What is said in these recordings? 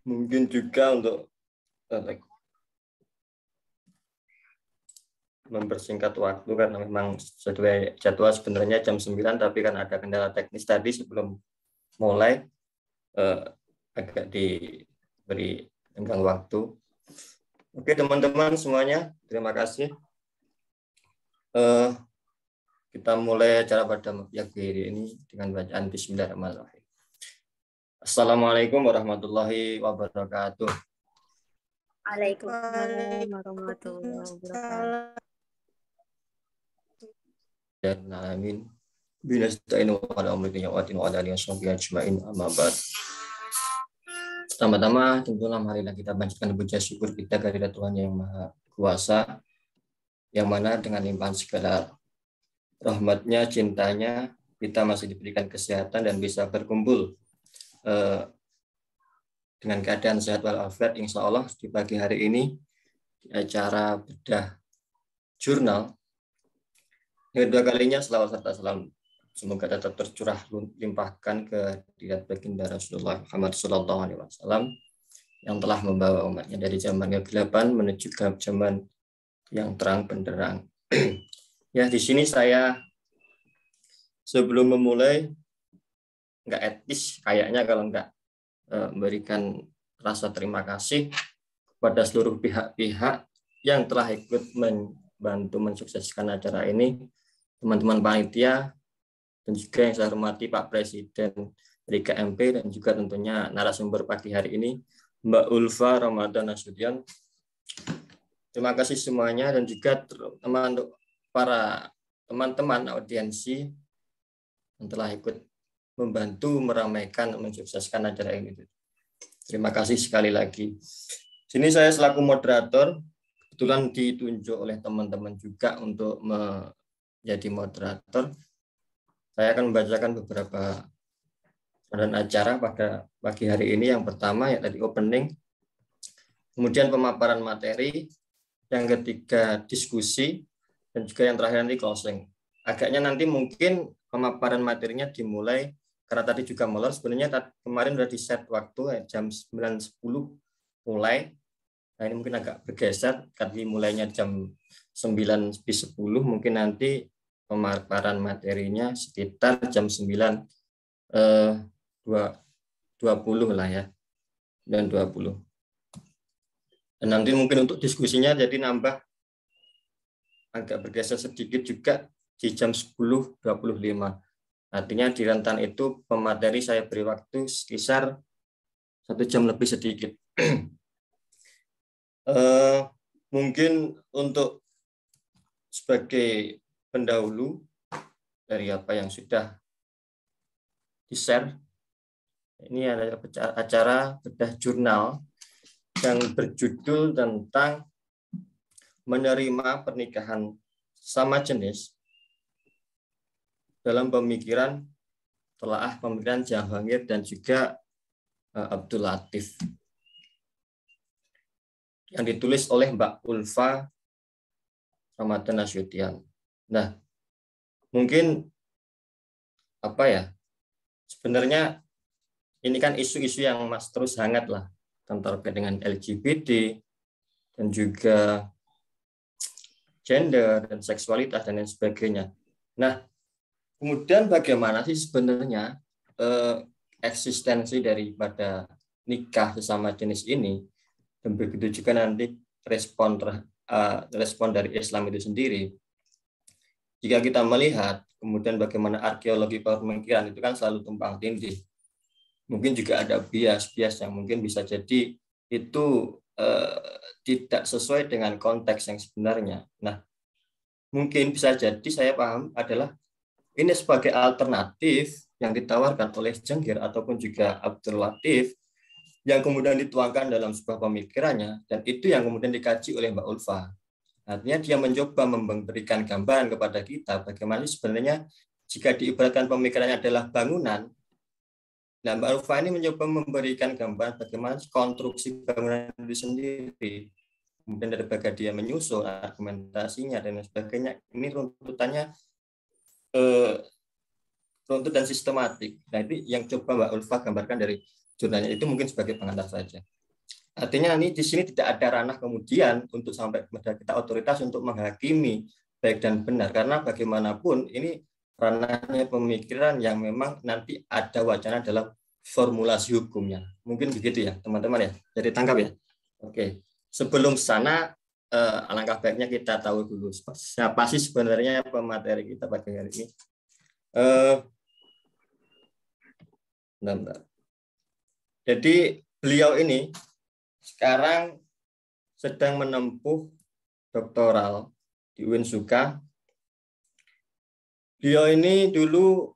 Mungkin juga untuk mempersingkat waktu karena memang jadwal sebenarnya jam 9 tapi kan ada kendala teknis tadi sebelum mulai agak diberi tenggang waktu. Oke teman-teman semuanya, terima kasih. Kita mulai acara pada pagi ini dengan bacaan Bismillahirrahmanirrahim. Assalamualaikum warahmatullahi wabarakatuh. Waalaikumsalam warahmatullahi wabarakatuh. Dan amin. Binasta'inu ala amri nyawatin wa ala alihi washabihi ajma'in amma ba'd. Pertama-tama tentulah marilah kita panjatkan puja syukur kita kehadirat Tuhan yang Maha Kuasa, yang mana dengan limpahan segala rahmatnya, cintanya, kita masih diberikan kesehatan dan bisa berkumpul dengan keadaan sehat walafiat. Insya Allah di pagi hari ini di acara bedah jurnal yang kedua kalinya selawat serta salam semoga tetap tercurah limpahkan ke hadirat baginda Rasulullah Muhammad SAW yang telah membawa umatnya dari zaman kegelapan menuju ke zaman yang terang benderang. Ya, di sini saya sebelum memulai nggak etis kayaknya kalau nggak memberikan rasa terima kasih kepada seluruh pihak-pihak yang telah ikut membantu mensukseskan acara ini, teman-teman panitia, dan juga yang saya hormati Pak Presiden dari KMP dan juga tentunya narasumber pagi hari ini Mbak Ulfa Ramadan Nasution. Terima kasih semuanya dan juga teman untuk para teman-teman audiensi yang telah ikut membantu meramaikan mensukseskan acara ini. Terima kasih sekali lagi. Sini saya selaku moderator kebetulan ditunjuk oleh teman-teman juga untuk menjadi moderator. Saya akan membacakan beberapa rangkaian acara pada pagi hari ini. Yang pertama ya tadi opening, kemudian pemaparan materi, yang ketiga diskusi, dan juga yang terakhir nanti closing. Agaknya nanti mungkin pemaparan materinya dimulai karena tadi juga molor. Sebenarnya kemarin sudah di set waktu jam 9.10 mulai. Nah ini mungkin agak bergeser, tadi mulainya jam 9.10, mungkin nanti pemaparan materinya sekitar jam 9.20 lah ya, 9.20. Dan nanti mungkin untuk diskusinya jadi nambah agak bergeser sedikit juga di jam 10.25. Artinya di rentan itu pemateri saya beri waktu sekitar 1 jam lebih sedikit. Mungkin untuk sebagai pendahulu dari apa yang sudah di-share, ini adalah acara bedah jurnal yang berjudul tentang menerima pernikahan sama jenis dalam pemikiran telaah pemikiran Jahangir dan juga Abdul Latif, yang ditulis oleh Mbak Ulfa Ramadan Nasution. Nah, mungkin apa ya? Sebenarnya ini kan isu-isu yang terus hangat lah tentang dengan LGBT dan juga gender dan seksualitas dan lain sebagainya. Nah, kemudian bagaimana sih sebenarnya eksistensi daripada nikah sesama jenis ini, dan begitu juga nanti respon dari Islam itu sendiri. Jika kita melihat kemudian bagaimana arkeologi pemikiran itu kan selalu tumpang tindih. Mungkin juga ada bias-bias yang mungkin bisa jadi itu tidak sesuai dengan konteks yang sebenarnya. Nah, mungkin bisa jadi saya paham adalah ini sebagai alternatif yang ditawarkan oleh Jengger ataupun juga Abdul Latif yang kemudian dituangkan dalam sebuah pemikirannya, dan itu yang kemudian dikaji oleh Mbak Ulfa. Artinya dia mencoba memberikan gambaran kepada kita bagaimana sebenarnya jika diibaratkan pemikirannya adalah bangunan. Nah, Mbak Ulfa ini mencoba memberikan gambaran bagaimana konstruksi bangunan itu sendiri. Kemudian dari bagian dia menyusul argumentasinya dan sebagainya. Ini runtutannya runtut dan sistematik. Nah, itu yang coba Mbak Ulfa gambarkan dari jurnalnya itu mungkin sebagai pengantar saja. Artinya ini di sini tidak ada ranah kemudian untuk sampai kepada kita otoritas untuk menghakimi baik dan benar, karena bagaimanapun ini ranahnya pemikiran yang memang nanti ada wacana dalam formulasi hukumnya. Mungkin begitu ya teman-teman ya. Jadi tangkap ya. Oke. Sebelum sana alangkah baiknya kita tahu dulu siapa sih sebenarnya pemateri kita pada hari ini. Bentar. Jadi beliau ini sekarang sedang menempuh doktoral di Unsukka. Beliau ini dulu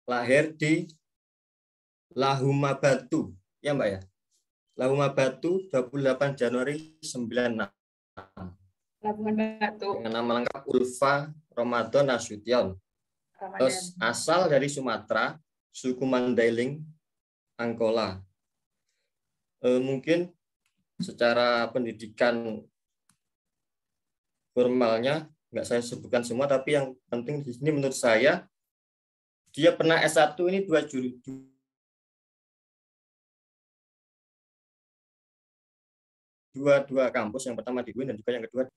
lahir di Lahuma Batu, ya Mbak ya? Lahuma Batu 28 Januari 96. Labuhan Batu. Dengan nama lengkap Ulfa Ramadan Nasution. Terus asal dari Sumatera, suku Mandailing, Angkola. Mungkin secara pendidikan formalnya nggak saya sebutkan semua, tapi yang penting di sini menurut saya dia pernah S1 ini dua kampus, yang pertama di UIN dan juga yang kedua,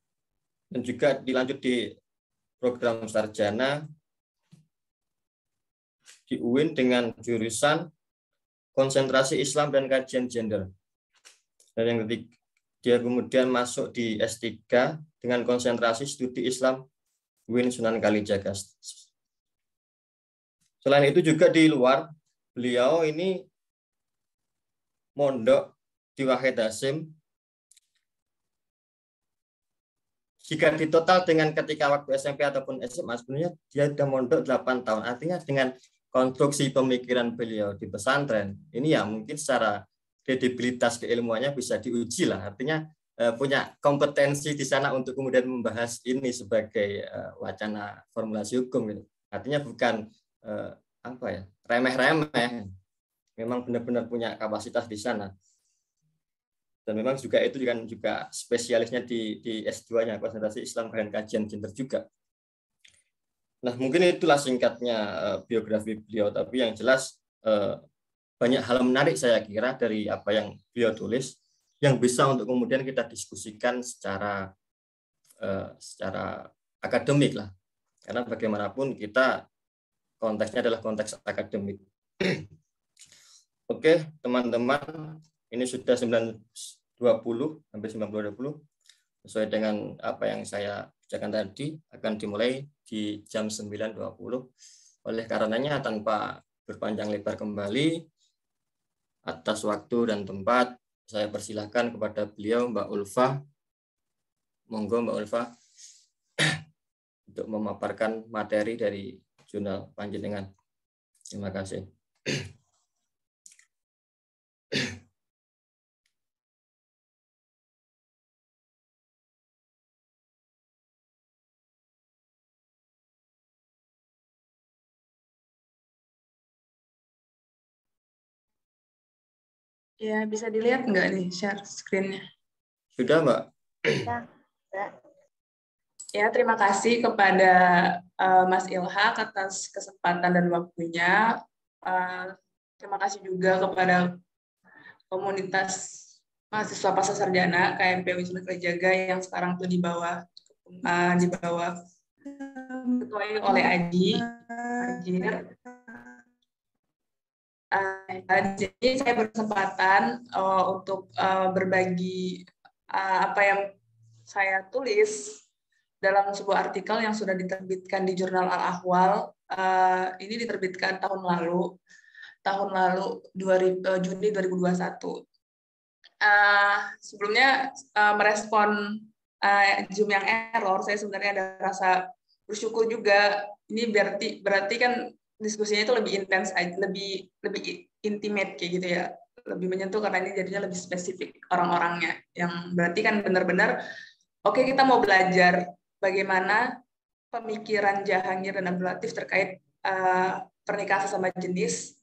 dan juga dilanjut di program sarjana di UIN dengan jurusan konsentrasi Islam dan kajian gender. Dan yang ketiga, dia kemudian masuk di S3 dengan konsentrasi studi Islam UIN Sunan Kalijaga. Selain itu juga di luar, beliau ini mondok di Wahid Hasim. Jika ditotal dengan ketika waktu SMP ataupun SMA, sebenarnya dia sudah mondok 8 tahun. Artinya dengan konstruksi pemikiran beliau di pesantren, ini ya mungkin secara kredibilitas keilmuannya bisa diuji lah. Artinya punya kompetensi di sana untuk kemudian membahas ini sebagai wacana formulasi hukum. Gitu. Artinya bukan apa ya, remeh-remeh. Memang benar-benar punya kapasitas di sana. Dan memang juga itu juga spesialisnya di S2-nya, konsentrasi Islam dan kajian gender juga. Nah, mungkin itulah singkatnya biografi beliau, tapi yang jelas banyak hal menarik saya kira dari apa yang beliau tulis yang bisa untuk kemudian kita diskusikan secara akademik lah. Karena bagaimanapun kita konteksnya adalah konteks akademik. Oke, teman-teman, ini sudah 9.20, hampir 9.20. Sesuai dengan apa yang saya bicarakan tadi, akan dimulai di jam 9.20. Oleh karenanya, tanpa berpanjang lebar kembali, atas waktu dan tempat, saya persilahkan kepada beliau, Mbak Ulfa. Monggo Mbak Ulfa, untuk memaparkan materi dari jurnal panjenengan. Terima kasih. Ya, bisa dilihat nggak nih share screen-nya? Sudah, Mbak? Ya, terima kasih kepada Mas Ilhaq atas kesempatan dan waktunya. Terima kasih juga kepada komunitas mahasiswa pasca sarjana KMP Wisma Kalijaga yang sekarang tuh dibawa ketuai oleh Aji. Jadi saya berkesempatan untuk berbagi apa yang saya tulis dalam sebuah artikel yang sudah diterbitkan di Jurnal Al-Ahwal. Ini diterbitkan tahun lalu Juni 2021. Sebelumnya merespon Zoom yang error, saya sebenarnya ada rasa bersyukur juga. Ini berarti kan diskusinya itu lebih intens, lebih intimate kayak gitu ya, lebih menyentuh karena ini jadinya lebih spesifik orang-orangnya. Yang berarti kan benar-benar oke, kita mau belajar bagaimana pemikiran Jahangir dan Abdul Latif terkait pernikahan sesama jenis.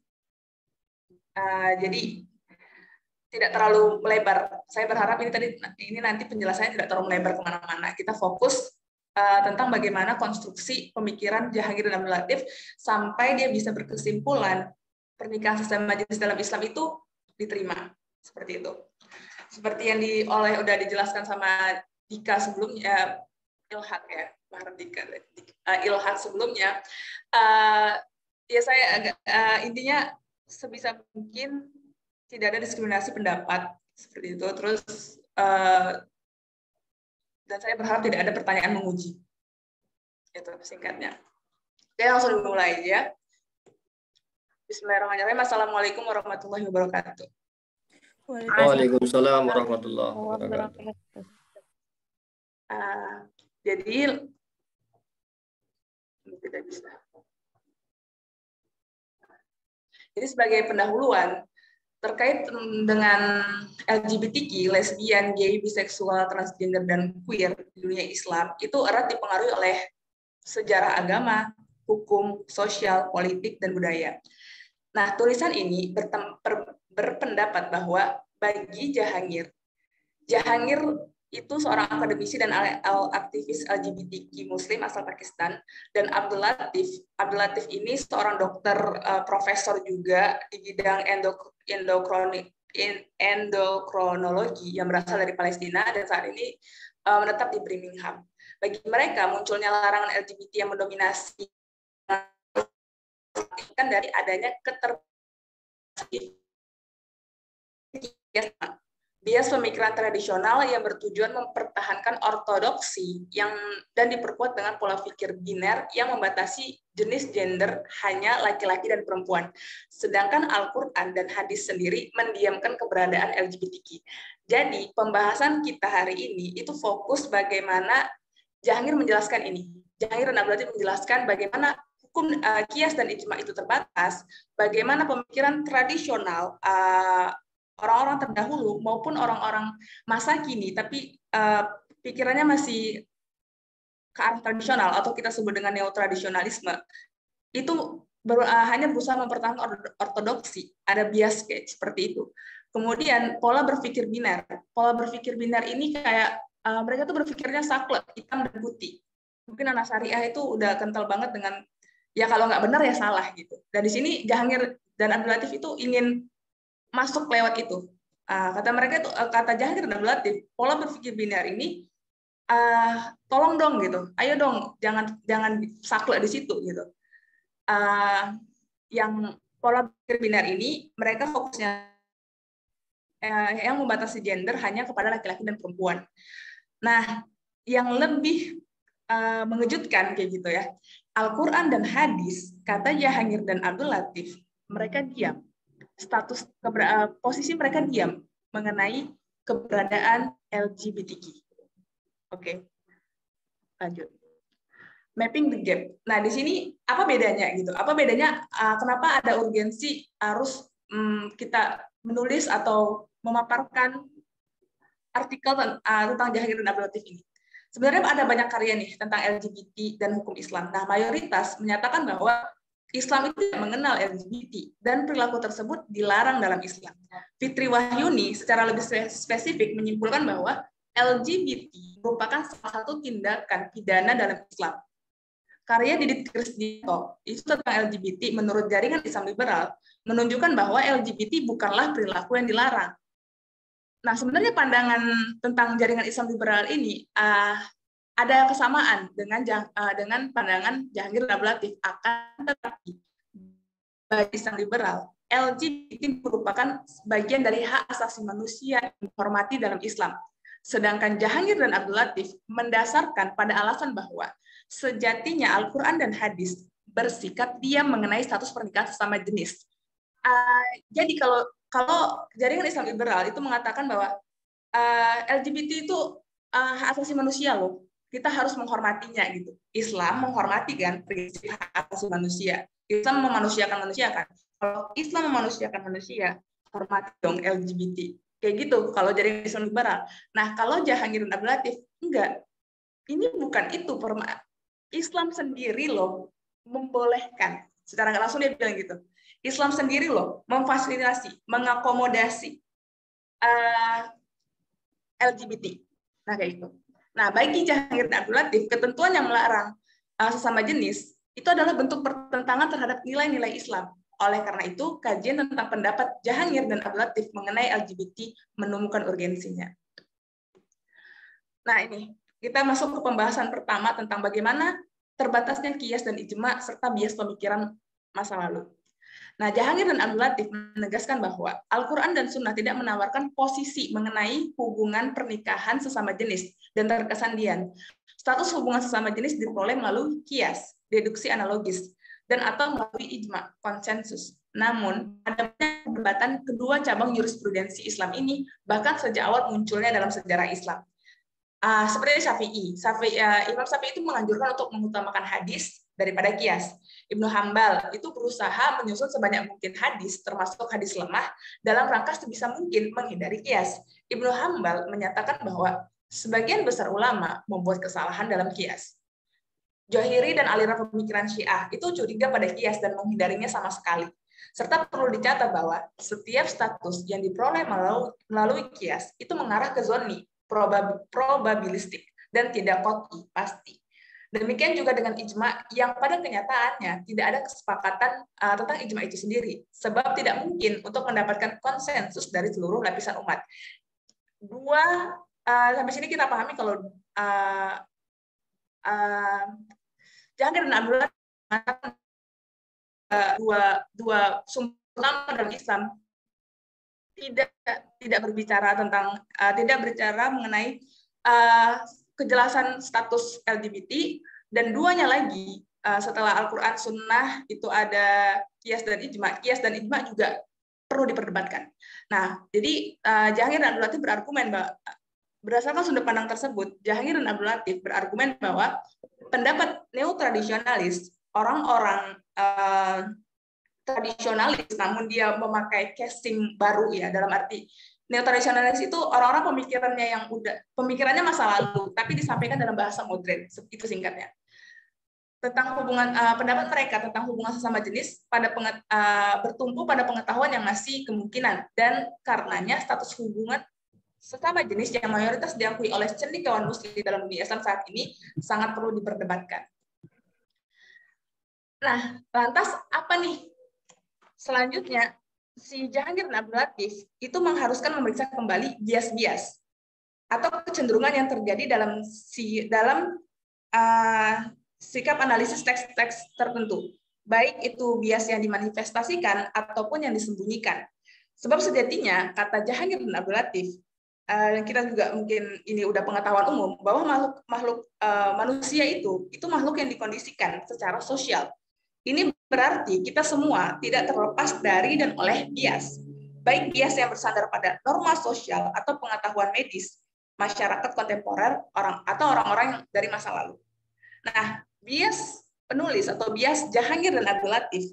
Jadi tidak terlalu melebar. Saya berharap ini nanti penjelasannya tidak terlalu melebar kemana-mana. Kita fokus tentang bagaimana konstruksi pemikiran Jahangir dan Abdul Latif sampai dia bisa berkesimpulan pernikahan sesama jenis dalam Islam itu diterima, seperti itu. Seperti yang udah dijelaskan sama Dika sebelumnya, Ilhaq ya, Mahardika, Ilhaq sebelumnya. Ya saya agak intinya sebisa mungkin tidak ada diskriminasi pendapat seperti itu. Terus dan saya berharap tidak ada pertanyaan menguji. Itu singkatnya. Oke, langsung dimulai ya. Bismillahirrahmanirrahim. Assalamualaikum warahmatullahi wabarakatuh. Waalaikumsalam warahmatullahi wabarakatuh. Jadi tidak bisa. Jadi sebagai pendahuluan terkait dengan LGBTQ, lesbian, gay, biseksual, transgender, dan queer di dunia Islam itu erat dipengaruhi oleh sejarah agama, hukum, sosial, politik, dan budaya. Nah, tulisan ini berpendapat bahwa bagi Jahangir itu seorang akademisi dan aktivis LGBTQ Muslim asal Pakistan, dan Abdul Latif ini seorang dokter profesor juga di bidang endokrinologi yang berasal dari Palestina dan saat ini menetap di Birmingham. Bagi mereka, munculnya larangan LGBT yang mendominasi kan dari adanya bias pemikiran tradisional yang bertujuan mempertahankan ortodoksi dan diperkuat dengan pola pikir biner yang membatasi jenis gender hanya laki-laki dan perempuan. Sedangkan Al-Quran dan hadis sendiri mendiamkan keberadaan LGBTQ. Jadi pembahasan kita hari ini itu fokus bagaimana Jahangir menjelaskan ini. Jahangir dan Abdul Latif menjelaskan bagaimana hukum qiyas dan ijma itu terbatas, bagaimana pemikiran tradisional orang-orang terdahulu maupun orang-orang masa kini, tapi pikirannya masih ke arah tradisional atau kita sebut dengan neotradisionalisme, itu hanya berusaha mempertahankan ortodoksi, ada bias kayak seperti itu. Kemudian pola berpikir biner ini kayak mereka tuh berpikirnya saklek, hitam dan putih. Mungkin anak syariah itu udah kental banget dengan ya kalau nggak benar ya salah gitu. Dan di sini Jahangir dan Abdul Latif itu ingin masuk lewat itu. Kata mereka itu, kata Jahangir dan Abdul Latif, pola berpikir biner ini tolong dong gitu. Ayo dong, jangan saklek di situ gitu. Yang pola berpikir biner ini mereka fokusnya yang membatasi gender hanya kepada laki-laki dan perempuan. Nah, yang lebih mengejutkan kayak gitu ya. Al-Quran dan hadis, kata Jahangir dan Abdul Latif, mereka diam. Posisi mereka diam mengenai keberadaan LGBTQ. Oke, lanjut. Mapping the gap. Nah, di sini apa bedanya gitu? Apa bedanya? Kenapa ada urgensi harus kita menulis atau memaparkan artikel tentang Jahangir dan Abdul Latif ini? Sebenarnya ada banyak karya nih tentang LGBT dan hukum Islam. Nah, mayoritas menyatakan bahwa Islam itu tidak mengenal LGBT dan perilaku tersebut dilarang dalam Islam. Fitri Wahyuni secara lebih spesifik menyimpulkan bahwa LGBT merupakan salah satu tindakan pidana dalam Islam. Karya Didit Krisdianto itu tentang LGBT menurut jaringan Islam liberal menunjukkan bahwa LGBT bukanlah perilaku yang dilarang. Nah, sebenarnya pandangan tentang jaringan Islam liberal ini ada kesamaan dengan pandangan Jahangir dan Abdul Latif. Akan tetapi bagi Islam liberal, LGBT merupakan bagian dari hak asasi manusia yang dihormati dalam Islam. Sedangkan Jahangir dan Abdul Latif mendasarkan pada alasan bahwa sejatinya Al-Quran dan hadis bersikap diam mengenai status pernikahan sesama jenis. Jadi kalau jaringan Islam liberal itu mengatakan bahwa LGBT itu hak asasi manusia loh, kita harus menghormatinya gitu. Islam menghormati kan prinsip hak asasi manusia. Islam memanusiakan manusia kan. Kalau Islam memanusiakan manusia, hormati dong LGBT. Kayak gitu kalau jaringan Islam liberal. Nah, kalau Jahangir dan Abdul Latif enggak. Ini bukan itu, Islam sendiri loh membolehkan. Secara nggak langsung dia bilang gitu. Islam sendiri loh memfasilitasi, mengakomodasi LGBT. Nah, kayak gitu. Nah, bagi Jahangir dan Abdul Latif, ketentuan yang melarang sesama jenis itu adalah bentuk pertentangan terhadap nilai-nilai Islam. Oleh karena itu, kajian tentang pendapat Jahangir dan Abdul Latif mengenai LGBT menemukan urgensinya. Nah, ini kita masuk ke pembahasan pertama tentang bagaimana terbatasnya qiyas dan ijma serta bias pemikiran masa lalu. Nah, Jahangir dan Abdul Latif menegaskan bahwa Al-Quran dan Sunnah tidak menawarkan posisi mengenai hubungan pernikahan sesama jenis dan terkesan dian. Status hubungan sesama jenis diperoleh melalui qiyas, deduksi analogis, dan atau melalui ijma, konsensus. Namun, ada perdebatan kedua cabang jurisprudensi Islam ini bahkan sejak awal munculnya dalam sejarah Islam. Seperti Imam Syafi'i itu menganjurkan untuk mengutamakan hadis daripada qiyas. Ibnu Hambal itu berusaha menyusun sebanyak mungkin hadis, termasuk hadis lemah, dalam rangka sebisa mungkin menghindari qiyas. Ibnu Hambal menyatakan bahwa sebagian besar ulama membuat kesalahan dalam qiyas. Johiri dan aliran pemikiran Syiah itu curiga pada qiyas dan menghindarinya sama sekali. Serta perlu dicatat bahwa setiap status yang diperoleh melalui qiyas itu mengarah ke zonni, probabilistik, dan tidak qat'i, pasti. Demikian juga dengan ijma yang pada kenyataannya tidak ada kesepakatan tentang ijma itu sendiri, sebab tidak mungkin untuk mendapatkan konsensus dari seluruh lapisan umat. Sampai sini kita pahami kalau Jahangir dan Abdul Latif mengatakan dua sumber utama dalam Islam tidak berbicara mengenai kejelasan status LGBT, dan duanya lagi setelah Al-Quran Sunnah itu ada qiyas dan ijma. Qiyas dan ijma juga perlu diperdebatkan. Nah, jadi Jahangir dan Abdul Latif berargumen bahwa berdasarkan sudut pandang tersebut, Jahangir dan Abdul Latif berargumen bahwa pendapat neotradisionalis, orang-orang tradisionalis namun dia memakai casing baru, ya, dalam arti neotradisionalis itu orang-orang pemikirannya masa lalu tapi disampaikan dalam bahasa modern, itu singkatnya. Tentang pendapat mereka tentang hubungan sesama jenis bertumpu pada pengetahuan yang masih kemungkinan, dan karenanya status hubungan sesama jenis yang mayoritas diakui oleh cendekiawan muslim dalam dunia Islam saat ini sangat perlu diperdebatkan. Nah, lantas apa nih? Selanjutnya, si Jahangir dan Abdul Latif itu mengharuskan memeriksa kembali bias-bias atau kecenderungan yang terjadi dalam sikap analisis teks-teks tertentu, baik itu bias yang dimanifestasikan ataupun yang disembunyikan. Sebab sejatinya, kata Jahangir dan Abdul Latif, dan kita juga mungkin ini udah pengetahuan umum, bahwa makhluk manusia itu makhluk yang dikondisikan secara sosial. Ini berarti kita semua tidak terlepas dari dan oleh bias, baik bias yang bersandar pada norma sosial atau pengetahuan medis, masyarakat kontemporer, orang-orang dari masa lalu. Nah, bias penulis atau bias Jahangir dan Abdul Latif,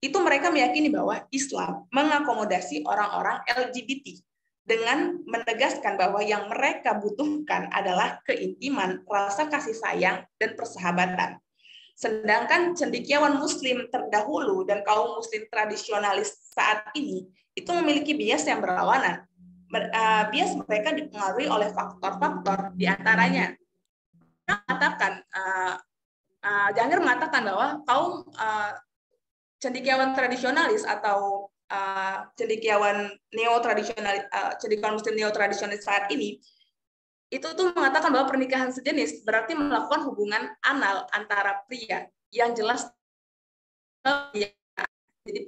itu mereka meyakini bahwa Islam mengakomodasi orang-orang LGBT dengan menegaskan bahwa yang mereka butuhkan adalah keintiman, rasa kasih sayang, dan persahabatan. Sedangkan cendekiawan muslim terdahulu dan kaum muslim tradisionalis saat ini itu memiliki bias yang berlawanan. Bias mereka dipengaruhi oleh faktor-faktor, diantaranya Jahangir mengatakan bahwa kaum cendekiawan tradisionalis atau cendekiawan muslim neotradisionalis saat ini itu tuh mengatakan bahwa pernikahan sejenis berarti melakukan hubungan anal antara pria yang jelas jadi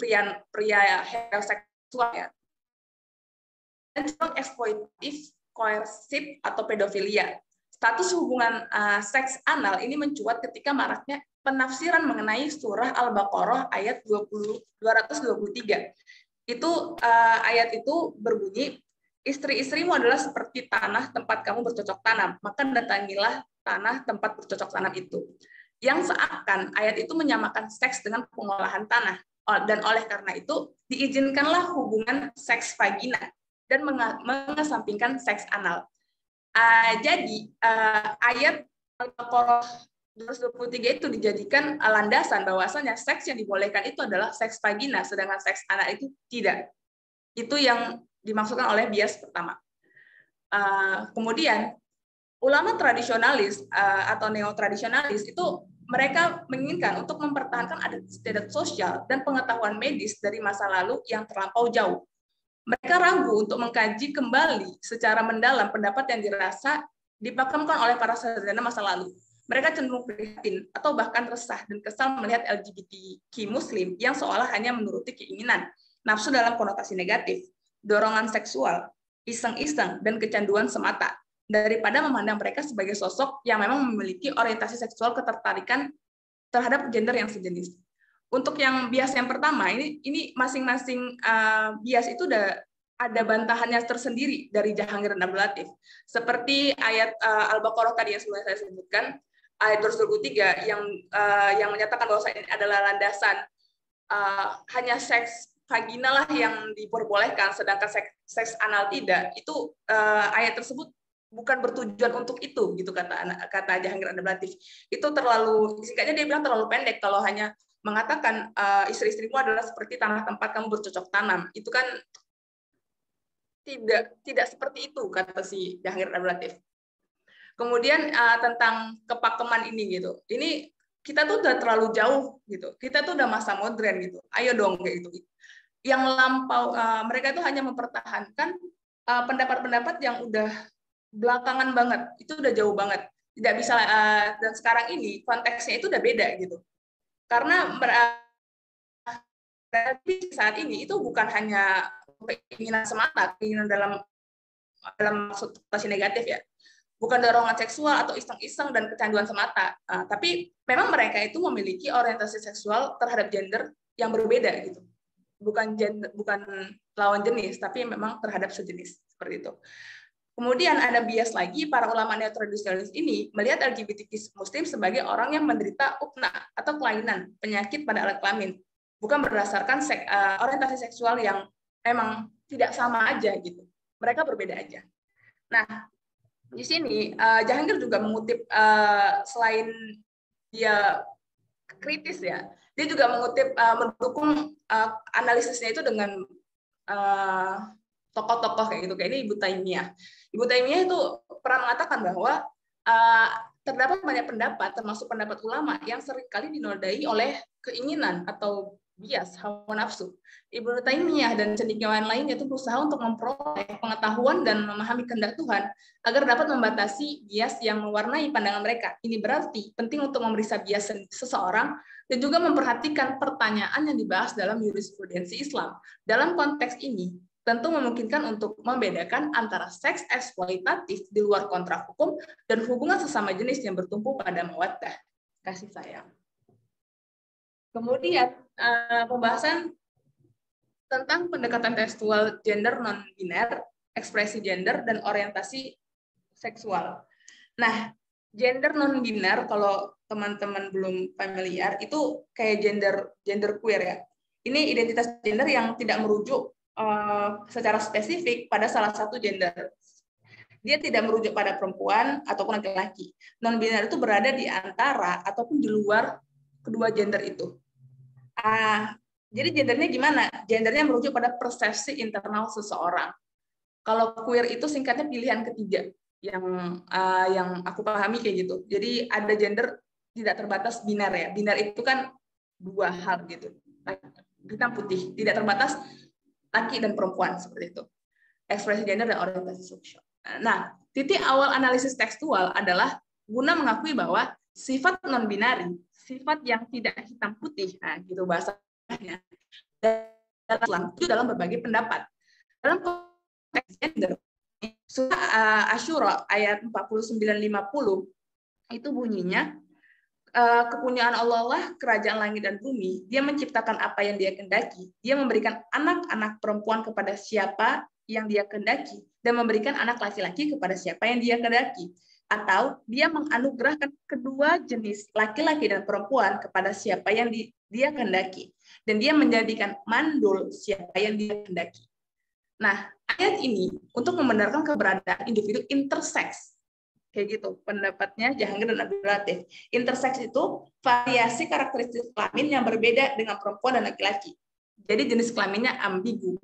pria heteroseksual, ya, dan eksploitatif, koersif atau pedofilia. Status hubungan seks anal ini mencuat ketika maraknya penafsiran mengenai surah Al-Baqarah ayat 223. Ayat itu berbunyi, istri-istrimu adalah seperti tanah tempat kamu bercocok tanam, maka datangilah tanah tempat bercocok tanam itu. Yang seakan ayat itu menyamakan seks dengan pengolahan tanah, dan oleh karena itu diizinkanlah hubungan seks vagina dan mengesampingkan seks anal. Jadi ayat Al-Baqarah 223 itu dijadikan landasan bahwasanya seks yang dibolehkan itu adalah seks vagina, sedangkan seks anal itu tidak. Itu yang dimaksudkan oleh bias pertama. Kemudian ulama tradisionalis atau neo-tradisionalis itu mereka menginginkan untuk mempertahankan adat istiadat sosial dan pengetahuan medis dari masa lalu yang terlampau jauh. Mereka ragu untuk mengkaji kembali secara mendalam pendapat yang dirasa dipakamkan oleh para sarjana masa lalu. Mereka cenderung prihatin atau bahkan resah dan kesal melihat LGBTQ Muslim yang seolah hanya menuruti keinginan, nafsu dalam konotasi negatif, dorongan seksual, iseng-iseng, dan kecanduan semata, daripada memandang mereka sebagai sosok yang memang memiliki orientasi seksual ketertarikan terhadap gender yang sejenis. Untuk yang bias yang pertama, ini masing-masing bias itu udah ada bantahannya tersendiri dari Jahangir dan Abdul Latif. Seperti ayat Al-Baqarah tadi yang sebelumnya saya sebutkan, ayat 223 yang menyatakan bahwa ini adalah landasan hanya seks vaginal lah yang diperbolehkan, sedangkan seks anal tidak. Itu ayat tersebut bukan bertujuan untuk itu, gitu kata Jahangir dan Abdul Latif. Itu terlalu, singkatnya dia bilang terlalu pendek kalau hanya mengatakan istri-istrimu adalah seperti tanah tempat kamu bercocok tanam. Itu kan tidak seperti itu, kata si Jahangir dan Abdul Latif. Kemudian tentang kepakeman ini gitu. Ini kita tuh udah terlalu jauh gitu. Kita tuh udah masa modern gitu. Ayo dong kayak gitu. Yang lampau mereka itu hanya mempertahankan pendapat-pendapat yang udah belakangan banget. Itu udah jauh banget. Tidak bisa dan sekarang ini konteksnya itu udah beda gitu. Karena saat ini itu bukan hanya keinginan semata, keinginan dalam maksud negatif ya. Bukan dorongan seksual atau iseng-iseng dan kecanduan semata, tapi memang mereka itu memiliki orientasi seksual terhadap gender yang berbeda gitu, bukan lawan jenis, tapi memang terhadap sejenis seperti itu. Kemudian ada bias lagi, para ulama neo-tradisionalis ini melihat LGBTQ Muslim sebagai orang yang menderita ukna atau kelainan, penyakit pada alat kelamin, bukan berdasarkan orientasi seksual yang memang tidak sama aja gitu, mereka berbeda aja. Nah, di sini Jahangir juga mengutip selain dia kritis ya, dia juga mengutip mendukung analisisnya itu dengan tokoh-tokoh kayak gitu, kayak ini Ibnu Taimiyah. Ibnu Taimiyah itu pernah mengatakan bahwa terdapat banyak pendapat, termasuk pendapat ulama yang seringkali dinodai oleh keinginan atau bias hawa nafsu. Ibnu Taimiyah dan cendekiawan lainnya itu berusaha untuk memperoleh pengetahuan dan memahami kehendak Tuhan agar dapat membatasi bias yang mewarnai pandangan mereka. Ini berarti penting untuk memeriksa bias seseorang dan juga memperhatikan pertanyaan yang dibahas dalam jurisprudensi Islam. Dalam konteks ini, tentu memungkinkan untuk membedakan antara seks eksploitatif di luar kontrak hukum dan hubungan sesama jenis yang bertumpu pada mawaddah, kasih sayang. Kemudian pembahasan tentang pendekatan tekstual gender non-biner, ekspresi gender, dan orientasi seksual. Nah, gender non-biner, kalau teman-teman belum familiar, itu kayak gender queer ya. Ini identitas gender yang tidak merujuk secara spesifik pada salah satu gender. Dia tidak merujuk pada perempuan ataupun laki-laki. Non-biner itu berada di antara ataupun di luar kedua gender itu. Jadi gendernya gimana? Gendernya merujuk pada persepsi internal seseorang. Kalau queer itu singkatnya pilihan ketiga yang aku pahami kayak gitu. Jadi ada gender tidak terbatas biner ya. Biner itu kan dua hal gitu. Hitam putih, tidak terbatas laki dan perempuan seperti itu. Ekspresi gender dan orientasi seksual. Nah, titik awal analisis tekstual adalah guna mengakui bahwa sifat non-binari, sifat yang tidak hitam putih, nah gitu bahasanya, itu dalam berbagai pendapat. Dalam konteks gender, surah Asyura ayat 49-50 itu bunyinya, kepunyaan Allah lah kerajaan langit dan bumi. Dia menciptakan apa yang Dia kehendaki. Dia memberikan anak-anak perempuan kepada siapa yang Dia kehendaki dan memberikan anak laki-laki kepada siapa yang Dia kehendaki. Atau Dia menganugerahkan kedua jenis laki-laki dan perempuan kepada siapa yang Dia kehendaki. Dan Dia menjadikan mandul siapa yang Dia kehendaki. Nah, ayat ini untuk membenarkan keberadaan individu intersex. Kayak gitu pendapatnya Jahangir dan Abdul Latif. Intersex itu variasi karakteristik kelamin yang berbeda dengan perempuan dan laki-laki. Jadi jenis kelaminnya ambigu.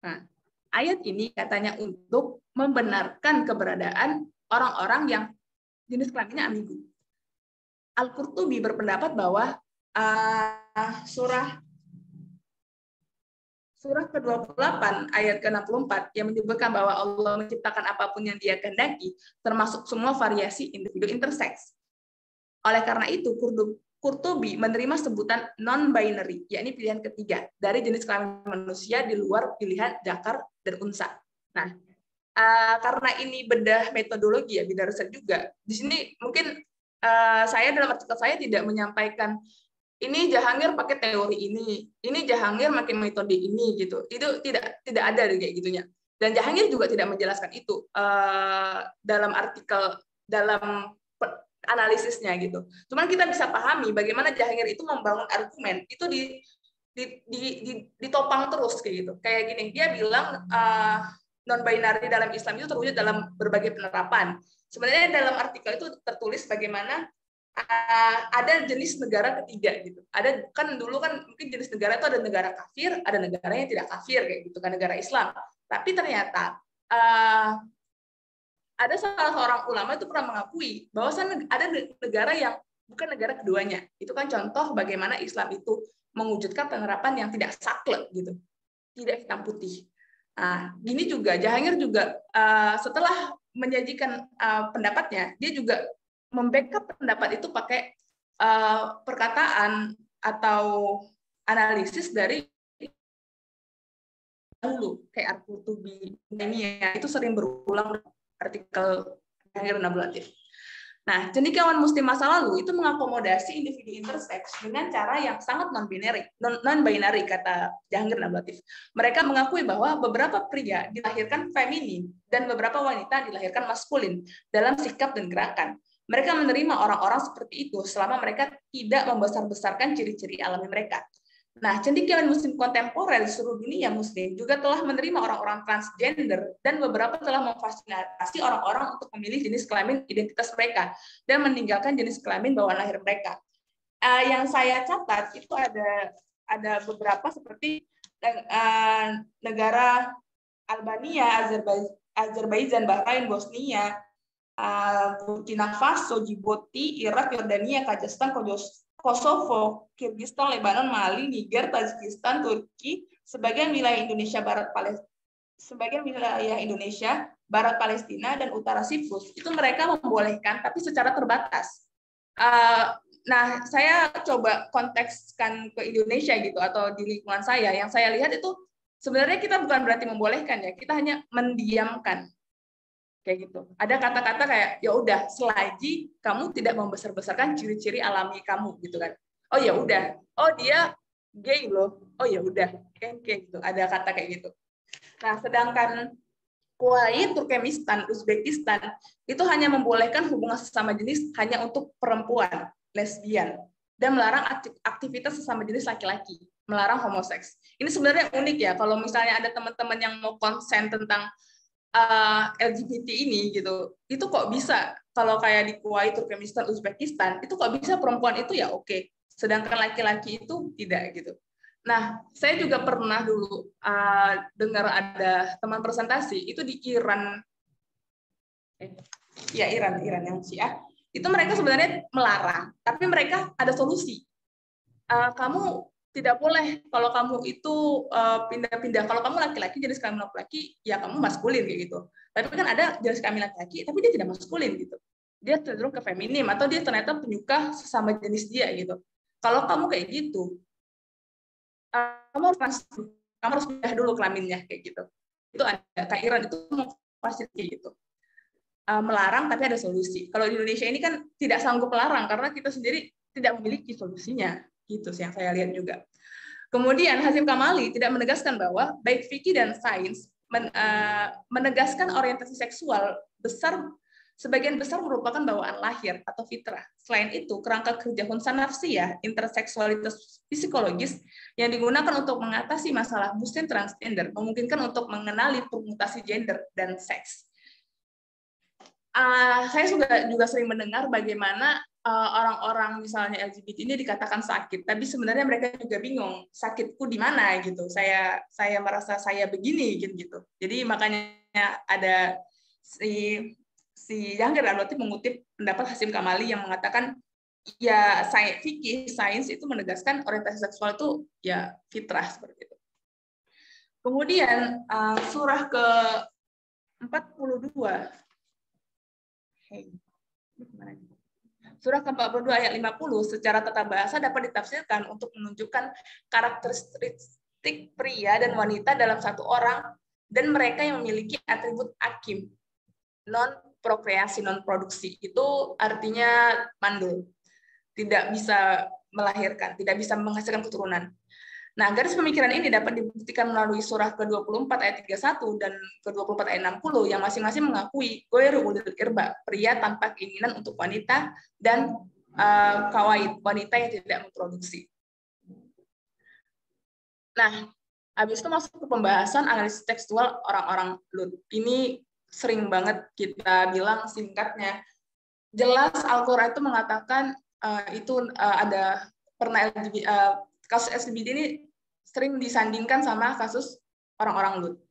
Nah, ayat ini katanya untuk membenarkan keberadaan orang-orang yang jenis kelaminnya ambigu. Al-Qurtubi berpendapat bahwa surah ke-28 ayat ke-64 yang menyebutkan bahwa Allah menciptakan apapun yang Dia kehendaki, termasuk semua variasi individu intersex. Oleh karena itu, Qurtubi menerima sebutan non-binary, yakni pilihan ketiga dari jenis kelamin manusia di luar pilihan dzakar dan unsa. Nah, karena ini bedah metodologi ya, beda riset juga. Di sini mungkin saya dalam artikel saya tidak menyampaikan ini Jahangir pakai teori ini Jahangir pakai metode ini gitu. Itu tidak ada kayak gitunya. Dan Jahangir juga tidak menjelaskan itu dalam artikel, dalam analisisnya gitu. Cuman kita bisa pahami bagaimana Jahangir itu membangun argumen itu ditopang terus kayak gitu. Kayak gini, dia bilang non-binary dalam Islam itu terwujud dalam berbagai penerapan. Sebenarnya dalam artikel itu tertulis bagaimana ada jenis negara ketiga gitu. Ada kan dulu kan mungkin jenis negara itu ada negara kafir, ada negara yang tidak kafir kayak gitu kan, negara Islam. Tapi ternyata ada salah seorang ulama itu pernah mengakui bahwa ada negara yang bukan negara keduanya. Itu kan contoh bagaimana Islam itu mewujudkan penerapan yang tidak saklek gitu, tidak hitam putih. Nah, gini juga Jahangir juga setelah menyajikan pendapatnya, dia juga membackup pendapat itu pakai perkataan atau analisis dari dulu kayak Al-Qurtubi ini ya, itu sering berulang artikel Jahangir Nabulatif. Nah, cendekiawan Muslim masa lalu itu mengakomodasi individu intersex dengan cara yang sangat non-binary kata Jahangir Nabulatif. Mereka mengakui bahwa beberapa pria dilahirkan feminin dan beberapa wanita dilahirkan maskulin dalam sikap dan gerakan. Mereka menerima orang-orang seperti itu selama mereka tidak membesar-besarkan ciri-ciri alami mereka. Nah, cendekiawan Muslim kontemporer di seluruh dunia Muslim juga telah menerima orang-orang transgender dan beberapa telah memfasilitasi orang-orang untuk memilih jenis kelamin identitas mereka dan meninggalkan jenis kelamin bawaan lahir mereka. Yang saya catat itu ada beberapa seperti negara Albania, Azerbaijan, Bahrain, Bosnia, Burkina Faso, Djibouti, Irak, Yordania, Kazakhstan, Kosovo, Kirgistan, Lebanon, Mali, Niger, Tajikistan, Turki, sebagian wilayah Indonesia Barat Palestina dan utara Siprus. Itu mereka membolehkan tapi secara terbatas. Nah, saya coba kontekskan ke Indonesia gitu atau di lingkungan saya. Yang saya lihat itu sebenarnya kita bukan berarti membolehkan ya, kita hanya mendiamkan. Kayak gitu. Ada kata-kata kayak ya udah selagi kamu tidak membesar-besarkan ciri-ciri alami kamu gitu kan. Oh ya udah. Oh dia gay loh. Oh ya udah. Kayak gitu. Ada kata kayak gitu. Nah, sedangkan Kuwait, Turkmenistan, Uzbekistan itu hanya membolehkan hubungan sesama jenis hanya untuk perempuan, lesbian, dan melarang aktivitas sesama jenis laki-laki, melarang homoseks. Ini sebenarnya unik ya kalau misalnya ada teman-teman yang mau konsen tentang LGBT ini gitu, itu kok bisa kalau kayak di Kuwait, Turkmenistan, Uzbekistan itu kok bisa perempuan itu ya oke, sedangkan laki-laki itu tidak gitu. Nah, saya juga pernah dulu dengar ada teman presentasi itu di Iran, Iran yang Syiah, itu mereka sebenarnya melarang, tapi mereka ada solusi. Kamu tidak boleh kalau kamu itu pindah-pindah. Kalau kamu laki-laki jenis kelamin laki-laki, ya kamu maskulin kayak gitu. Tapi kan ada jenis kelamin laki-laki, tapi dia tidak maskulin gitu. Dia cenderung ke feminim atau dia ternyata penyuka sesama jenis dia gitu. Kalau kamu kayak gitu, kamu harus pindah dulu kelaminnya kayak gitu. Itu ada kayak Iran itu mau fasilitasi gitu. Melarang tapi ada solusi. Kalau di Indonesia ini kan tidak sanggup melarang karena kita sendiri tidak memiliki solusinya. Gitu sih yang saya lihat juga. Kemudian Hasyim Kamali tidak menegaskan bahwa baik fikih dan sains menegaskan orientasi seksual sebagian besar merupakan bawaan lahir atau fitrah. Selain itu, kerangka kerja hunsa nafsiyah, interseksualitas psikologis yang digunakan untuk mengatasi masalah muslim transgender memungkinkan untuk mengenali permutasi gender dan seks. Saya juga sering mendengar bagaimana orang-orang misalnya LGBT ini dikatakan sakit, tapi sebenarnya mereka juga bingung sakitku di mana gitu. Saya merasa saya begini gitu. Jadi makanya ada si si Jahangir dan Abdul Latif mengutip pendapat Hasyim Kamali yang mengatakan ya fikih sains itu menegaskan orientasi seksual itu ya fitrah seperti itu. Kemudian surah ke 42 Surah ke-42 ayat 50 secara tata bahasa dapat ditafsirkan untuk menunjukkan karakteristik pria dan wanita dalam satu orang dan mereka yang memiliki atribut akim, non-prokreasi, non-produksi. Itu artinya mandul, tidak bisa melahirkan, tidak bisa menghasilkan keturunan. Nah, garis pemikiran ini dapat dibuktikan melalui surah ke-24 ayat 31 dan ke-24 ayat 60 yang masing-masing mengakui ghairu ulil irba, pria tanpa keinginan untuk wanita, dan kawaid, wanita yang tidak memproduksi. Nah, habis itu masuk ke pembahasan analisis tekstual orang-orang Lut. Ini sering banget kita bilang singkatnya. Jelas Al-Quran itu mengatakan ada pernah kasus LGBT ini sering disandingkan sama kasus orang-orang Lut.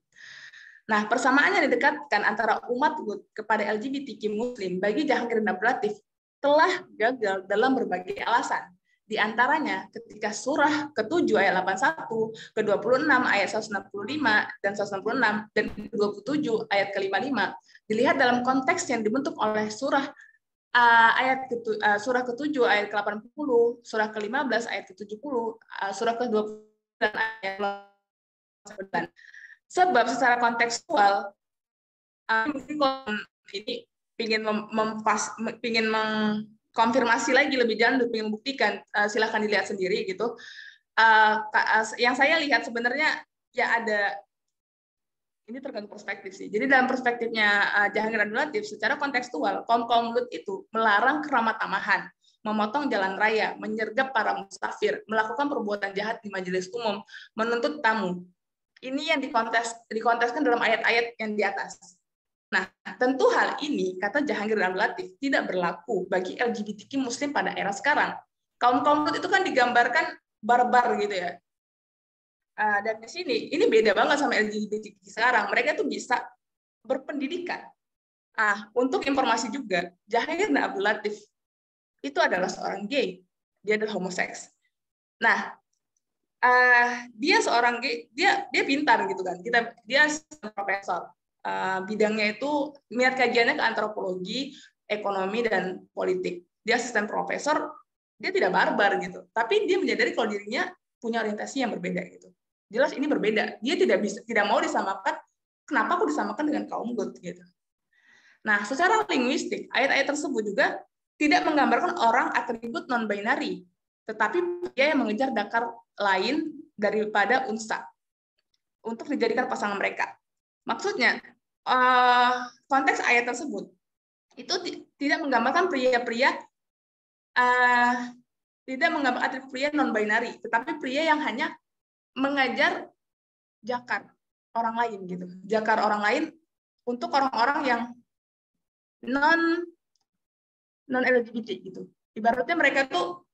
Nah, persamaannya didekatkan antara umat Lut kepada LGBTQ Muslim bagi Jahangir dan Abdul Latif telah gagal dalam berbagai alasan. Di antaranya ketika surah ke-7 ayat 81, ke-26 ayat 165 dan 166 dan ke-27 ayat ke-55 dilihat dalam konteks yang dibentuk oleh surah surah ke-7 ayat ke-80, surah ke-15 ayat ke-70, surah ke-20 dan ayat 9. Sebab secara kontekstual ini ingin mengkonfirmasi lagi lebih jauh, ingin membuktikan, silahkan dilihat sendiri gitu. Yang saya lihat sebenarnya ya ada, ini tergantung perspektif sih. Jadi dalam perspektifnya Jahangir Abdul Latif, secara kontekstual kaum Lut itu melarang keramat tamahan, memotong jalan raya, menyergap para musafir, melakukan perbuatan jahat di majelis umum, menuntut tamu. Ini yang dikonteskan dalam ayat-ayat yang di atas. Nah, tentu hal ini, kata Jahangir dan Abdul Latif, tidak berlaku bagi LGBTQ Muslim pada era sekarang. Kaum Lut itu kan digambarkan barbar gitu ya. Dan di sini, ini beda banget sama LGBTQ sekarang. Mereka tuh bisa berpendidikan. Untuk informasi juga, Jahangir dan Abdul Latif itu adalah seorang gay, dia adalah homoseks. Nah, dia seorang gay, dia pintar gitu kan. Dia profesor, bidangnya itu minat kajiannya ke antropologi, ekonomi dan politik. Dia asisten profesor, dia tidak barbar gitu. Tapi dia menyadari kalau dirinya punya orientasi yang berbeda gitu. Jelas ini berbeda. Dia tidak mau disamakan. Kenapa aku disamakan dengan kaum Lut gitu. Nah, secara linguistik, ayat-ayat tersebut juga tidak menggambarkan orang atribut non-binary, tetapi dia yang mengejar dakar lain daripada unsa untuk dijadikan pasangan mereka. Maksudnya, konteks ayat tersebut itu tidak menggambarkan pria-pria, tidak menggambarkan atribut pria non-binary, tetapi pria yang hanya mengajar jakar orang lain gitu, jakar orang lain untuk orang-orang yang non-LGBT gitu. Ibaratnya mereka tuh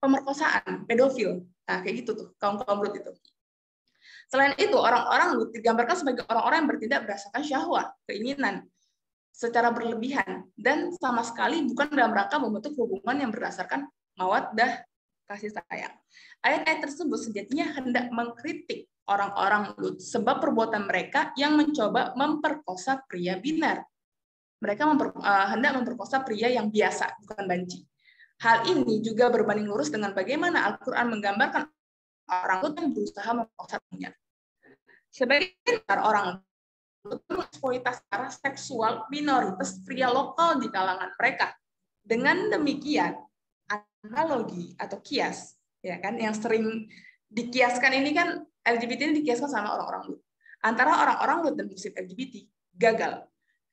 pemerkosaan, pedofil. Nah, kayak gitu tuh, kaum Lut itu. Selain itu, orang-orang Lut digambarkan sebagai orang-orang yang bertindak berdasarkan syahwat, keinginan, secara berlebihan, dan sama sekali bukan dalam rangka membentuk hubungan yang berdasarkan mawaddah, kasih sayang. Ayat-ayat tersebut sejatinya hendak mengkritik orang-orang Lut, sebab perbuatan mereka yang mencoba memperkosa pria binar. Mereka hendak memperkosa pria yang biasa, bukan banci. Hal ini juga berbanding lurus dengan bagaimana Al-Quran menggambarkan orang Lut yang berusaha memperkosa pria. Sebagian orang Lut mengeksploitasi secara seksual minoritas pria lokal di kalangan mereka. Dengan demikian, analogi atau kias, ya kan, yang sering dikiaskan ini kan LGBT ini dikiaskan sama orang-orang Lut. Antara orang-orang Lut dan Muslim LGBT gagal.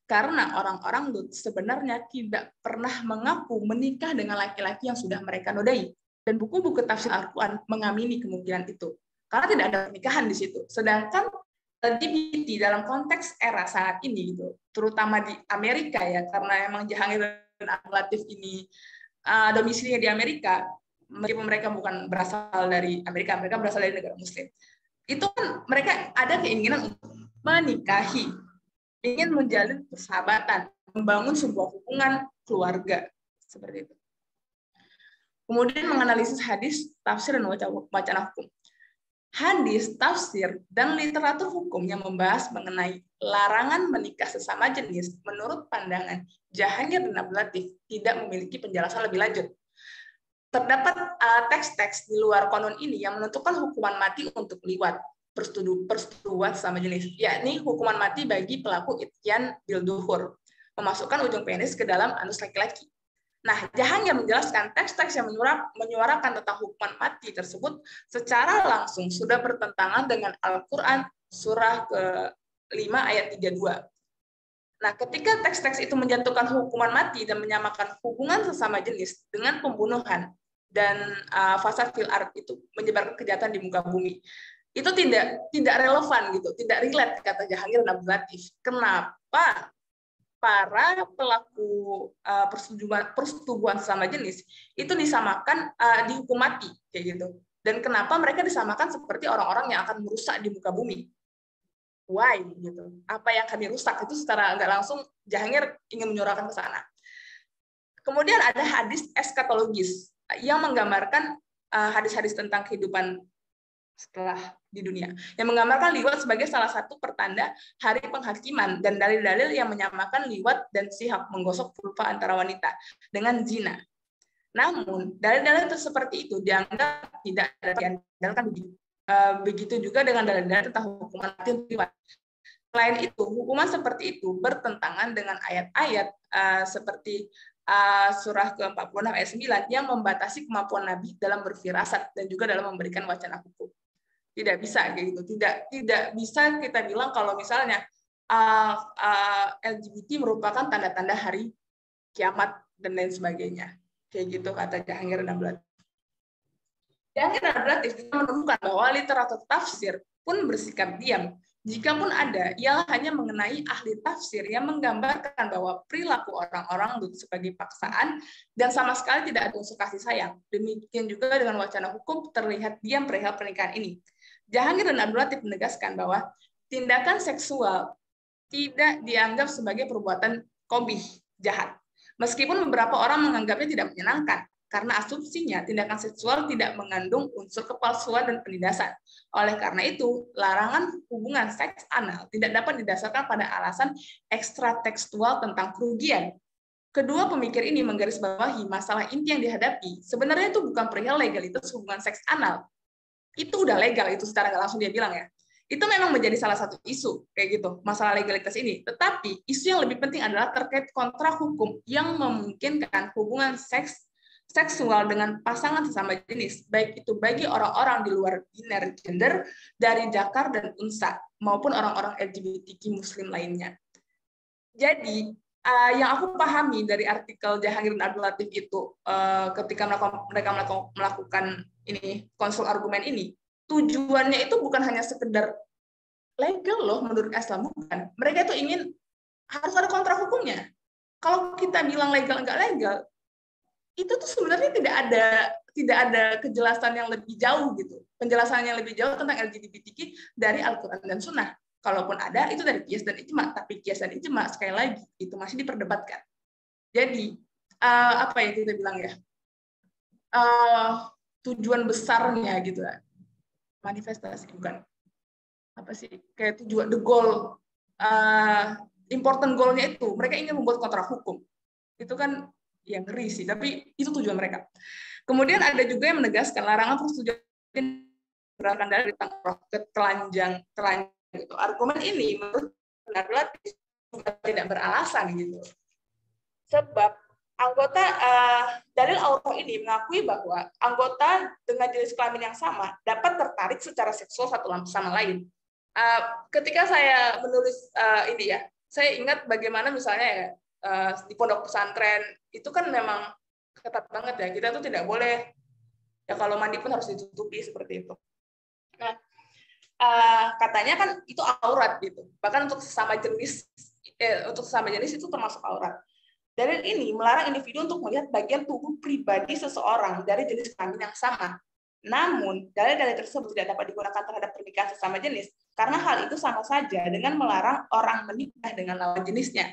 Karena orang-orang Lut sebenarnya tidak pernah mengaku menikah dengan laki-laki yang sudah mereka nodai. Dan buku-buku tafsir Al-Quran mengamini kemungkinan itu. Karena tidak ada pernikahan di situ. Sedangkan LGBT dalam konteks era saat ini, gitu, terutama di Amerika ya, karena emang Jahangir dan Abdul Latif ini domisilinya di Amerika, meskipun mereka bukan berasal dari Amerika, mereka berasal dari negara Muslim. Itu kan mereka ada keinginan untuk menikahi, ingin menjalin persahabatan, membangun sebuah hubungan keluarga seperti itu. Kemudian menganalisis hadis, tafsir, dan wacana hukum. Hadis, tafsir, dan literatur hukum yang membahas mengenai larangan menikah sesama jenis menurut pandangan Jahangir dan Abdul Latif tidak memiliki penjelasan lebih lanjut. Terdapat teks-teks di luar konon ini yang menentukan hukuman mati untuk liwat, persetubuhan sesama jenis, yakni hukuman mati bagi pelaku ityan bil duhur, memasukkan ujung penis ke dalam anus laki-laki. Nah, Jahangir menjelaskan teks-teks yang menyuarakan tentang hukuman mati tersebut secara langsung sudah bertentangan dengan Al-Quran surah ke-5 ayat 32. Nah, ketika teks-teks itu menjatuhkan hukuman mati dan menyamakan hubungan sesama jenis dengan pembunuhan dan fasad fil ard, itu menyebarkan kejahatan di muka bumi, itu tidak relevan gitu, tidak relate, kata Jahangir dan Abdul Latif. Kenapa para pelaku persetubuhan sesama jenis itu disamakan dihukum mati kayak gitu? Dan kenapa mereka disamakan seperti orang-orang yang akan merusak di muka bumi? Why gitu? Apa yang akan dirusak? Itu secara nggak langsung Jahangir ingin menyuarakan ke sana. Kemudian ada hadis eskatologis yang menggambarkan hadis-hadis tentang kehidupan setelah di dunia, yang menggambarkan liwat sebagai salah satu pertanda hari penghakiman dan dalil-dalil yang menyamakan liwat dan sihab menggosok vulva antara wanita dengan zina. Namun dalil-dalil seperti itu dianggap tidak diandalkan begitu. Begitu juga dengan dalil-dalil tentang hukuman mati untuk liwat. Selain itu, hukuman seperti itu bertentangan dengan ayat-ayat seperti surah ke-46 ayat 9 yang membatasi kemampuan Nabi dalam berfirasat dan juga dalam memberikan wacana hukum. Tidak bisa kayak gitu. Tidak bisa kita bilang kalau misalnya LGBT merupakan tanda-tanda hari kiamat dan lain sebagainya. Kayak gitu kata Jahangir dan Abdul Latif. Jahangir dan Abdul Latif menemukan bahwa literatur tafsir pun bersikap diam. Jikapun ada, ialah hanya mengenai ahli tafsir yang menggambarkan bahwa perilaku orang-orang Lut sebagai paksaan dan sama sekali tidak ada unsur kasih sayang. Demikian juga dengan wacana hukum terlihat diam perihal pernikahan ini. Jahangir dan Abdul Latif menegaskan bahwa tindakan seksual tidak dianggap sebagai perbuatan qabih, jahat. Meskipun beberapa orang menganggapnya tidak menyenangkan, karena asumsinya tindakan seksual tidak mengandung unsur kepalsuan dan penindasan. Oleh karena itu, larangan hubungan seks anal tidak dapat didasarkan pada alasan ekstratekstual tentang kerugian. Kedua pemikir ini menggarisbawahi masalah inti yang dihadapi. Sebenarnya itu bukan perihal legalitas hubungan seks anal. Itu udah legal, itu secara nggak langsung dia bilang ya. Itu memang menjadi salah satu isu kayak gitu, masalah legalitas ini. Tetapi isu yang lebih penting adalah terkait kontrak hukum yang memungkinkan hubungan seksual dengan pasangan sesama jenis, baik itu bagi orang-orang di luar biner gender dari Dzakar dan Unsa maupun orang-orang LGBTQ Muslim lainnya. Jadi yang aku pahami dari artikel Jahangir dan Abdul Latif itu ketika mereka melakukan ini konsul argumen ini, tujuannya itu bukan hanya sekedar legal loh menurut Islam, bukan. Mereka itu ingin harus ada kontrak hukumnya. Kalau kita bilang legal nggak legal, itu tuh sebenarnya tidak ada kejelasan yang lebih jauh gitu. Penjelasan yang lebih jauh tentang LGBTQ dari Al-Quran dan Sunnah. Kalaupun ada, itu dari qiyas dan ijma. Tapi qiyas dan ijma, sekali lagi, itu masih diperdebatkan. Jadi, apa yang kita bilang ya? Tujuan besarnya gitu ya. Manifestasi, bukan. Apa sih? Kayak tujuan, the goal, important goal-nya itu, mereka ingin membuat kontrak hukum. Itu kan yang ngeri sih, tapi itu tujuan mereka. Kemudian ada juga yang menegaskan larangan persetujuan berdasarkan dari telanjang gitu. Argumen ini menurut pendapat juga tidak beralasan gitu. Sebab anggota dalil Allah ini mengakui bahwa anggota dengan jenis kelamin yang sama dapat tertarik secara seksual satu sama lain. Ketika saya menulis ini ya, saya ingat bagaimana misalnya ya di pondok pesantren itu kan memang ketat banget ya, kita tuh tidak boleh ya kalau mandi pun harus ditutupi seperti itu. Nah, katanya kan itu aurat gitu, bahkan untuk sesama jenis itu termasuk aurat. Dalil ini melarang individu untuk melihat bagian tubuh pribadi seseorang dari jenis kelamin yang sama. Namun, dalil-dalil tersebut tidak dapat digunakan terhadap pernikahan sesama jenis karena hal itu sama saja dengan melarang orang menikah dengan lawan jenisnya.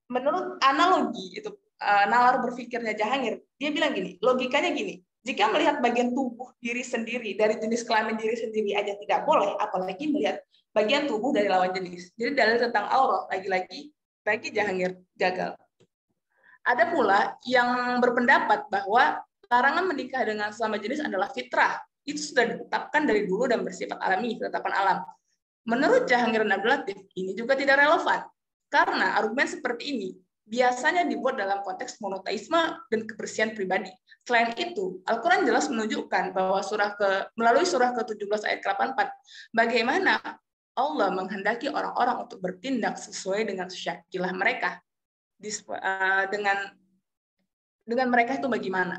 menurut analogi itu nalar berpikirnya Jahangir, dia bilang gini, logikanya gini, jika melihat bagian tubuh diri sendiri dari jenis kelamin diri sendiri aja tidak boleh, apalagi melihat bagian tubuh dari lawan jenis. Jadi dalil tentang aurat lagi-lagi bagi Jahangir gagal. Ada pula yang berpendapat bahwa larangan menikah dengan sesama jenis adalah fitrah. Itu sudah ditetapkan dari dulu dan bersifat alami, ketetapan alam. Menurut Jahangir dan Abdul Latif, ini juga tidak relevan. Karena argumen seperti ini biasanya dibuat dalam konteks monoteisme dan kebersihan pribadi. Selain itu, Al-Quran jelas menunjukkan bahwa melalui surah ke-17 ayat ke-84, bagaimana Allah menghendaki orang-orang untuk bertindak sesuai dengan syakilah mereka. Dengan mereka itu bagaimana.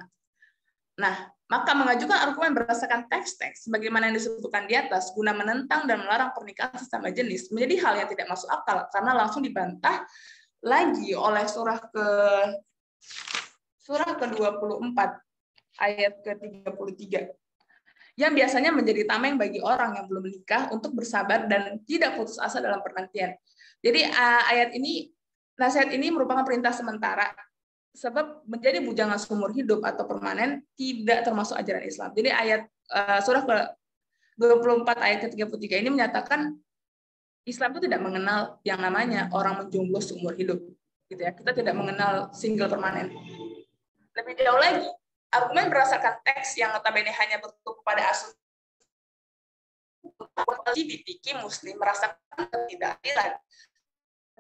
Nah, maka mengajukan argumen berdasarkan teks-teks sebagaimana yang disebutkan di atas guna menentang dan melarang pernikahan sesama jenis menjadi hal yang tidak masuk akal karena langsung dibantah lagi oleh surah ke-24 ayat ke-33 yang biasanya menjadi tameng bagi orang yang belum menikah untuk bersabar dan tidak putus asa dalam penantian. Jadi nasihat ini merupakan perintah sementara sebab menjadi bujangan seumur hidup atau permanen tidak termasuk ajaran Islam. Jadi surah ke-24 ayat ke-33 ini menyatakan Islam itu tidak mengenal yang namanya orang menjomblo seumur hidup. Gitu ya. Kita tidak mengenal single permanen. Lebih jauh lagi, argumen berdasarkan teks yang notabene hanya bertumpu pada asumsi LGBTQ Muslim merasakan ketidakadilan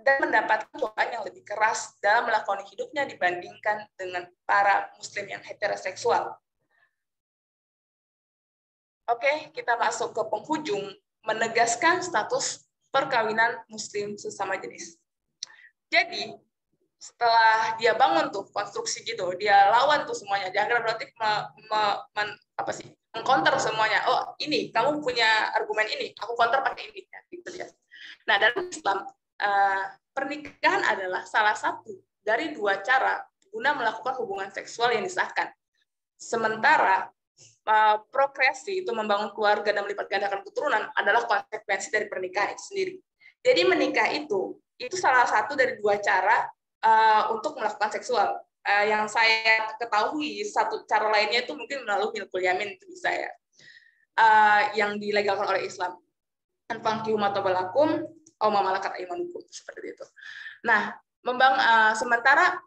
dan mendapatkan cobaan yang lebih keras dalam melakoni hidupnya dibandingkan dengan para muslim yang heteroseksual. Oke, kita masuk ke penghujung, menegaskan status perkawinan muslim sesama jenis. Jadi, setelah dia bangun tuh konstruksi gitu, dia lawan tuh semuanya. Jangan berarti mengcounter semuanya. Oh, ini kamu punya argumen ini, aku counter pakai ini, ya, gitu ya. Nah, dalam Islam pernikahan adalah salah satu dari dua cara guna melakukan hubungan seksual yang disahkan. Sementara prokreasi itu membangun keluarga dan melipat gandakan keturunan adalah konsekuensi dari pernikahan itu sendiri. Jadi menikah itu salah satu dari dua cara untuk melakukan seksual. Yang saya ketahui satu cara lainnya itu mungkin melalui milkul yamin itu bisa ya, yang dilegalkan oleh Islam. Anfankihu ma tabalakum ma malakat aymanukum, seperti itu. Nah, sementara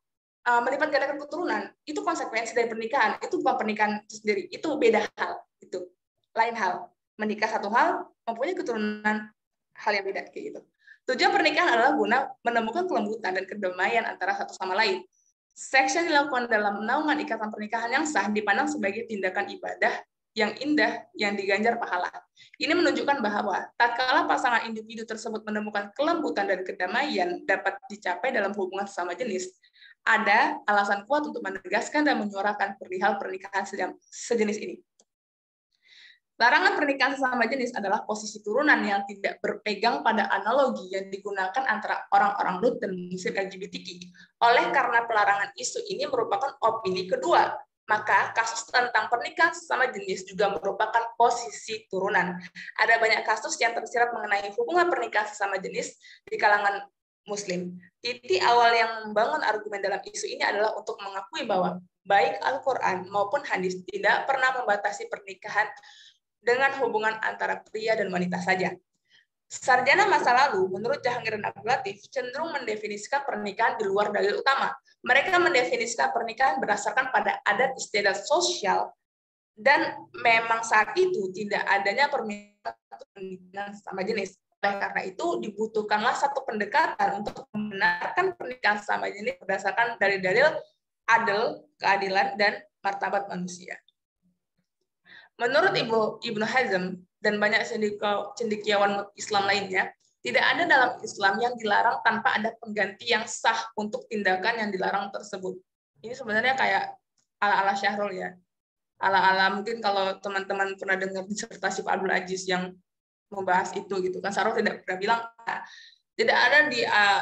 melipat gandakan keturunan itu konsekuensi dari pernikahan, itu bukan pernikahan itu sendiri, itu beda hal, itu lain hal. Menikah satu hal, mempunyai keturunan hal yang beda kayak gitu. Tujuan pernikahan adalah guna menemukan kelembutan dan kedamaian antara satu sama lain. Seks yang dilakukan dalam naungan ikatan pernikahan yang sah dipandang sebagai tindakan ibadah yang indah, yang diganjar pahala. Ini menunjukkan bahwa tatkala pasangan individu tersebut menemukan kelembutan dan kedamaian dapat dicapai dalam hubungan sesama jenis, ada alasan kuat untuk menegaskan dan menyuarakan perihal pernikahan sejenis ini. Larangan pernikahan sesama jenis adalah posisi turunan yang tidak berpegang pada analogi yang digunakan antara orang-orang Lut dan muslim LGBTQ. Oleh karena pelarangan isu ini merupakan opini kedua, maka kasus tentang pernikahan sesama jenis juga merupakan posisi turunan. Ada banyak kasus yang tersirat mengenai hubungan pernikahan sesama jenis di kalangan Muslim. Titik awal yang membangun argumen dalam isu ini adalah untuk mengakui bahwa baik Al-Quran maupun hadis tidak pernah membatasi pernikahan dengan hubungan antara pria dan wanita saja. Sarjana masa lalu, menurut Jahangir dan Abdul Latif, cenderung mendefinisikan pernikahan di luar dalil utama. Mereka mendefinisikan pernikahan berdasarkan pada adat istiadat sosial, dan memang saat itu tidak adanya pernikahan sama jenis. Oleh karena itu, dibutuhkanlah satu pendekatan untuk membenarkan pernikahan sama jenis berdasarkan dari dalil adil, keadilan, dan martabat manusia. Menurut Ibnu Hazm dan banyak cendekiawan Islam lainnya, tidak ada dalam Islam yang dilarang tanpa ada pengganti yang sah untuk tindakan yang dilarang tersebut. Ini sebenarnya kayak ala-ala Syahrul ya. Ala-ala mungkin kalau teman-teman pernah dengar disertasi Pak Abdul Aziz yang membahas itu gitu kan, Syahrul tidak pernah bilang tidak ada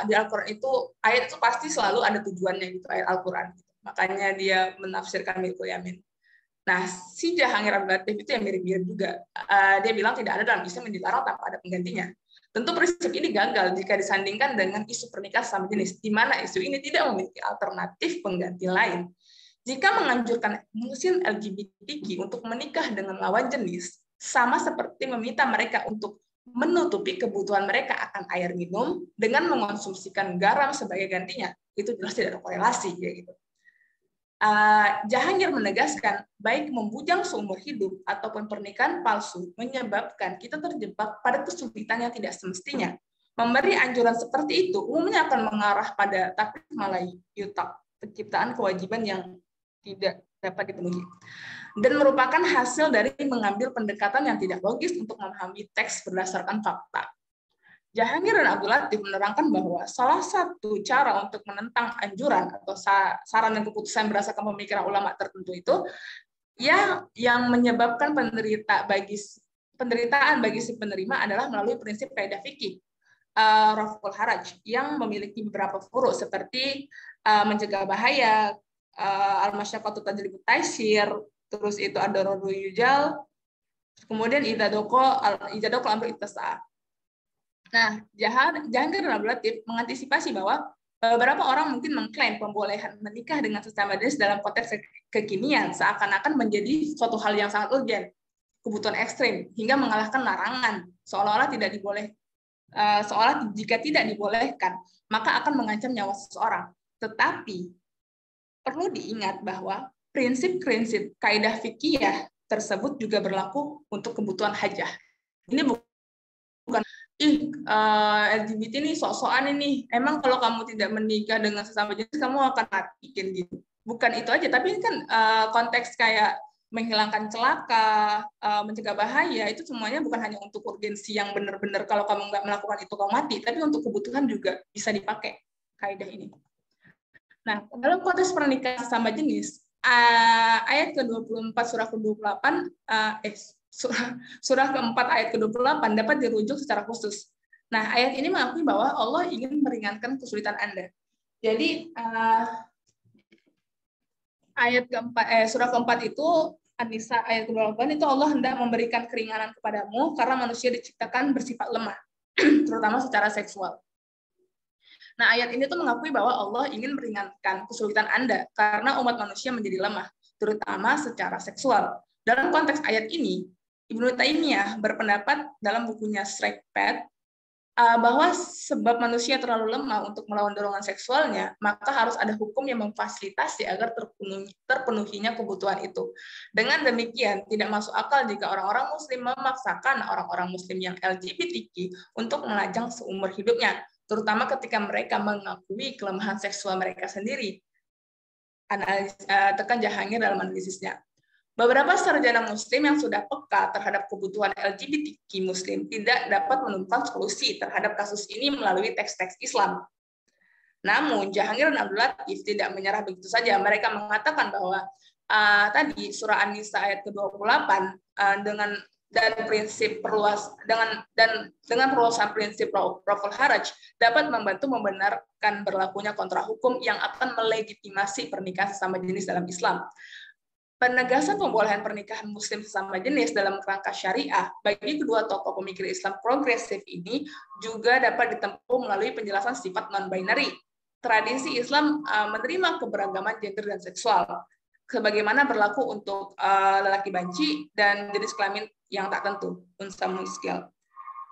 di Al-Quran itu, ayat itu pasti selalu ada tujuannya gitu, ayat Al-Quran. Makanya dia menafsirkan milkul yamin. Nah, si Jahangir Abdul Latif itu yang mirip-mirip juga. Dia bilang tidak ada dalam Islam yang dilarang tanpa ada penggantinya. Tentu prinsip ini gagal jika disandingkan dengan isu pernikahan sesama jenis, di mana isu ini tidak memiliki alternatif pengganti lain. Jika menganjurkan muslim LGBTQ untuk menikah dengan lawan jenis, sama seperti meminta mereka untuk menutupi kebutuhan mereka akan air minum dengan mengonsumsikan garam sebagai gantinya. Itu jelas tidak ada korelasi, kayak gitu. Jahangir menegaskan, baik membujang seumur hidup ataupun pernikahan palsu menyebabkan kita terjebak pada kesulitan yang tidak semestinya. Memberi anjuran seperti itu umumnya akan mengarah pada taklif malayutak, penciptaan kewajiban yang tidak dapat dipenuhi, dan merupakan hasil dari mengambil pendekatan yang tidak logis untuk memahami teks berdasarkan fakta. Jahangir dan Abdul Latif menerangkan bahwa salah satu cara untuk menentang anjuran atau saran dan keputusan berdasarkan pemikiran ulama tertentu itu yang menyebabkan penderitaan bagi si penerima adalah melalui prinsip kaidah fikih raf'ul haraj yang memiliki beberapa furu seperti mencegah bahaya, al-masyaqqatu tajlibu taysir, terus itu ad-dararu yujal, kemudian idadoko amru ittasa. Nah, Jahangir dan Abdul Latif mengantisipasi bahwa beberapa orang mungkin mengklaim pembolehan menikah dengan sesama jenis dalam konteks kekinian seakan-akan menjadi suatu hal yang sangat urgen, kebutuhan ekstrim, hingga mengalahkan larangan, seolah-olah jika tidak dibolehkan, maka akan mengancam nyawa seseorang. Tetapi, perlu diingat bahwa prinsip-prinsip kaidah fikih tersebut juga berlaku untuk kebutuhan hajah. Ini bukan LGBT ini sok-sokan ini. Emang kalau kamu tidak menikah dengan sesama jenis kamu akan mati gitu. Bukan itu aja, tapi ini kan konteks kayak menghilangkan celaka, mencegah bahaya, itu semuanya bukan hanya untuk urgensi yang benar-benar kalau kamu nggak melakukan itu kamu mati, tapi untuk kebutuhan juga bisa dipakai kaidah ini. Nah, dalam konteks pernikahan sesama jenis, ayat ke-24 surah ke-28 surah keempat ayat ke-28 dapat dirujuk secara khusus. Nah, ayat ini mengakui bahwa Allah ingin meringankan kesulitan Anda. Jadi ayat keempat, surah keempat itu An-Nisa ayat ke-28 itu Allah hendak memberikan keringanan kepadamu karena manusia diciptakan bersifat lemah, terutama secara seksual. Nah, ayat ini tuh mengakui bahwa Allah ingin meringankan kesulitan Anda karena umat manusia menjadi lemah, terutama secara seksual. Dalam konteks ayat ini, Ibnu Taimiyah berpendapat dalam bukunya Strike Path bahwa sebab manusia terlalu lemah untuk melawan dorongan seksualnya, maka harus ada hukum yang memfasilitasi agar terpenuhinya kebutuhan itu. Dengan demikian, tidak masuk akal jika orang-orang muslim memaksakan orang-orang muslim yang LGBTQ untuk melajang seumur hidupnya, terutama ketika mereka mengakui kelemahan seksual mereka sendiri. Tekan Jahangir dalam analisisnya. Beberapa sarjana muslim yang sudah peka terhadap kebutuhan LGBTQ muslim tidak dapat menemukan solusi terhadap kasus ini melalui teks-teks Islam. Namun, Jahangir dan Abdul Latif tidak menyerah begitu saja. Mereka mengatakan bahwa tadi surah An-Nisa ayat ke-28 dengan perluasan prinsip raf'ul haraj dapat membantu membenarkan berlakunya kontra hukum yang akan melegitimasi pernikahan sesama jenis dalam Islam. Penegasan pembolehan pernikahan muslim sesama jenis dalam kerangka syariah bagi kedua tokoh pemikir Islam progresif ini juga dapat ditempuh melalui penjelasan sifat non-binary. Tradisi Islam menerima keberagaman gender dan seksual, sebagaimana berlaku untuk lelaki banci dan jenis kelamin yang tak tentu, unsa muskil.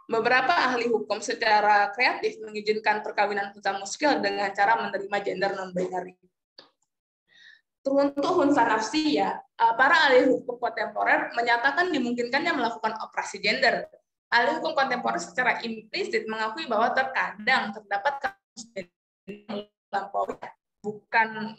Beberapa ahli hukum secara kreatif mengizinkan perkawinan unsa muskil dengan cara menerima gender non-binary. Untuk unsa nafsiyah, para ahli hukum kontemporer menyatakan dimungkinkannya melakukan operasi gender. Ahli hukum kontemporer secara implisit mengakui bahwa terkadang terdapat kasus melampaui, bukan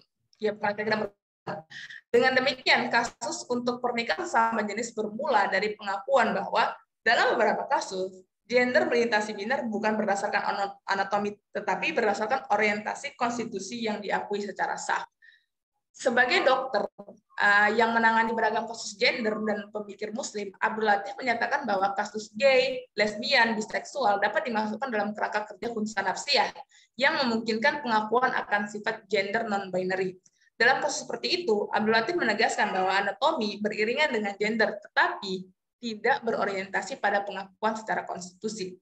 dengan demikian, kasus untuk pernikahan sama jenis bermula dari pengakuan bahwa dalam beberapa kasus, gender melintasi biner bukan berdasarkan anatomi, tetapi berdasarkan orientasi konstitusi yang diakui secara sah. Sebagai dokter yang menangani beragam kasus gender dan pemikir muslim, Abdul Latif menyatakan bahwa kasus gay, lesbian, biseksual dapat dimasukkan dalam kerangka kerja unsa nafsiyah yang memungkinkan pengakuan akan sifat gender non-binary. Dalam kasus seperti itu, Abdul Latif menegaskan bahwa anatomi beriringan dengan gender, tetapi tidak berorientasi pada pengakuan secara konstitusi.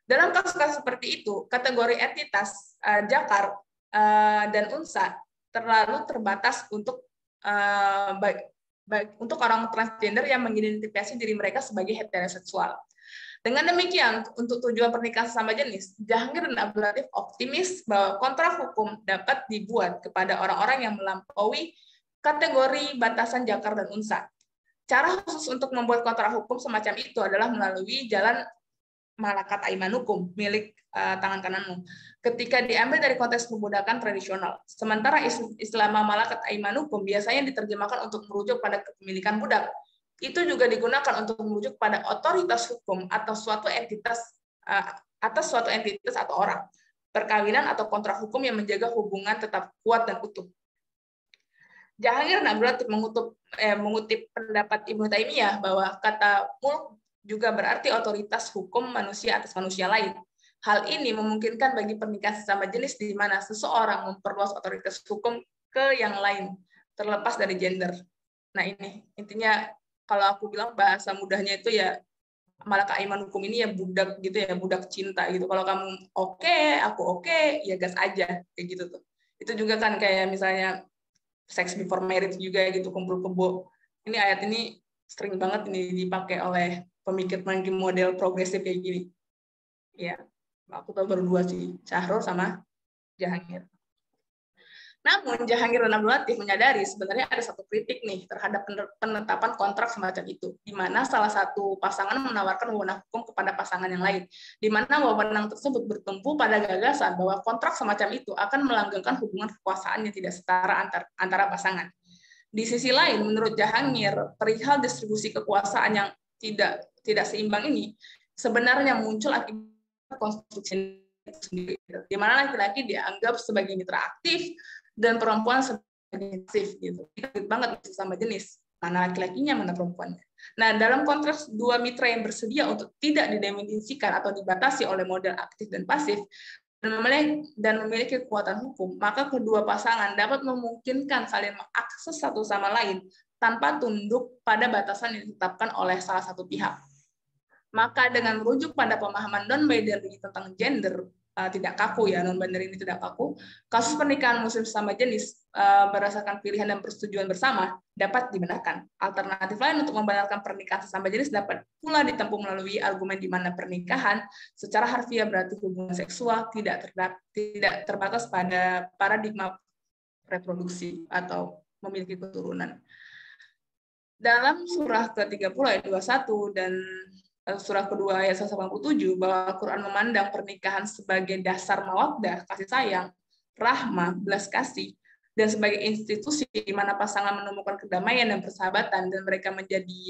Dalam kasus-kasus seperti itu, kategori entitas jakar dan unsa terlalu terbatas untuk untuk orang transgender yang mengidentifikasi diri mereka sebagai heteroseksual. Dengan demikian, untuk tujuan pernikahan sesama jenis, Jahangir dan Abdul Latif optimis bahwa kontrak hukum dapat dibuat kepada orang-orang yang melampaui kategori batasan jakar dan unsa. Cara khusus untuk membuat kontrak hukum semacam itu adalah melalui jalan malakat aiman hukum milik tangan kananmu. Ketika diambil dari konteks perbudakan tradisional. Sementara istilah malakat aiman hukum biasanya diterjemahkan untuk merujuk pada kepemilikan budak. Itu juga digunakan untuk merujuk pada otoritas hukum atau suatu entitas atas suatu entitas atau orang, perkawinan atau kontrak hukum yang menjaga hubungan tetap kuat dan utuh. Jahangir dan Abdul Latif mengutip pendapat Ibnu Taimiyah bahwa kata mulk juga berarti otoritas hukum manusia atas manusia lain. Hal ini memungkinkan bagi pernikahan sesama jenis di mana seseorang memperluas otoritas hukum ke yang lain, terlepas dari gender. Nah ini intinya, kalau aku bilang bahasa mudahnya itu ya malakat aiman hukum ini ya budak gitu ya, budak cinta gitu. Kalau kamu oke, aku oke, ya gas aja kayak gitu tuh. Itu juga kan kayak misalnya sex before marriage juga gitu, kumpul kebo. Ini ayat ini sering banget ini dipakai oleh pemikir-pemikir model progresif kayak gini. Ya, aku tahu baru 2 sih, Syahrul sama Jahangir. Namun Jahangir dan Abdul Latif menyadari sebenarnya ada satu kritik nih terhadap penetapan kontrak semacam itu, di mana salah satu pasangan menawarkan wewenang hukum kepada pasangan yang lain, di mana wewenang tersebut bertumpu pada gagasan bahwa kontrak semacam itu akan melanggengkan hubungan kekuasaan yang tidak setara antara pasangan. Di sisi lain, menurut Jahangir, perihal distribusi kekuasaan yang tidak seimbang ini sebenarnya muncul akibat konstruksi sendiri, di mana laki-laki dianggap sebagai mitra aktif dan perempuan sebagai pasif gitu. Itu banget sesama jenis. Mana laki-lakinya, mana perempuannya. Nah, dalam konteks dua mitra yang bersedia untuk tidak didefinisikan atau dibatasi oleh model aktif dan pasif dan memiliki kekuatan hukum, maka kedua pasangan dapat memungkinkan saling mengakses satu sama lain tanpa tunduk pada batasan yang ditetapkan oleh salah satu pihak. Maka dengan merujuk pada pemahaman non-binary tentang gender, tidak kaku ya, non-binary ini tidak kaku, kasus pernikahan muslim sesama jenis berdasarkan pilihan dan persetujuan bersama dapat dibenarkan. Alternatif lain untuk membenarkan pernikahan sesama jenis dapat pula ditempuh melalui argumen di mana pernikahan secara harfiah berarti hubungan seksual tidak terbatas pada paradigma reproduksi atau memiliki keturunan. Dalam surah ke-30 ayat 21 dan surah kedua ayat 187 bahwa Al-Quran memandang pernikahan sebagai dasar mawaddah, kasih sayang, rahmah, belas kasih, dan sebagai institusi di mana pasangan menemukan kedamaian dan persahabatan dan mereka menjadi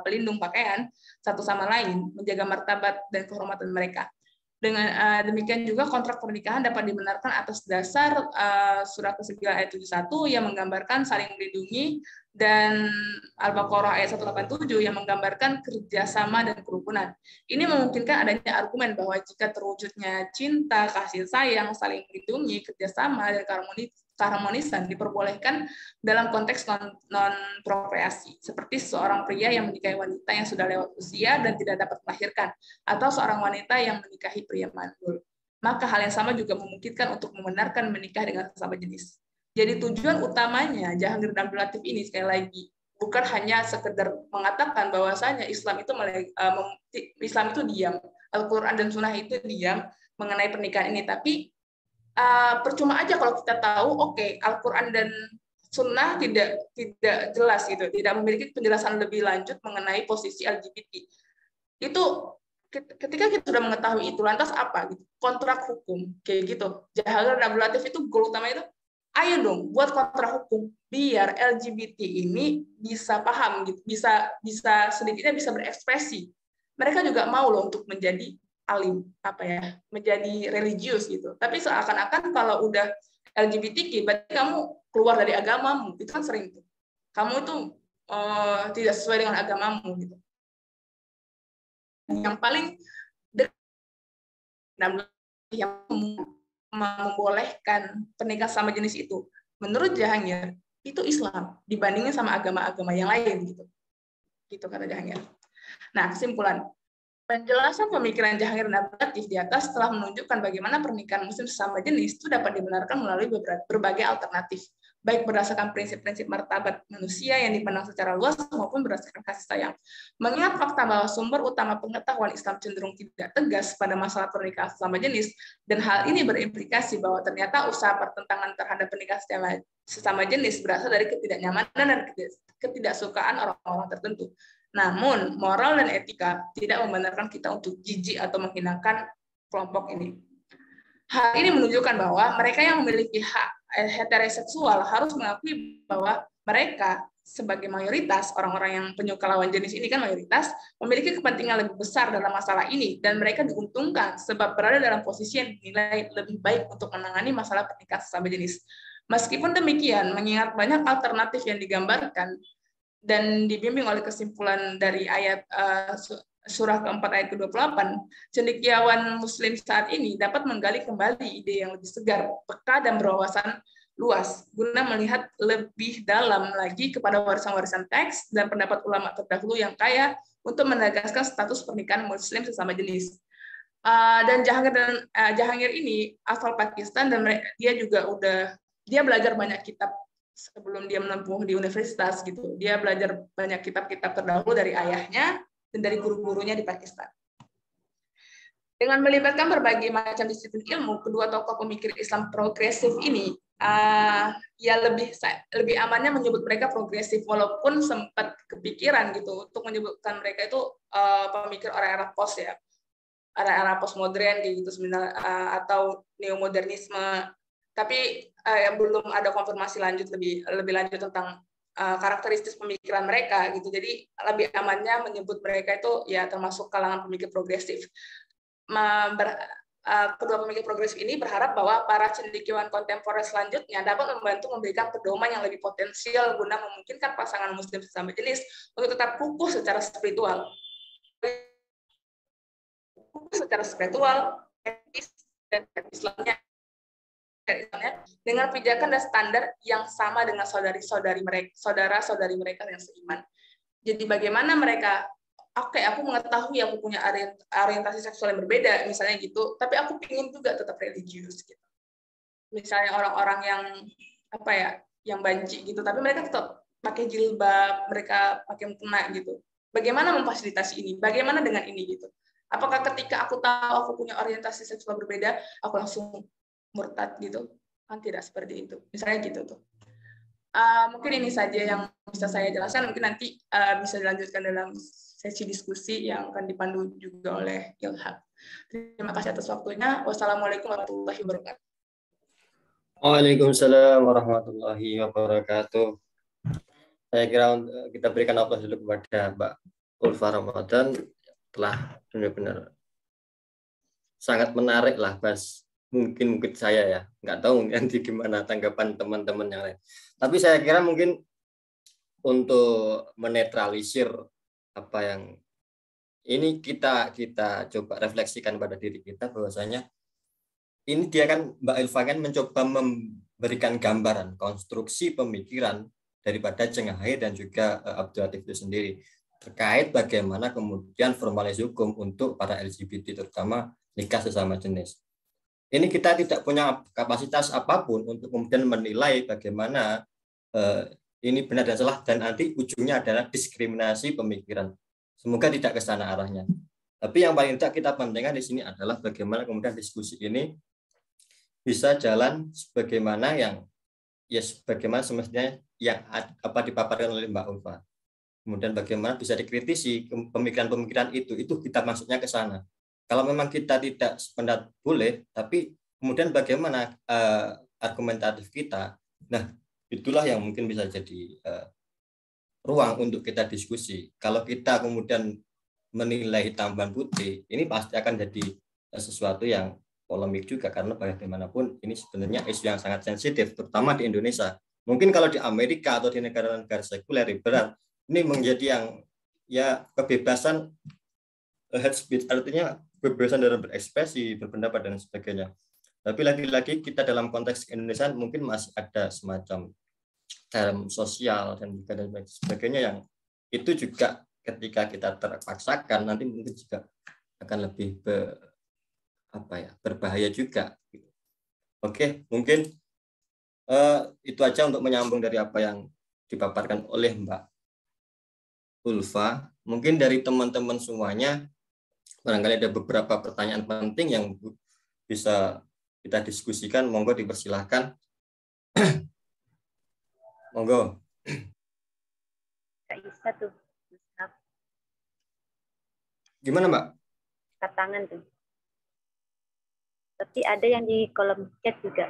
pelindung pakaian satu sama lain, menjaga martabat dan kehormatan mereka. Dengan demikian juga kontrak pernikahan dapat dibenarkan atas dasar surah ke-9 ayat 71 yang menggambarkan saling melindungi dan Al-Baqarah ayat 187 yang menggambarkan kerjasama dan kerukunan. Ini memungkinkan adanya argumen bahwa jika terwujudnya cinta, kasih sayang, saling melindungi, kerjasama, dan keharmonisan diperbolehkan dalam konteks non-prokreasi, seperti seorang pria yang menikahi wanita yang sudah lewat usia dan tidak dapat melahirkan, atau seorang wanita yang menikahi pria mandul. Maka hal yang sama juga memungkinkan untuk membenarkan menikah dengan sesama jenis. Jadi tujuan utamanya Jahangir dan Abdul Latif ini sekali lagi bukan hanya sekedar mengatakan bahwasanya Islam itu diam, Al-Quran dan Sunnah itu diam mengenai pernikahan ini, tapi percuma aja kalau kita tahu oke, Al-Quran dan Sunnah tidak jelas gitu, tidak memiliki penjelasan lebih lanjut mengenai posisi LGBT. Itu ketika kita sudah mengetahui itu, lantas apa gitu? Kontrak hukum kayak gitu. Jahangir dan Abdul Latif itu goal utama itu, ayo dong buat kontrak hukum biar LGBT ini bisa paham gitu, bisa sedikitnya bisa berekspresi. Mereka juga mau loh untuk menjadi alim, menjadi religius gitu. Tapi seakan-akan kalau udah LGBTQ berarti kamu keluar dari agamamu. Itu kan sering tuh. Kamu itu tidak sesuai dengan agamamu gitu. Yang paling dekat yang membolehkan pernikahan sama jenis itu, menurut Jahangir itu Islam dibandingin sama agama-agama yang lain gitu kata Jahangir. Nah, kesimpulan, Penjelasan pemikiran Jahangir Nabati di atas telah menunjukkan bagaimana pernikahan muslim sesama jenis itu dapat dibenarkan melalui berbagai alternatif, baik berdasarkan prinsip-prinsip martabat manusia yang dipandang secara luas maupun berdasarkan kasih sayang. Mengingat fakta bahwa sumber utama pengetahuan Islam cenderung tidak tegas pada masalah pernikahan sesama jenis, dan hal ini berimplikasi bahwa ternyata usaha pertentangan terhadap pernikahan sesama jenis berasal dari ketidaknyamanan dan ketidaksukaan orang-orang tertentu. Namun, moral dan etika tidak membenarkan kita untuk jijik atau menghinakan kelompok ini. Hal ini menunjukkan bahwa mereka yang memiliki hak heteroseksual harus mengakui bahwa mereka sebagai mayoritas, orang-orang yang penyuka lawan jenis ini kan mayoritas, memiliki kepentingan lebih besar dalam masalah ini, dan mereka diuntungkan sebab berada dalam posisi yang dinilai lebih baik untuk menangani masalah pernikahan sesama jenis. Meskipun demikian, mengingat banyak alternatif yang digambarkan, dan dibimbing oleh kesimpulan dari ayat surah keempat ayat ke-28, cendekiawan muslim saat ini dapat menggali kembali ide yang lebih segar, peka, dan berwawasan luas, guna melihat lebih dalam lagi kepada warisan-warisan teks dan pendapat ulama terdahulu yang kaya untuk menegaskan status pernikahan muslim sesama jenis. Dan Jahangir ini asal Pakistan, dan dia belajar banyak kitab sebelum dia menempuh di universitas gitu. Dia belajar banyak kitab-kitab terdahulu dari ayahnya dan dari guru-gurunya di Pakistan. Dengan melibatkan berbagai macam disiplin ilmu, kedua tokoh pemikir Islam progresif ini ya lebih amannya menyebut mereka progresif, walaupun sempat kepikiran gitu untuk menyebutkan mereka itu pemikir era-era post ya, era-era postmodern gitu sebenarnya, atau neomodernisme. Tapi belum ada konfirmasi lebih lanjut tentang karakteristik pemikiran mereka gitu. Jadi lebih amannya menyebut mereka itu ya termasuk kalangan pemikir progresif. Kedua pemikir progresif ini berharap bahwa para cendekiawan kontemporer selanjutnya dapat membantu memberikan pedoman yang lebih potensial guna memungkinkan pasangan muslim sesama jenis untuk tetap kukuh secara spiritual, etis, dan Islamnya, dengan pijakan dan standar yang sama dengan saudara-saudari mereka yang seiman. Jadi bagaimana mereka, oke, aku mengetahui aku punya orientasi seksual yang berbeda, misalnya gitu, tapi aku ingin juga tetap religius gitu. Misalnya orang-orang yang banci gitu, tapi mereka tetap pakai jilbab, mereka pakai mukena gitu. Bagaimana memfasilitasi ini? Bagaimana dengan ini gitu? Apakah ketika aku tahu aku punya orientasi seksual berbeda, aku langsung murtad gitu? Kan tidak seperti itu. Misalnya gitu tuh. Mungkin ini saja yang bisa saya jelaskan. Mungkin nanti bisa dilanjutkan dalam sesi diskusi yang akan dipandu juga oleh Ilham. Terima kasih atas waktunya. Wassalamualaikum warahmatullahi wabarakatuh. Waalaikumsalam warahmatullahi wabarakatuh. Saya kira kita berikan aplaus dulu kepada Mbak Ulfa Ramadan, telah benar-benar sangat menarik lah, Mas. Mungkin saya ya, nggak tahu nanti gimana tanggapan teman-teman yang lain. Tapi saya kira mungkin untuk menetralisir apa yang ini kita coba refleksikan pada diri kita, bahwasanya ini dia kan Mbak Ulfa kan mencoba memberikan gambaran konstruksi pemikiran daripada Cenghai dan juga Abdul Latif itu sendiri terkait bagaimana kemudian formalis hukum untuk para LGBT, terutama nikah sesama jenis. Ini kita tidak punya kapasitas apapun untuk kemudian menilai bagaimana ini benar dan salah, dan nanti ujungnya adalah diskriminasi pemikiran. Semoga tidak ke sana arahnya. Tapi yang paling tidak kita pentingkan di sini adalah bagaimana kemudian diskusi ini bisa jalan sebagaimana sebagaimana semestinya yang dipaparkan oleh Mbak Ulfa. Kemudian bagaimana bisa dikritisi pemikiran-pemikiran itu kita maksudnya ke sana. Kalau memang kita tidak sependapat boleh, tapi kemudian bagaimana argumentatif kita, nah itulah yang mungkin bisa jadi ruang untuk kita diskusi. Kalau kita kemudian menilai tambahan putih, ini pasti akan jadi sesuatu yang polemik juga, karena bagaimanapun ini sebenarnya isu yang sangat sensitif, terutama di Indonesia. Mungkin kalau di Amerika atau di negara-negara sekuler liberal, ini menjadi yang kebebasan hate speech, artinya kebebasan dalam berekspresi, berpendapat dan sebagainya. Tapi lagi-lagi kita dalam konteks Indonesia mungkin masih ada semacam dalam sosial dan sebagainya yang itu juga ketika kita terpaksakan nanti mungkin juga akan lebih berbahaya juga. Oke, mungkin itu aja untuk menyambung dari apa yang dipaparkan oleh Mbak Ulfa. Mungkin dari teman-teman semuanya, barangkali ada beberapa pertanyaan penting yang bisa kita diskusikan. Monggo dipersilahkan. Monggo. Kak Isa tuh. Gimana, Mbak? Angkat tangan tuh. Tapi ada yang di kolom chat juga.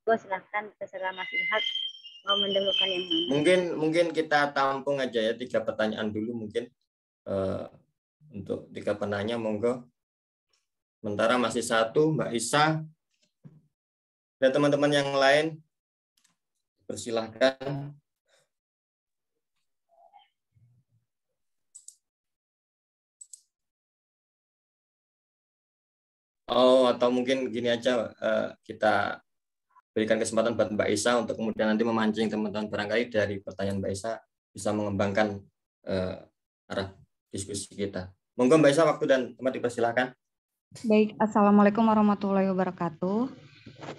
Silahkan terserah Mas Ilham mau mendahulukan yang mana. Mungkin kita tampung aja ya 3 pertanyaan dulu mungkin untuk 3 penanya, monggo. Sementara masih 1 Mbak Isa dan teman-teman yang lain, persilahkan. Atau mungkin gini aja, kita berikan kesempatan buat Mbak Isa untuk kemudian nanti memancing teman-teman, barangkali dari pertanyaan Mbak Isa bisa mengembangkan arah diskusi kita. Monggo Mbak Isa, waktu dan tempat dipersilahkan. Baik, Assalamualaikum warahmatullahi wabarakatuh.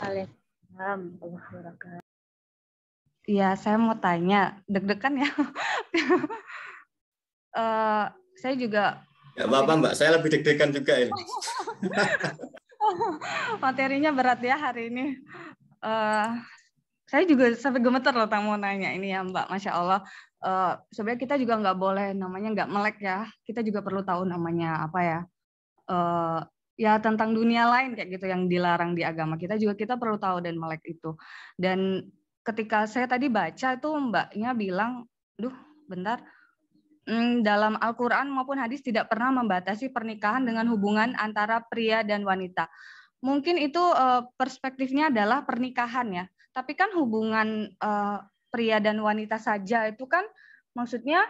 Waalaikumsalam warahmatullahi wabarakatuh. Ya, saya mau tanya, deg-degan ya. Saya juga. Ya apa-apa Mbak, saya lebih deg-degan juga ini. Materinya berat ya hari ini. Saya juga sampai gemeter loh mau nanya ini ya Mbak, Masya Allah. Sebenarnya kita juga nggak boleh namanya nggak melek ya. Kita juga perlu tahu namanya apa ya. Ya tentang dunia lain kayak gitu yang dilarang di agama kita juga kita perlu tahu dan melek itu. Dan ketika saya tadi baca itu Mbaknya bilang, bentar, dalam Al-Quran maupun hadis tidak pernah membatasi pernikahan dengan hubungan antara pria dan wanita. Mungkin itu perspektifnya adalah pernikahan ya. Tapi kan hubungan pria dan wanita saja itu kan maksudnya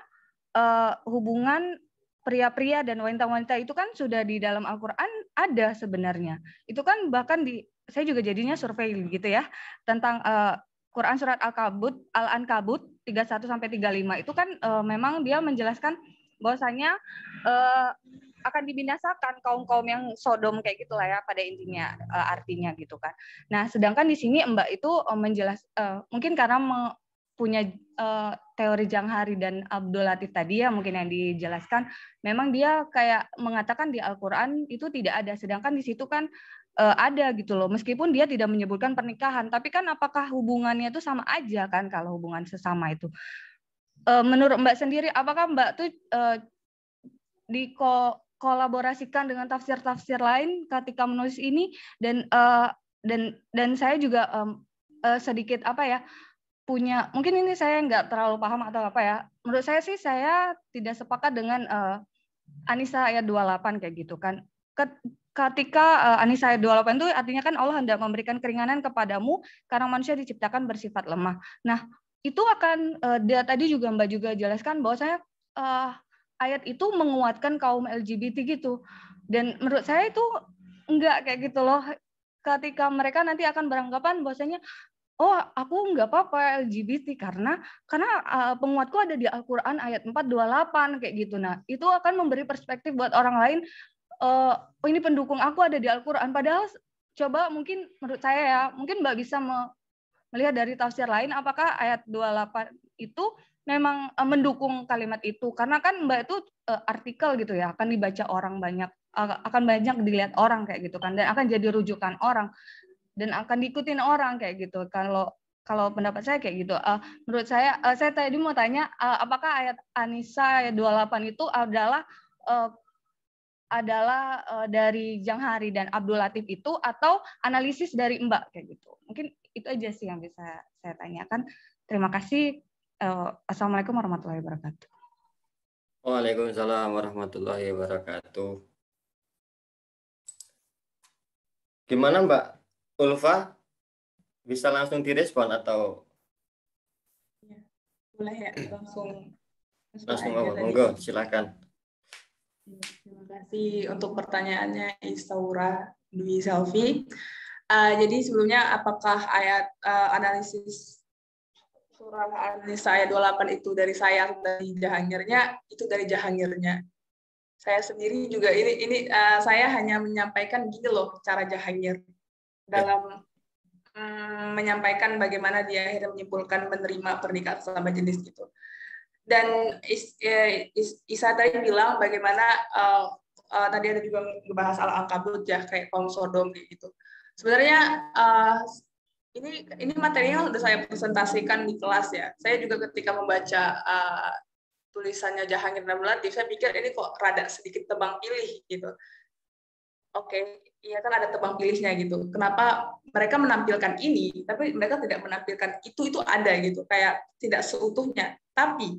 hubungan pria-pria dan wanita-wanita itu kan sudah di dalam Al-Quran ada sebenarnya. Itu kan bahkan saya juga jadinya survei gitu ya tentang Quran surat Al-Ankabut 31-35 itu kan memang dia menjelaskan bahwasanya akan dibinasakan kaum-kaum yang Sodom kayak gitulah ya pada intinya artinya gitu kan. Nah, sedangkan di sini Mbak itu mungkin karena punya teori Janghari dan Abdul Latif tadi ya mungkin yang dijelaskan, memang dia kayak mengatakan di Al-Quran itu tidak ada, sedangkan di situ kan ada gitu loh, meskipun dia tidak menyebutkan pernikahan, tapi kan apakah hubungannya itu sama aja kan kalau hubungan sesama itu? Menurut Mbak sendiri, apakah Mbak tuh dikolaborasikan dengan tafsir-tafsir lain ketika menulis ini dan saya juga sedikit apa ya punya, mungkin ini saya nggak terlalu paham atau apa ya, menurut saya sih saya tidak sepakat dengan An-Nisa ayat 28 kayak gitu kan. Ketika An-Nisa ayat 28 itu artinya kan Allah hendak memberikan keringanan kepadamu karena manusia diciptakan bersifat lemah. Nah, itu akan dia tadi juga Mbak juga jelaskan bahwa saya ayat itu menguatkan kaum LGBT gitu. Dan menurut saya itu enggak kayak gitu loh. Ketika mereka nanti akan beranggapan bahwasanya oh, aku nggak apa-apa LGBT karena penguatku ada di Al-Quran ayat 428 kayak gitu. Nah, itu akan memberi perspektif buat orang lain. Oh, ini pendukung aku ada di Al-Quran. Padahal coba mungkin menurut saya ya, mungkin Mbak bisa melihat dari tafsir lain apakah ayat 28 itu memang mendukung kalimat itu. Karena kan Mbak itu artikel gitu ya, akan dibaca orang banyak, akan banyak dilihat orang kayak gitu kan, dan akan jadi rujukan orang. Dan akan diikutin orang kayak gitu. Kalau pendapat saya kayak gitu. Menurut saya tadi mau tanya, apakah ayat An-Nisa ayat 28 itu adalah dari Janghari dan Abdul Latif itu atau analisis dari Mbak kayak gitu. Mungkin itu aja sih yang bisa saya tanyakan. Terima kasih. Assalamualaikum warahmatullahi wabarakatuh. Waalaikumsalam warahmatullahi wabarakatuh. Gimana Mbak Ulfa, bisa langsung direspon atau? Ya, boleh ya, langsung monggo, silakan. Terima kasih untuk pertanyaannya Isaura Dwi Selvi. Jadi sebelumnya apakah ayat analisis surah An-Nisa ayat 28 itu dari saya atau dari Jahangirnya? Itu dari Jahangirnya. Saya sendiri juga saya hanya menyampaikan gini loh cara Jahangir dalam menyampaikan bagaimana dia akhirnya menyimpulkan menerima pernikahan sesama jenis gitu. Dan Isa tadi bilang bagaimana tadi ada juga membahas Al-Ankabut ya, kayak kaum Sodom gitu. Sebenarnya ini materinya sudah saya presentasikan di kelas ya. Saya juga ketika membaca tulisannya Jahangir dan Abdul Latif, saya pikir ini kok rada sedikit tebang pilih gitu. Oke, iya kan ada tebang pilihnya gitu. Kenapa mereka menampilkan ini, tapi mereka tidak menampilkan itu ada gitu, kayak tidak seutuhnya. Tapi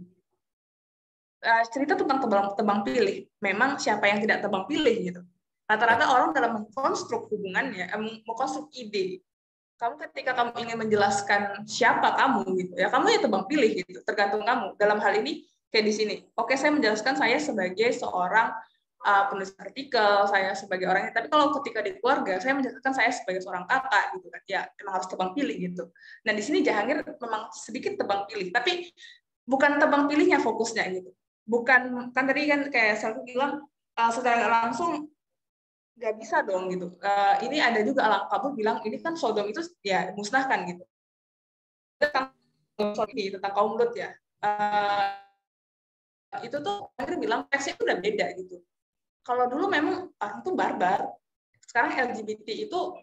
cerita tentang tebang pilih, memang siapa yang tidak tebang pilih gitu. Rata-rata orang dalam mengkonstruk hubungannya, mengkonstruk ide. Kamu ketika kamu ingin menjelaskan siapa kamu gitu, ya kamu ya tebang pilih gitu, tergantung kamu. Dalam hal ini kayak di sini. Oke, saya menjelaskan saya sebagai seorang penulis artikel, saya sebagai orangnya. Tapi kalau ketika di keluarga, saya menjelaskan saya sebagai seorang kakak gitu kan. Ya, memang harus tebang pilih gitu. Nah, di sini Jahangir memang sedikit tebang pilih, tapi bukan tebang pilihnya fokusnya gitu. Bukan, kan tadi kan kayak saya bilang secara nggak langsung nggak bisa dong gitu. Ini ada juga Al-Ankabut bilang ini kan Sodom itu ya musnahkan gitu. Tentang kaum Lut ya. Itu tuh akhirnya bilang teksnya itu udah beda gitu. Kalau dulu memang orang tuh barbar. Sekarang LGBT itu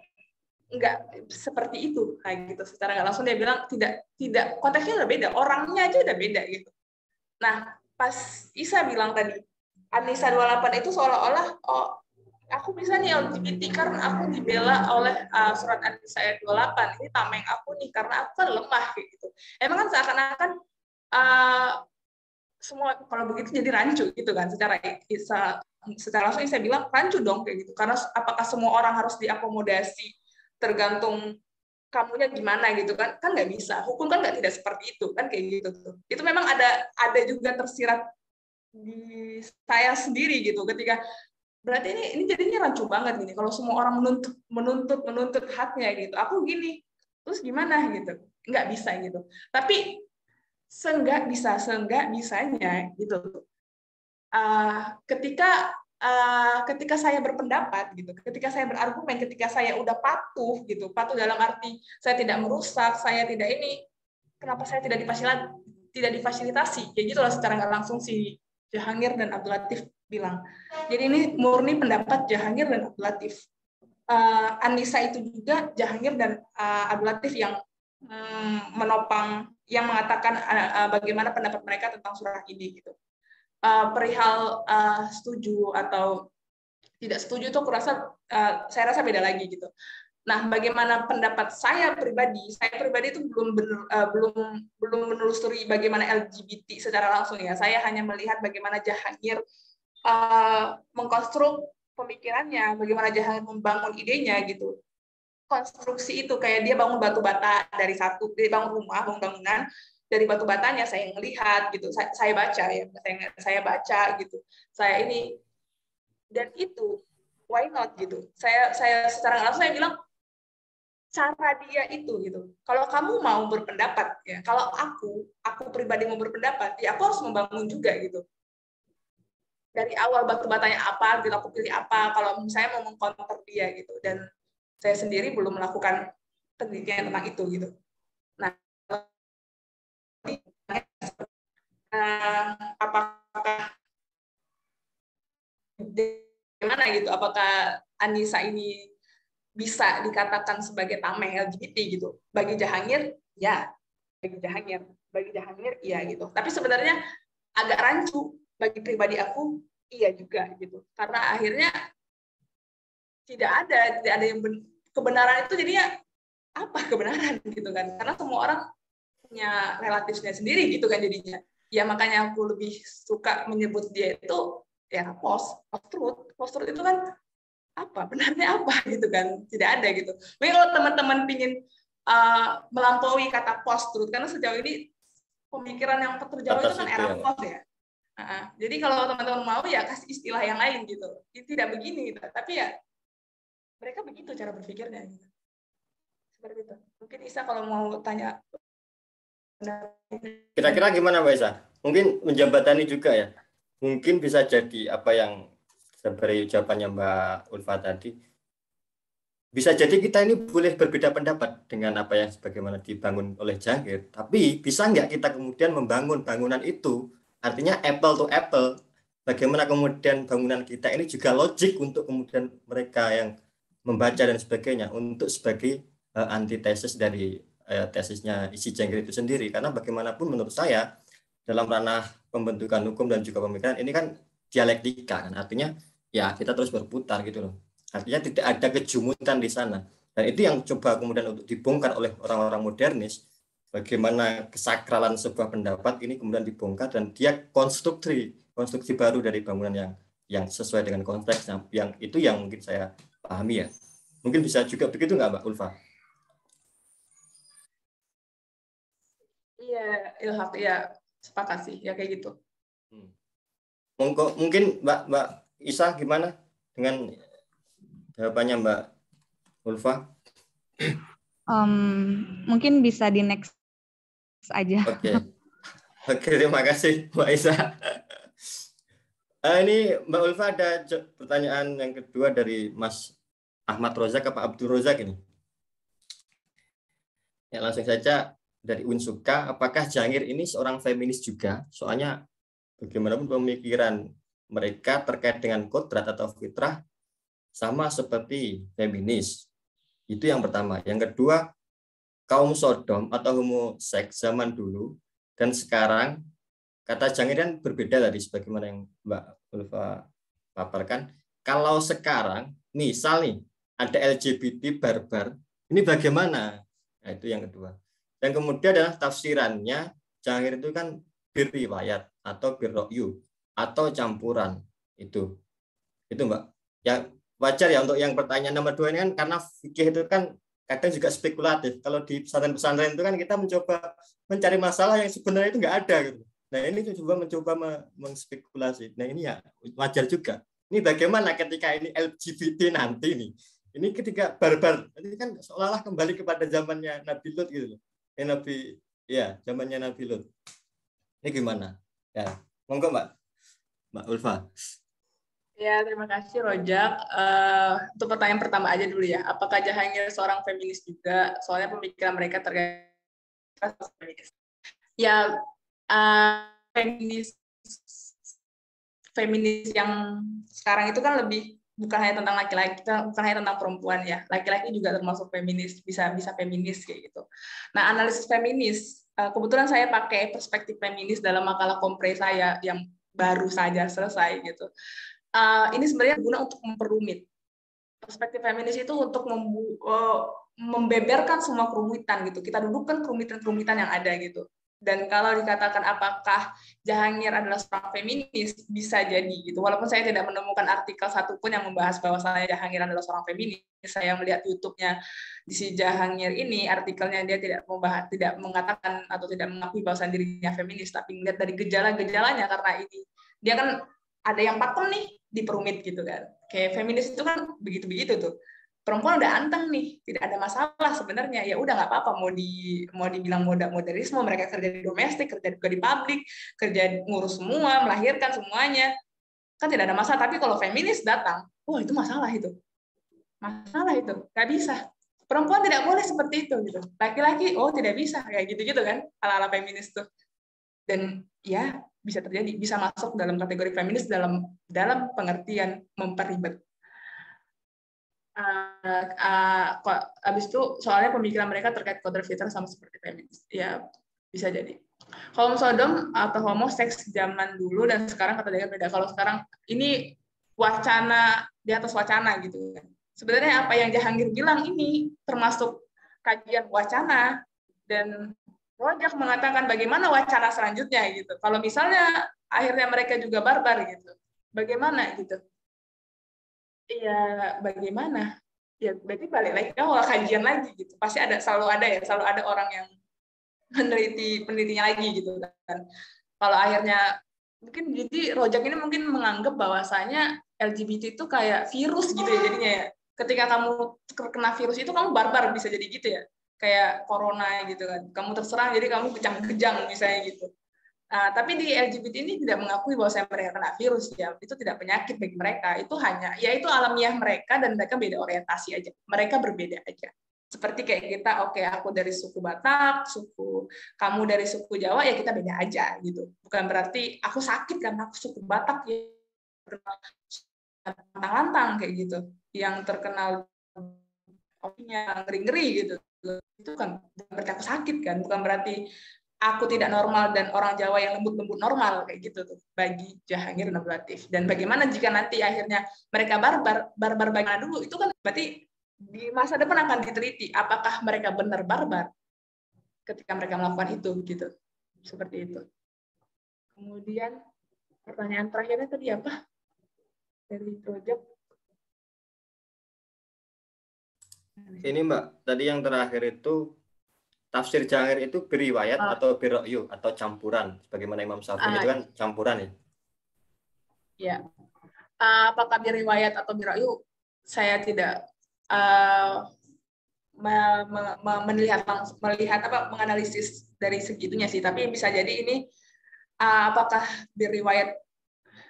nggak seperti itu kayak gitu. Secara nggak langsung dia bilang tidak konteksnya udah beda, orangnya aja udah beda gitu. Nah, pas Isa bilang tadi An-Nisa 28 itu seolah-olah aku bisa nih LGBT karena aku dibela oleh surat An-Nisa ayat 28. Ini tameng aku nih karena aku kan lemah kayak gitu. Emang kan seakan-akan semua kalau begitu jadi rancu gitu kan. Secara langsung saya bilang rancu dong kayak gitu. Karena apakah semua orang harus diakomodasi tergantung kamunya gimana gitu kan nggak bisa. Hukum kan nggak tidak seperti itu kan kayak gitu tuh. Itu memang ada juga tersirat di saya sendiri gitu ketika berarti ini jadinya rancu banget gini kalau semua orang menuntut haknya gitu. Aku gini terus gimana gitu, nggak bisa gitu. Tapi seenggak bisanya gitu. Ketika saya berpendapat gitu, ketika saya berargumen, ketika saya udah patuh gitu, patuh dalam arti saya tidak merusak, saya tidak ini, kenapa saya tidak difasilitasi, kayak gitu loh secara nggak langsung si Jahangir dan Abdul Latif bilang. Jadi ini murni pendapat Jahangir dan Abdul Latif. An-Nisa itu juga Jahangir dan Abdul Latif yang menopang, yang mengatakan bagaimana pendapat mereka tentang surah ini gitu. Perihal setuju atau tidak setuju itu aku rasa saya rasa beda lagi gitu. Nah, bagaimana pendapat saya pribadi itu belum menelusuri bagaimana LGBT secara langsung ya. Saya hanya melihat bagaimana Jahangir mengkonstruk pemikirannya, bagaimana Jahangir membangun idenya gitu. Konstruksi itu kayak dia bangun batu bata dari satu, dia bangun rumah, bangun bangunan dari batu batanya saya melihat gitu, saya baca ya, saya baca gitu, saya ini dan itu why not gitu. Saya secara langsung saya bilang cara dia itu gitu. Kalau kamu mau berpendapat ya, kalau aku pribadi mau berpendapat, ya aku harus membangun juga gitu. Dari awal batu batanya apa, gitu aku pilih apa. Kalau misalnya mau mengcounter dia gitu, dan saya sendiri belum melakukan penelitian tentang itu gitu. Nah, apakah bagaimana gitu? Apakah An-Nisa ini bisa dikatakan sebagai tameng LGBT gitu? Bagi Jahangir, ya. Bagi Jahangir, iya gitu. Tapi sebenarnya agak rancu bagi pribadi aku, iya juga gitu. Karena akhirnya tidak ada yang kebenaran itu jadinya apa kebenaran gitu kan? Karena semua orang punya relatifnya sendiri gitu kan jadinya. Ya makanya aku lebih suka menyebut dia itu ya post-truth itu kan apa benarnya apa gitu kan, tidak ada gitu. Mungkin kalau teman-teman pingin melampaui kata post-truth, karena sejauh ini pemikiran yang terjauh itu kan era post ya. Jadi kalau teman-teman mau ya kasih istilah yang lain gitu. Tidak begini gitu. Tapi ya mereka begitu cara berpikirnya gitu. Seperti itu. Mungkin Isa kalau mau tanya. Kira-kira gimana Mbak Isa? Mungkin menjembatani juga ya. mungkin bisa jadi apa yang seperti jawabannya Mbak Ulfa tadi, bisa jadi kita ini boleh berbeda pendapat dengan apa yang sebagaimana dibangun oleh Jangkir, tapi bisa nggak kita kemudian membangun bangunan itu, artinya apple to apple, bagaimana kemudian bangunan kita ini juga logik untuk kemudian mereka yang membaca dan sebagainya, untuk sebagai antitesis dari tesisnya isi Jangkir itu sendiri. Karena bagaimanapun menurut saya, dalam ranah pembentukan hukum dan juga pemikiran, ini kan dialektika, kan? Artinya ya kita terus berputar gitu loh. Artinya tidak ada kejumutan di sana. Dan itu yang coba kemudian untuk dibongkar oleh orang-orang modernis, bagaimana kesakralan sebuah pendapat ini kemudian dibongkar dan dia konstruksi baru dari bangunan yang sesuai dengan konteks yang itu yang mungkin saya pahami ya. Mungkin bisa juga begitu nggak Mbak Ulfa? Iya, Ilham, ya sepakat sih, ya kayak gitu. Mungkin Mbak Isa gimana dengan jawabannya Mbak Ulfa? Mungkin bisa di next aja. Oke, terima kasih Mbak Isa. Ini Mbak Ulfa ada pertanyaan yang kedua dari Mas Ahmad Rozak apa Abdul Rozak ini. Ya, langsung saja dari Unsuka, apakah Jangkir ini seorang feminis juga? Soalnya bagaimanapun pemikiran mereka terkait dengan kodrat atau fitrah sama seperti feminis. Itu yang pertama. Yang kedua, kaum Sodom atau homoseks zaman dulu dan sekarang, kata Jangkir kan berbeda tadi sebagaimana yang Mbak Ulfa paparkan. Kalau sekarang, misal nih, ada LGBT barbar, ini bagaimana? Nah, itu yang kedua. Dan kemudian adalah tafsirannya, Jangkir itu kan birriwayat atau birro'yu atau campuran. Itu Mbak. Ya wajar ya untuk yang pertanyaan nomor 2 ini kan, karena fikih itu kan kadang juga spekulatif. Kalau di pesantren-pesantren itu kan kita mencoba mencari masalah yang sebenarnya itu nggak ada gitu. Nah ini mencoba mengspekulasi. Nah ini ya wajar juga. Ini bagaimana ketika ini LGBT nanti nih. Ini ketika barbar, ini kan seolah-olah kembali kepada zamannya Nabi Lut gitu loh. Zamannya Nabi Lut. Ini gimana? Ya, monggo Mbak Ulfa. Ya, terima kasih Rojak. Untuk pertanyaan pertama aja dulu ya. Apakah Jahangir seorang feminis juga? Soalnya pemikiran mereka terkait feminis. Ya, feminis yang sekarang itu kan lebih bukan hanya tentang laki-laki, bukan hanya tentang perempuan ya. Laki-laki juga termasuk feminis, bisa feminis kayak gitu. Nah, analisis feminis, kebetulan saya pakai perspektif feminis dalam makalah kompre saya yang baru saja selesai gitu. Ini sebenarnya guna untuk memperumit. Perspektif feminis itu untuk membeberkan semua kerumitan gitu. Kita dudukkan kerumitan-kerumitan yang ada gitu. Dan kalau dikatakan apakah Jahangir adalah seorang feminis, bisa jadi gitu. Walaupun saya tidak menemukan artikel satupun yang membahas bahwa Jahangir adalah seorang feminis. Saya melihat YouTube-nya di si Jahangir ini, artikelnya dia tidak mengatakan atau tidak mengakui bahwa dirinya feminis, tapi melihat dari gejala-gejalanya, karena ini dia kan ada yang pakem nih diperumit gitu kan. Kayak feminis itu kan begitu-begitu tuh. Perempuan udah anteng nih, tidak ada masalah sebenarnya. Ya udah nggak apa-apa, mau dibilang modernisme, mereka kerja di domestik, kerja juga di pabrik, kerja ngurus semua, melahirkan semuanya. Kan tidak ada masalah. Tapi kalau feminis datang, wah itu masalah itu. Masalah itu, nggak bisa. Perempuan tidak boleh seperti itu gitu. Laki-laki, oh tidak bisa kayak gitu-gitu kan, ala-ala feminis tuh. Dan ya bisa terjadi, bisa masuk dalam kategori feminis dalam pengertian memperibet. Habis itu soalnya pemikiran mereka terkait kodrat fitrah sama seperti feminis. Ya bisa jadi. Kaum Sodom atau homoseks zaman dulu dan sekarang kata dia beda. Kalau sekarang ini wacana di atas wacana gitu. Sebenarnya apa yang Jahangir bilang ini termasuk kajian wacana, dan Rojak mengatakan bagaimana wacana selanjutnya gitu. Kalau misalnya akhirnya mereka juga barbar gitu, bagaimana gitu? Iya, bagaimana? Ya berarti balik lagi ke kajian lagi gitu. Pasti selalu ada orang yang penelitinya lagi gitu kan. Kalau akhirnya mungkin jadi Rojak ini mungkin menganggap bahwasanya LGBT itu kayak virus gitu ya jadinya ya. Ketika kamu terkena virus itu kamu barbar, bisa jadi gitu ya. Kayak corona gitu kan. Kamu terserang jadi kamu kejang-kejang misalnya gitu. Nah, tapi di LGBT ini tidak mengakui bahwa mereka kena virus ya. Itu tidak penyakit bagi mereka. Itu hanya, ya itu alamiah mereka dan mereka beda orientasi aja. Mereka berbeda aja. Seperti kayak kita, oke, aku dari suku Batak, kamu dari suku Jawa, ya kita beda aja gitu. Bukan berarti aku sakit karena aku suku Batak ya lantang-lantang kayak gitu. Yang terkenal opinya ngeri-ngeri gitu. Itu kan bukan berarti aku sakit kan, bukan berarti aku tidak normal dan orang Jawa yang lembut-lembut normal kayak gitu tuh bagi Jahangir Nablatif. Dan bagaimana jika nanti akhirnya mereka barbar bagaimana dulu, itu kan berarti di masa depan akan diteliti apakah mereka benar barbar ketika mereka melakukan itu gitu. Seperti itu. Kemudian pertanyaan terakhirnya tadi apa? Dari project. Ini Mbak, tadi yang terakhir itu tafsir Jahangir itu beriwayat atau birokyu atau campuran. Sebagaimana Imam Syafi'i itu kan campuran ya. Ya. Apakah biriwayat atau birokyu? Saya tidak melihat menganalisis dari segitunya sih. Tapi bisa jadi ini apakah biriwayat,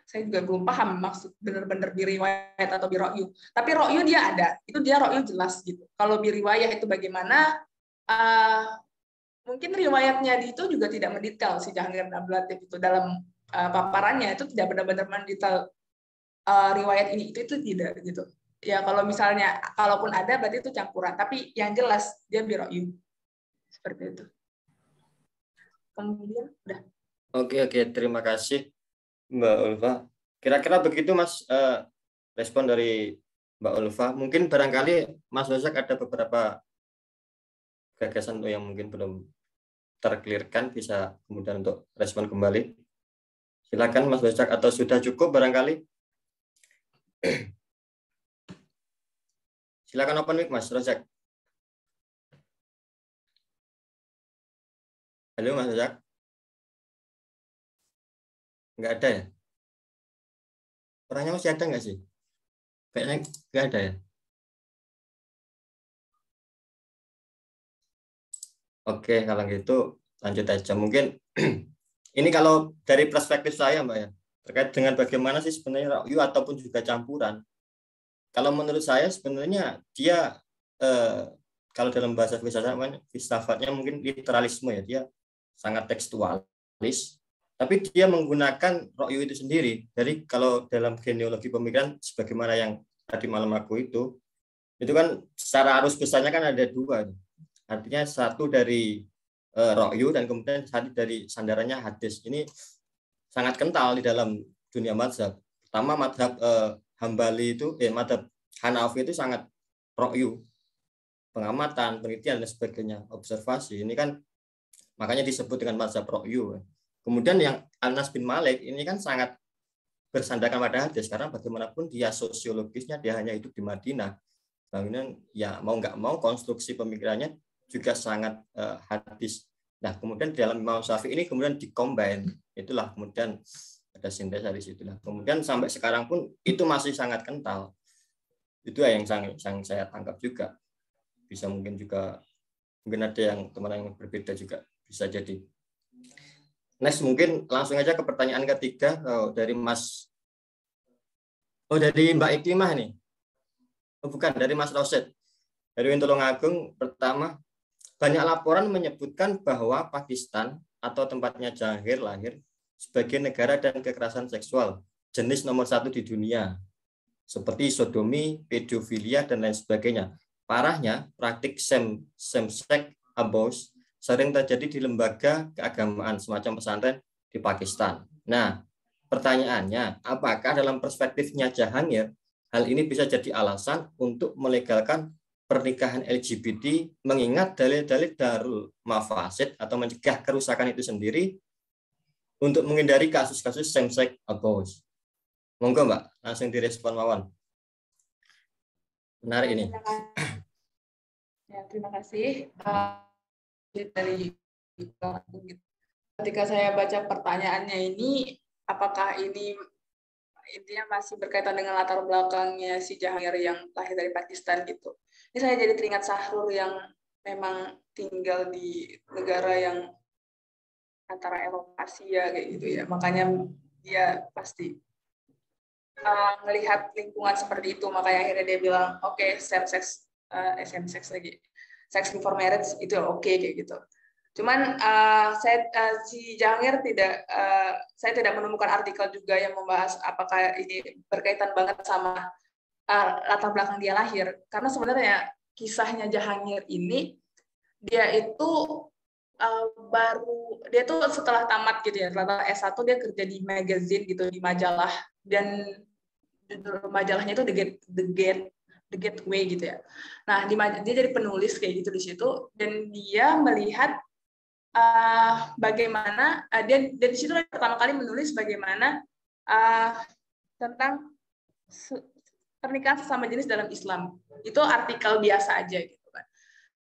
saya juga belum paham maksud benar-benar biriwayat atau birokyu. Tapi rokyu dia ada, itu dia rokyu jelas gitu. Kalau biriwayat itu bagaimana? Mungkin riwayatnya itu juga tidak mendetail si Jahangir Nablatif itu dalam paparannya itu tidak benar-benar mendetail riwayat ini itu tidak gitu. Ya kalau misalnya kalaupun ada berarti itu campuran. Tapi yang jelas dia birokyu seperti itu. Kemudian udah. Oke, terima kasih Mbak Ulfa. Kira-kira begitu Mas respon dari Mbak Ulfa. Mungkin barangkali Mas Rozak ada beberapa gagasan yang mungkin belum terklirkan, bisa kemudian untuk respon kembali. Silakan Mas Rozak, atau sudah cukup barangkali. Silakan open mic Mas Rozak. Halo Mas Rozak. Nggak ada ya? Orangnya masih ada nggak sih? Kayaknya nggak ada ya. Oke, kalau gitu lanjut aja. Mungkin ini kalau dari perspektif saya Mbak ya, terkait dengan bagaimana sih sebenarnya rokyu ataupun juga campuran. Kalau menurut saya sebenarnya dia kalau dalam bahasa filsafatnya mungkin literalisme ya, dia sangat tekstualis, tapi dia menggunakan rokyu itu sendiri. Jadi kalau dalam genealogi pemikiran sebagaimana yang tadi malam aku itu kan secara arus besarnya kan ada dua. Artinya satu dari rokyu dan kemudian satu dari sandarannya hadis. Ini sangat kental di dalam dunia mazhab. Pertama mazhab Hambali itu, mazhab Hanafi itu sangat rokyu, pengamatan, penelitian dan sebagainya, observasi. Ini kan makanya disebut dengan mazhab rokyu. Kemudian yang Anas bin Malik ini kan sangat bersandarkan pada hadis, karena bagaimanapun dia sosiologisnya, dia hanya hidup di Madinah. Kemudian ya mau nggak mau konstruksi pemikirannya juga sangat hadis. Nah kemudian dalam Imam Syafi'i ini kemudian dikombin, itulah kemudian ada sintesa di situlah. Kemudian sampai sekarang pun itu masih sangat kental. Itu yang saya tangkap juga. Bisa mungkin ada yang teman yang berbeda juga, bisa jadi. Next mungkin langsung aja ke pertanyaan ketiga dari dari Mbak Iklimah nih. Bukan, dari Mas Roset. Dari Tulungagung. Pertama, banyak laporan menyebutkan bahwa Pakistan atau tempatnya Jahangir lahir sebagai negara dan kekerasan seksual jenis nomor 1 di dunia, seperti sodomi, pedofilia, dan lain sebagainya. Parahnya, praktik same-sex abuse sering terjadi di lembaga keagamaan semacam pesantren di Pakistan. Nah, pertanyaannya, apakah dalam perspektifnya Jahangir, hal ini bisa jadi alasan untuk melegalkan pernikahan LGBT, mengingat dalil-dalil darul mafasid atau mencegah kerusakan itu sendiri untuk menghindari kasus-kasus same-sex abuse? Monggo Mbak, langsung direspon Wawan. Menarik ini. Ya, terima kasih. Dari ketika saya baca pertanyaannya ini, apakah ini intinya masih berkaitan dengan latar belakangnya si Jahangir yang lahir dari Pakistan gitu. Ini saya jadi teringat Sahrul yang memang tinggal di negara yang antara Eropa Asia kayak gitu ya. Makanya dia pasti melihat lingkungan seperti itu, makanya akhirnya dia bilang oke, same sex lagi, sex before marriage itu oke kayak gitu. Cuman si Jahangir saya tidak menemukan artikel juga yang membahas apakah ini berkaitan banget sama latar belakang dia lahir, karena sebenarnya kisahnya Jahangir ini dia itu dia tuh setelah tamat gitu ya, setelah S1 dia kerja di magazine gitu, di majalah, dan majalahnya itu The Gateway gitu ya. Nah, dia jadi penulis kayak gitu di situ, dan dia melihat bagaimana dia di situ pertama kali menulis bagaimana tentang pernikahan sesama jenis dalam Islam. Itu artikel biasa aja gitu kan.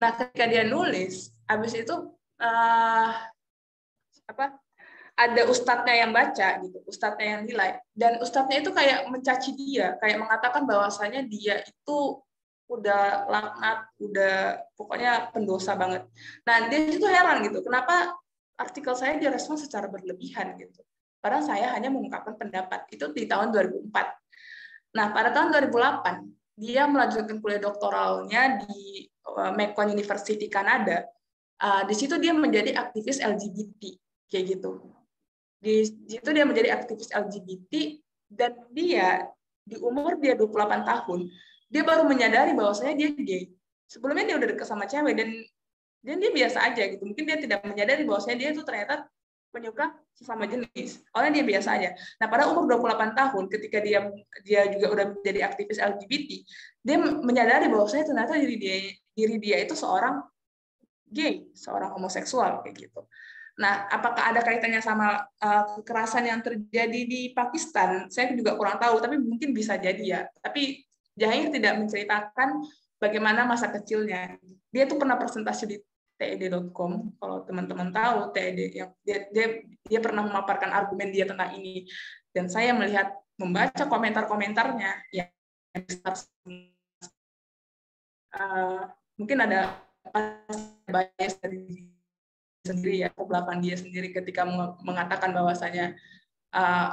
Nah, ketika dia nulis, habis itu ada ustadznya yang baca gitu, ustadznya yang nilai, dan ustadznya itu kayak mencaci dia, kayak mengatakan bahwasanya dia itu udah laknat, udah pokoknya pendosa banget. Nah, dia itu heran gitu, kenapa artikel saya direspon secara berlebihan gitu. Padahal saya hanya mengungkapkan pendapat. Itu di tahun 2004. Nah, pada tahun 2008, dia melanjutkan kuliah doktoralnya di Macquarie University Kanada. Di situ dia menjadi aktivis LGBT kayak gitu. Di situ dia menjadi aktivis LGBT, dan dia di umur dia 28 tahun dia baru menyadari bahwasanya dia gay. Sebelumnya dia udah dekat sama cewek, dan dia biasa aja gitu. Mungkin dia tidak menyadari bahwasanya dia itu ternyata penyuka sesama jenis. Awalnya dia biasa aja. Nah, pada umur 28 tahun ketika dia juga udah menjadi aktivis LGBT, dia menyadari bahwasanya ternyata diri dia itu seorang gay, seorang homoseksual kayak gitu. Nah, apakah ada kaitannya sama kekerasan yang terjadi di Pakistan? Saya juga kurang tahu, tapi mungkin bisa jadi ya. Tapi Jahangir tidak menceritakan bagaimana masa kecilnya. Dia tuh pernah presentasi di TED.com. Kalau teman-teman tahu, TED yang dia pernah memaparkan argumen dia tentang ini. Dan saya membaca komentar-komentarnya yang mungkin ada bias dari sendiri ya, ke belakang dia sendiri ketika mengatakan bahwasanya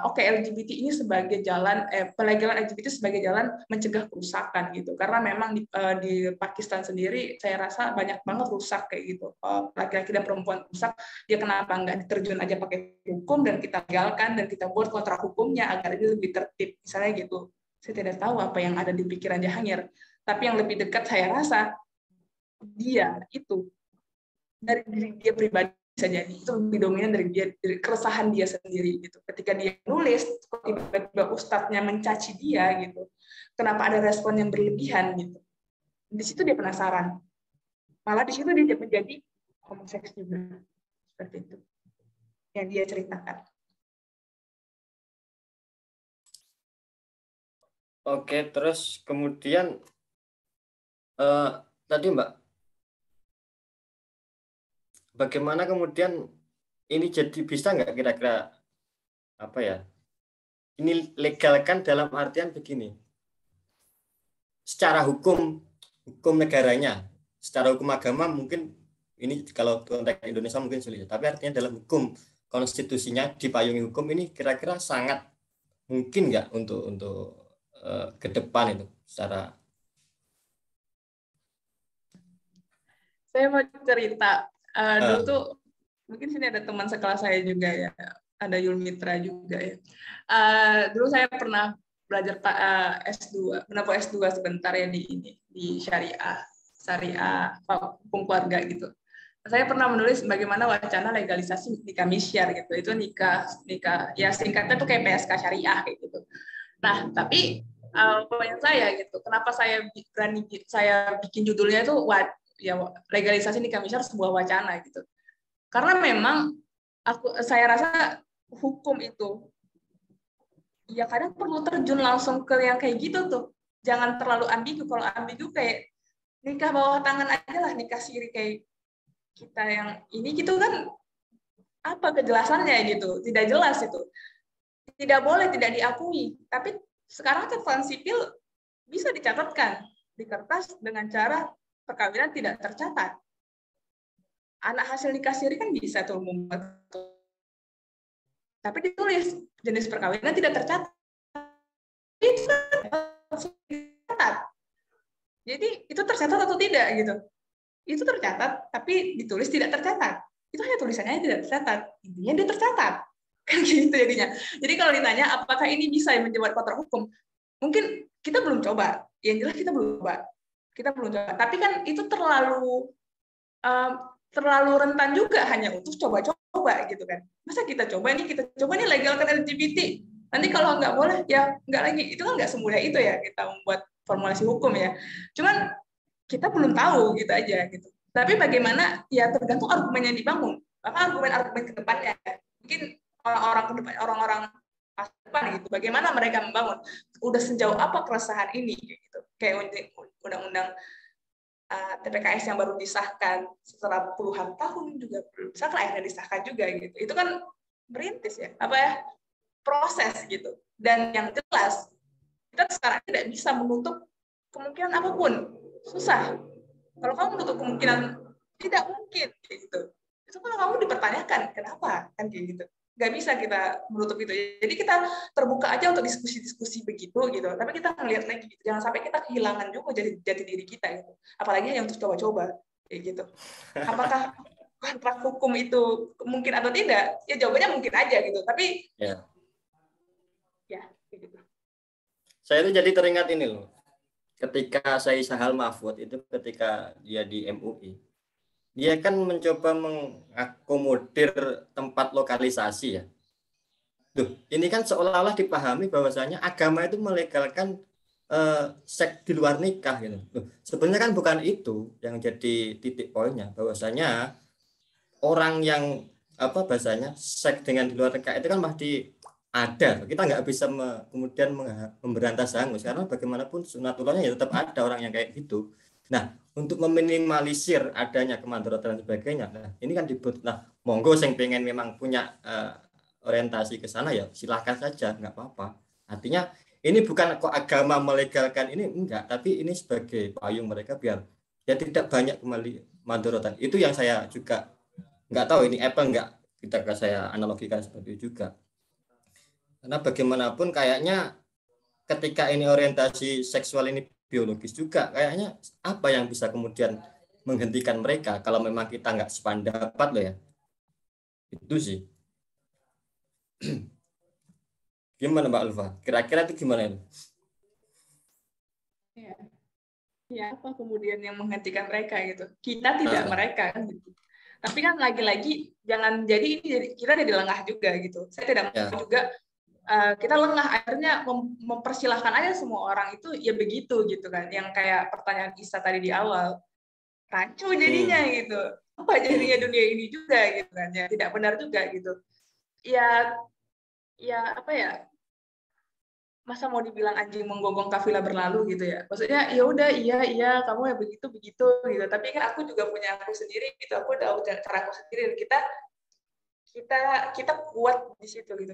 oke, LGBT ini sebagai jalan pelegalan LGBT sebagai jalan mencegah kerusakan gitu, karena memang di Pakistan sendiri saya rasa banyak banget rusak kayak gitu, laki-laki dan perempuan rusak, dia kenapa nggak diterjun aja pakai hukum dan kita legalkan dan kita buat kontrak hukumnya agar ini lebih tertib misalnya gitu. Saya tidak tahu apa yang ada di pikiran Jahangir, tapi yang lebih dekat saya rasa dia itu dari diri dia pribadi bisa jadi itu lebih dominan dari keresahan dia sendiri gitu. Ketika dia nulis, tiba-tiba ustadznya mencaci dia gitu. Kenapa ada respon yang berlebihan gitu? Di situ dia penasaran. Malah di situ dia menjadi homoseks juga. Seperti itu yang dia ceritakan. Oke, terus kemudian tadi Mbak, bagaimana kemudian ini jadi bisa nggak kira-kira apa ya? Ini legalkan dalam artian begini. Secara hukum negaranya, secara hukum agama mungkin ini kalau konteks Indonesia mungkin sulit, tapi artinya dalam hukum konstitusinya dipayungi hukum ini kira-kira sangat mungkin nggak untuk ke depan itu secara. Saya mau cerita. Dulu tuh mungkin sini ada teman sekelas saya juga ya, ada Yul Mitra juga ya. Dulu saya pernah belajar S2, menempuh S2 sebentar ya di syariah hukum keluarga gitu. Saya pernah menulis bagaimana wacana legalisasi nikah misyar gitu. Itu nikah ya singkatnya tuh kayak PSK syariah kayak gitu. Nah, tapi poin saya gitu, kenapa saya bikin judulnya itu ya legalisasi nikah misyar sebuah wacana gitu. Karena memang saya rasa hukum itu ya kadang perlu terjun langsung ke yang kayak gitu tuh. Jangan terlalu ambigu. Kalau ambigu kayak nikah bawah tangan aja lah, nikah siri kayak kita yang ini gitu kan, apa kejelasannya gitu, tidak jelas itu. Tidak boleh, tidak diakui. Tapi sekarang catatan sipil bisa dicatatkan di kertas dengan cara perkawinan tidak tercatat. Anak hasil nikah siri kan bisa tuh membuat tapi ditulis jenis perkawinan tidak tercatat. Itu tercatat. Jadi itu tercatat atau tidak gitu? Itu tercatat, tapi ditulis tidak tercatat. Itu hanya tulisannya tidak tercatat. Intinya dia tercatat. Kan gitu jadinya. Jadi kalau ditanya apakah ini bisa menjadi kontrak hukum, mungkin kita belum coba. Yang jelas kita belum coba. Kita belum coba. Tapi kan itu terlalu rentan juga hanya untuk coba-coba gitu kan. Masa kita coba nih legalkan LGBT. Nanti kalau nggak boleh ya nggak lagi. Itu kan nggak semudah itu ya kita membuat formulasi hukum ya. Cuman kita belum tahu gitu aja gitu. Tapi bagaimana ya tergantung argumen yang dibangun. Maka argumen-argumen ke depannya mungkin orang-orang pas depan gitu. Bagaimana mereka membangun? Udah sejauh apa keresahan ini gitu. Kayak undang-undang TPKS yang baru disahkan setelah puluhan tahun juga belum disahkan, akhirnya disahkan juga gitu. Itu kan berintis ya, proses gitu. Dan yang jelas kita sekarang tidak bisa menutup kemungkinan apapun. Susah. Kalau kamu menutup kemungkinan tidak mungkin gitu. Itu kalau kamu dipertanyakan kenapa kan kayak gitu. Nggak bisa kita menutup itu. Jadi kita terbuka aja untuk diskusi-diskusi begitu gitu. Tapi kita ngelihat lagi gitu. Jangan sampai kita kehilangan juga jati diri kita gitu. Apalagi yang untuk coba-coba kayak gitu. Apakah kontrak hukum itu mungkin atau tidak? Ya jawabannya mungkin aja gitu. Tapi ya kayak gitu. Saya itu jadi teringat ini loh. Ketika saya Sahal Mahfud itu ketika dia di MUI, dia kan mencoba mengakomodir tempat lokalisasi ya. Duh, ini kan seolah-olah dipahami bahwasanya agama itu melegalkan seks di luar nikah gitu. Duh, sebenarnya kan bukan itu yang jadi titik poinnya, bahwasanya orang yang bahasanya seks dengan di luar nikah itu kan masih ada. Kita nggak bisa kemudian memberantas hangus karena bagaimanapun sunatullahnya ya tetap ada orang yang kayak gitu. Nah, untuk meminimalisir adanya kemandaratan dan sebagainya, nah ini kan monggo yang pengen memang punya orientasi ke sana ya silahkan saja, nggak apa-apa. Artinya ini bukan kok agama melegalkan ini, enggak, tapi ini sebagai payung mereka biar ya tidak banyak kemandaratan. Itu yang saya juga nggak tahu ini apa enggak, kita saya analogikan seperti itu juga. Karena bagaimanapun kayaknya ketika ini orientasi seksual ini biologis juga, kayaknya apa yang bisa kemudian menghentikan mereka kalau memang kita nggak sependapat loh ya. Itu sih. Gimana Mbak Alfa? Kira-kira itu gimana itu? Ya, apa kemudian yang menghentikan mereka gitu? Kita tidak mereka kan gitu. Tapi kan lagi-lagi jangan jadi ini kita jadi lengah juga gitu. Saya tidak mau juga kita lengah akhirnya mempersilahkan aja semua orang itu ya begitu gitu kan. Yang kayak pertanyaan Isa tadi di awal. Rancu jadinya gitu. Apa jadinya dunia ini juga gitu kan. Ya tidak benar juga gitu. Ya apa ya? Masa mau dibilang anjing menggonggong kafilah berlalu gitu ya. Maksudnya ya udah iya kamu ya begitu gitu. Tapi kan aku juga punya aku sendiri gitu. Aku udah cara aku sendiri dan kita kuat di situ gitu.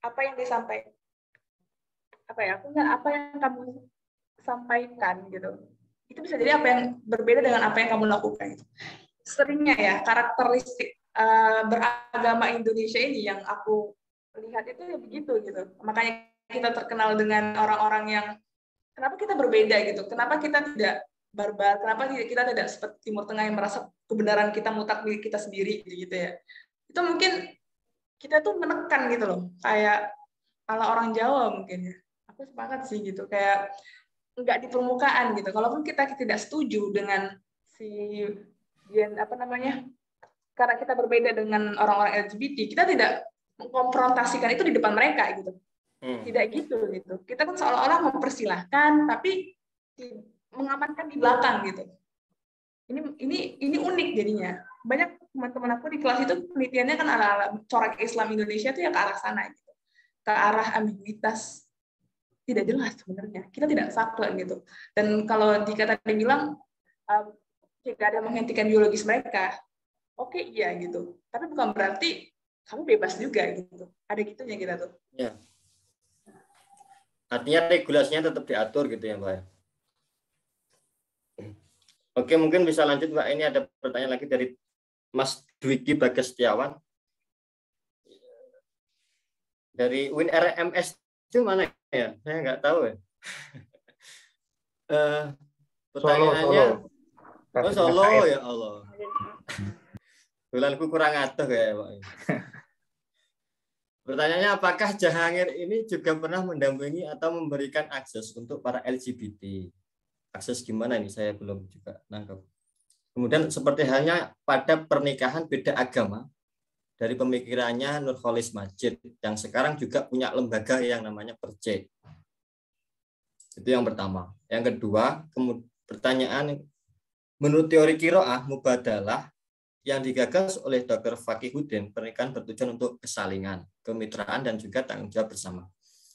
Apa yang disampaikan? Apa yang kamu sampaikan gitu. Itu bisa jadi apa yang berbeda dengan apa yang kamu lakukan gitu. Seringnya ya karakteristik beragama Indonesia ini yang aku lihat itu ya begitu gitu. Makanya kita terkenal dengan orang-orang yang kenapa kita berbeda gitu, kenapa kita tidak barbar, kenapa kita tidak seperti Timur Tengah yang merasa kebenaran kita mutlak diri kita sendiri gitu ya. Itu mungkin kita tuh menekan gitu loh, kayak ala orang Jawa mungkin ya. Aku sepakat sih gitu, kayak nggak di permukaan gitu. Kalaupun kita tidak setuju dengan karena kita berbeda dengan orang-orang LGBT, kita tidak mengkonfrontasikan itu di depan mereka gitu. Tidak gitu. Kita kan seolah-olah mempersilahkan, tapi mengamankan di belakang gitu. Ini unik jadinya. Banyak teman-teman aku di kelas itu penelitiannya kan ala-ala corak Islam Indonesia itu ya ke arah sana gitu. Ke arah ambiguitas tidak jelas sebenarnya. Kita tidak saklek gitu. Dan kalau dibilang tidak ada menghentikan biologis mereka, oke, iya gitu. Tapi bukan berarti kamu bebas juga gitu. Ada gitunya kita tuh. Ya. Artinya regulasinya tetap diatur gitu ya Mbak. Oke, mungkin bisa lanjut Mbak. Ini ada pertanyaan lagi dari Mas Dwiki Bagas Setiawan. dari UIN RMS itu mana ya? Saya nggak tahu ya. Pertanyaannya, Solo ya Allah. Bulanku kurang atuh ya Pak. Pertanyaannya, apakah Jahangir ini juga pernah mendampingi atau memberikan akses untuk para LGBT? Akses gimana ini? Saya belum juga nangkep. Kemudian seperti halnya pada pernikahan beda agama, dari pemikirannya Nurholis Majid yang sekarang juga punya lembaga yang namanya Perce. Itu yang pertama. Yang kedua, pertanyaan, menurut teori Qiraah Mubadalah yang digagas oleh Dr. Fakihuddin, pernikahan bertujuan untuk kesalingan, kemitraan, dan juga tanggung jawab bersama.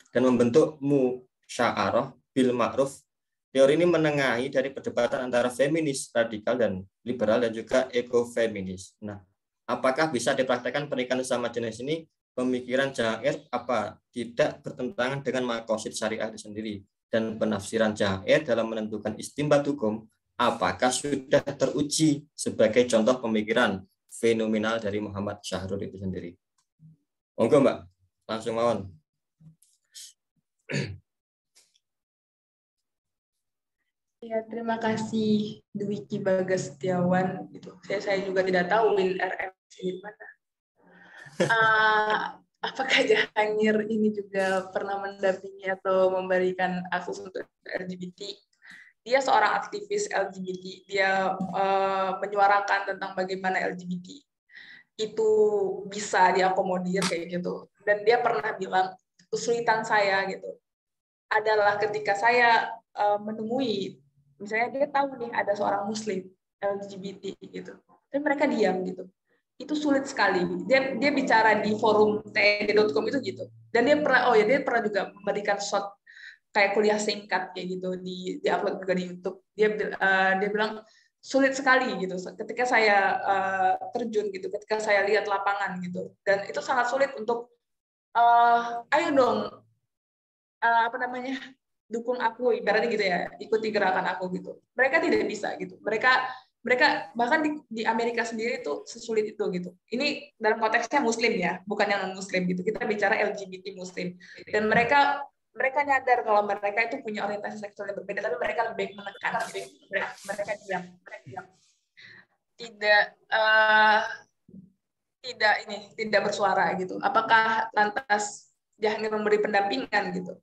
Dan membentuk musya'arah bil ma'ruf. Teori ini menengahi dari perdebatan antara feminis radikal dan liberal dan juga ekofeminis. Nah, apakah bisa dipraktekkan pernikahan sama jenis ini? Pemikiran Jahangir apa tidak bertentangan dengan maqasid syariah itu sendiri? Dan penafsiran Jahangir dalam menentukan istimbat hukum, apakah sudah teruji sebagai contoh pemikiran fenomenal dari Muhammad Syahrul itu sendiri? Monggo Mbak, langsung mawon. Ya, terima kasih Dwiki Bagas Setiawan. Saya juga tidak tahu UIN RMS di mana. Apakah Jahangir ini juga pernah mendampingi atau memberikan akses untuk LGBT? Dia seorang aktivis LGBT. Dia menyuarakan tentang bagaimana LGBT itu bisa diakomodir kayak gitu. Dan dia pernah bilang, kesulitan saya gitu adalah ketika saya menemui, misalnya dia tahu nih ada seorang Muslim LGBT gitu, dan mereka diam gitu. Itu sulit sekali. Dia bicara di forum td.com itu gitu. Dan dia pernah juga memberikan shot kayak kuliah singkat kayak gitu di upload juga di YouTube. Dia bilang sulit sekali gitu ketika saya terjun gitu, ketika saya lihat lapangan gitu. Dan itu sangat sulit untuk ayo dong dukung aku, ibaratnya gitu ya, ikuti gerakan aku gitu. Mereka tidak bisa gitu. Mereka bahkan di Amerika sendiri itu sesulit itu gitu. Ini dalam konteksnya Muslim ya, bukan yang non Muslim gitu. Kita bicara LGBT Muslim. Dan mereka nyadar kalau mereka itu punya orientasi seksual yang berbeda, tapi mereka lebih menekan. Jadi mereka diam. Tidak bersuara gitu. Apakah lantas Jahangir memberi pendampingan gitu?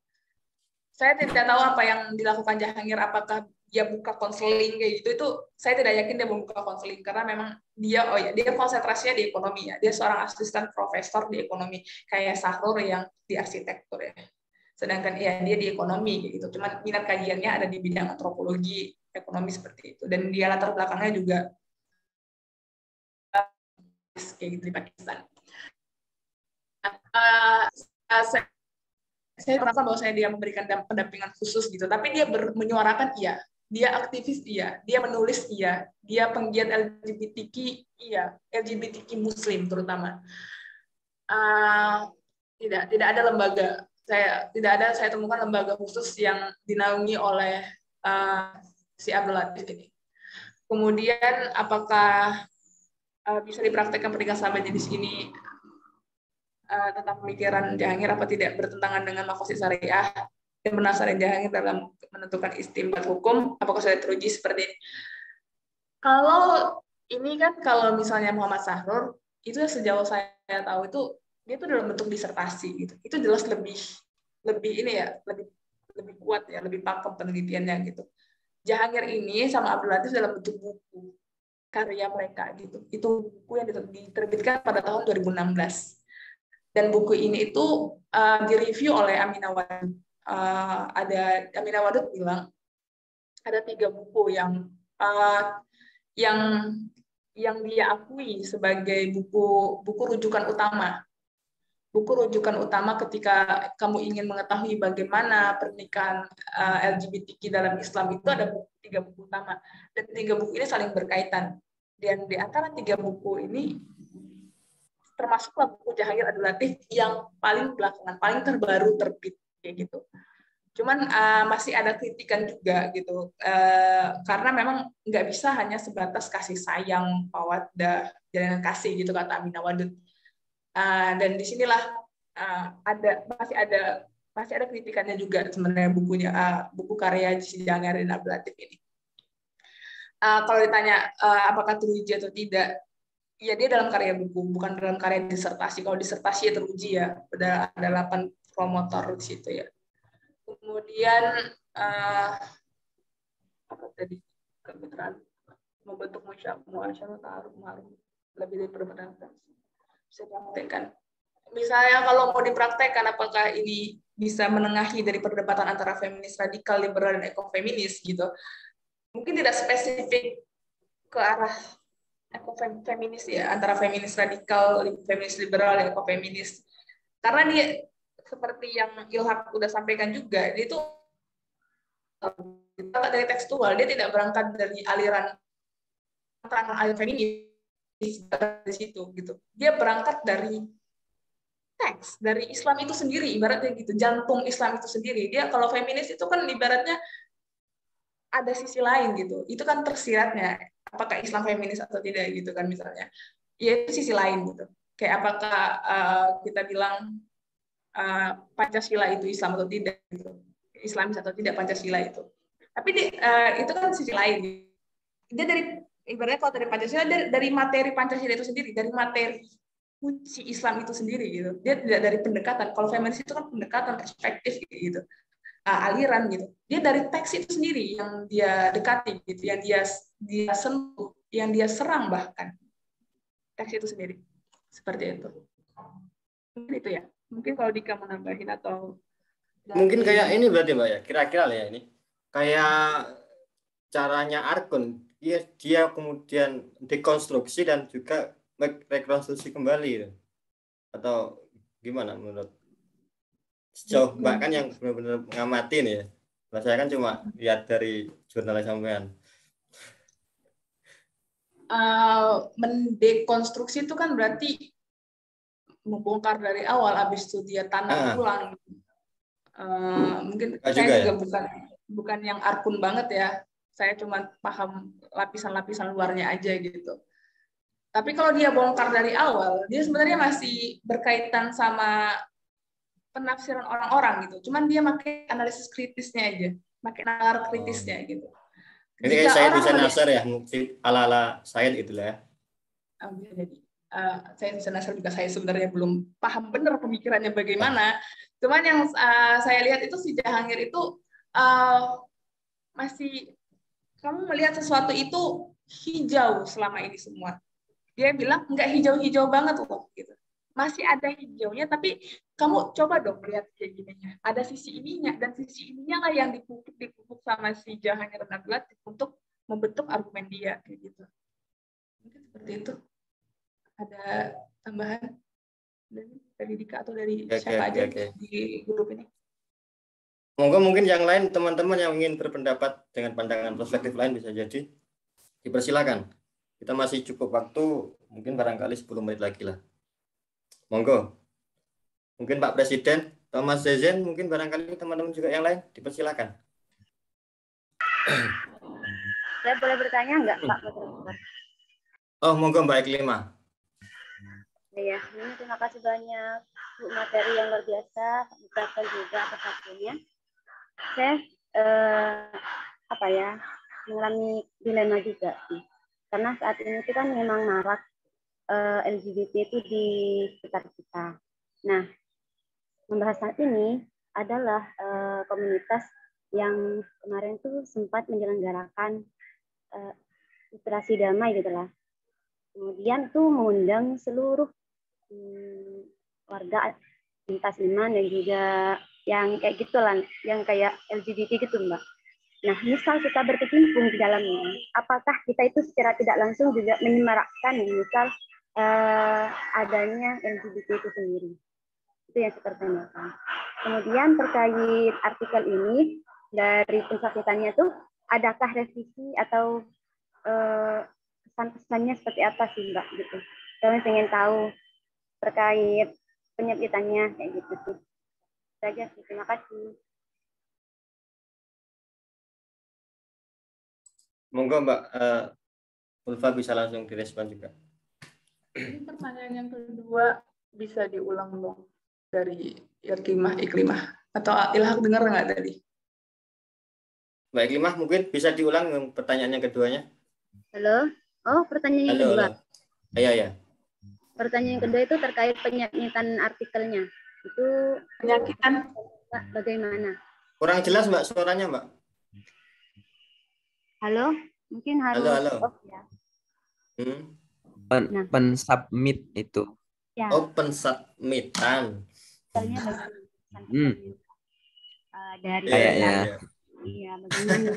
Saya tidak tahu apa yang dilakukan Jahangir, apakah dia buka konseling kayak gitu, itu saya tidak yakin dia membuka konseling, karena memang dia konsentrasinya di ekonomi ya, dia seorang asisten profesor di ekonomi, kayak Sahrul yang di arsitektur ya, sedangkan ya dia di ekonomi gitu, cuman minat kajiannya ada di bidang antropologi ekonomi seperti itu, dan dia latar belakangnya juga kayak gitu di Pakistan. Saya merasa bahwa dia memberikan pendampingan khusus gitu, tapi dia menyuarakan iya, dia aktivis iya, dia menulis iya, dia penggiat LGBTQ iya, LGBTQ Muslim terutama. Tidak ada lembaga, saya temukan lembaga khusus yang dinaungi oleh si Abdul Latif ini. Kemudian apakah bisa dipraktekkan pernikahan sama jenis ini tentang pemikiran Jahangir apa tidak bertentangan dengan maqasid syariah dan penasaran Jahangir dalam menentukan istimbat hukum, apakah sudah teruji seperti ini? Kalau ini kan, kalau misalnya Muhammad Sahrul itu sejauh saya tahu itu dia itu dalam bentuk disertasi gitu, itu jelas lebih kuat ya, lebih pakem penelitiannya gitu. Jahangir ini sama Abdul Latif dalam bentuk buku karya mereka gitu, itu buku yang diterbitkan pada tahun 2016. Dan buku ini itu direview oleh Aminah Wadud. Aminah Wadud bilang ada 3 buku yang dia akui sebagai buku rujukan utama. Buku rujukan utama ketika kamu ingin mengetahui bagaimana pernikahan LGBTQ dalam Islam, itu ada 3 buku utama. Dan 3 buku ini saling berkaitan. Dan di antara 3 buku ini termasuklah buku Jahangir Abdul Latif yang paling belakangan, paling terbaru terbit kayak gitu. Cuman masih ada kritikan juga gitu, karena memang nggak bisa hanya sebatas kasih sayang, mawaddah, jalinan kasih gitu kata Aminah Wadud. Dan disinilah masih ada kritikannya juga sebenarnya buku karya Sidang Erin Ablatif ini. Kalau ditanya apakah teruji atau tidak, ya dia dalam karya buku, bukan dalam karya disertasi. Kalau disertasi ya teruji ya, ada 8 promotor di situ ya. Kemudian apa tadi, kemitraan membentuk masyarakat taruh lebih dari perbedaan bisa praktekkan. Misalnya kalau mau dipraktekkan, apakah ini bisa menengahi dari perdebatan antara feminis radikal, liberal, dan ekofeminis gitu? Mungkin tidak spesifik ke arah ekofeminis ya, antara feminis radikal, feminis liberal, dan ekofeminis. Karena dia seperti yang Ilham udah sampaikan juga, dia itu dari tekstual, dia tidak berangkat dari aliran feminis di situ gitu. Dia berangkat dari teks, dari Islam itu sendiri, ibaratnya gitu, jantung Islam itu sendiri. Dia kalau feminis itu kan ibaratnya ada sisi lain gitu. Itu kan tersiratnya apakah Islam feminis atau tidak gitu kan misalnya. Ya itu sisi lain gitu. Kayak apakah kita bilang Pancasila itu Islam atau tidak gitu. Islamis atau tidak Pancasila itu. Tapi itu kan sisi lain. Dia dari ibaratnya kalau dari Pancasila, dari materi Pancasila itu sendiri, dari materi kunci Islam itu sendiri gitu. Dia tidak dari pendekatan. Kalau feminis itu kan pendekatan perspektif gitu. Aliran gitu. Dia dari teks itu sendiri yang dia dekati gitu, yang dia sentuh, yang dia serang bahkan. Teks itu sendiri. Seperti itu. Mungkin itu ya. Mungkin kalau Dika mau nambahin atau mungkin kayak ini berarti Mbak ya, kira-kira lah ya ini. Kayak caranya Arkun, dia kemudian dekonstruksi dan juga rekonstruksi kembali gitu. Atau gimana menurut sejauh Mbak kan yang benar-benar mengamati nih ya. Nah, saya kan cuma lihat dari jurnal sampean. Mendekonstruksi itu kan berarti membongkar dari awal, habis itu dia tanam ulang. Mungkin saya juga ya? bukan yang Arkun banget ya. Saya cuma paham lapisan-lapisan luarnya aja gitu. Tapi kalau dia bongkar dari awal, dia sebenarnya masih berkaitan sama penafsiran orang-orang gitu. Cuman dia pakai analisis kritisnya aja, pakai nalar kritisnya gitu. Ini kayak saya bisa nasar ya, mungkin ala-ala saya itulah ya. Bisa jadi. Saya bisa nasar juga, saya sebenarnya belum paham benar pemikirannya bagaimana. Cuman yang saya lihat itu si Jahangir itu masih, kamu melihat sesuatu itu hijau selama ini semua. Dia bilang nggak hijau-hijau banget loh gitu. Masih ada hijaunya, tapi kamu coba dong lihat kayak gininya. Ada sisi ininya, dan sisi ininya lah yang dipupuk sama si Jahangir Naglat untuk membentuk argumen dia kayak gitu. Mungkin seperti itu. Ada tambahan dari Dika atau dari siapa aja di grup ini? Mungkin yang lain teman-teman yang ingin berpendapat dengan pandangan perspektif lain bisa jadi dipersilakan. Kita masih cukup waktu, mungkin barangkali 10 menit lagi lah. Monggo. Mungkin Pak Presiden, Thomas Zezen, mungkin barangkali teman-teman juga yang lain dipersilakan. Saya boleh bertanya enggak, Pak Moderator? Oh, monggo Mbak Eklima. Iya, terima kasih banyak Bu, materi yang luar biasa, beberapa juga atas waktunya. Saya mengalami dilema juga sih. Karena saat ini itu kan memang marak LGBT itu di sekitar kita. Nah, membahas saat ini adalah komunitas yang kemarin tuh sempat menyelenggarakan literasi damai gitu lah. Kemudian tuh mengundang seluruh warga lintas iman dan juga yang kayak gitulah, yang kayak LGBT gitu Mbak. Nah, misal kita berkecimpung di dalamnya, apakah kita itu secara tidak langsung juga menyemarakkan misal adanya LGBT itu sendiri? Itu yang saya pertanyakan. Kemudian terkait artikel ini, dari pensakitannya tuh, adakah revisi atau pesan-pesannya seperti apa sih Mbak? Gitu. Kami ingin tahu terkait penyakitannya kayak gitu sih. Saja sih, terima kasih. Monggo Mbak Ulfa bisa langsung direspon juga. Ini pertanyaan yang kedua bisa diulang dong. dari Iklimah. Atau Ilhaq dengar nggak tadi? Mbak Iklimah, mungkin bisa diulang pertanyaan yang keduanya. Halo. Oh, pertanyaan yang Halo, kedua. halo. Ya. Pertanyaan yang kedua itu terkait penyakitan artikelnya. Itu Penyakitan. Bagaimana? Kurang jelas Mbak suaranya Mbak. Halo, mungkin harus Halo. off ya. Nah. Pensubmit itu. Ya. Oh, pensubmitan. Artikelnya dari kayaknya. Iya, bagaimana?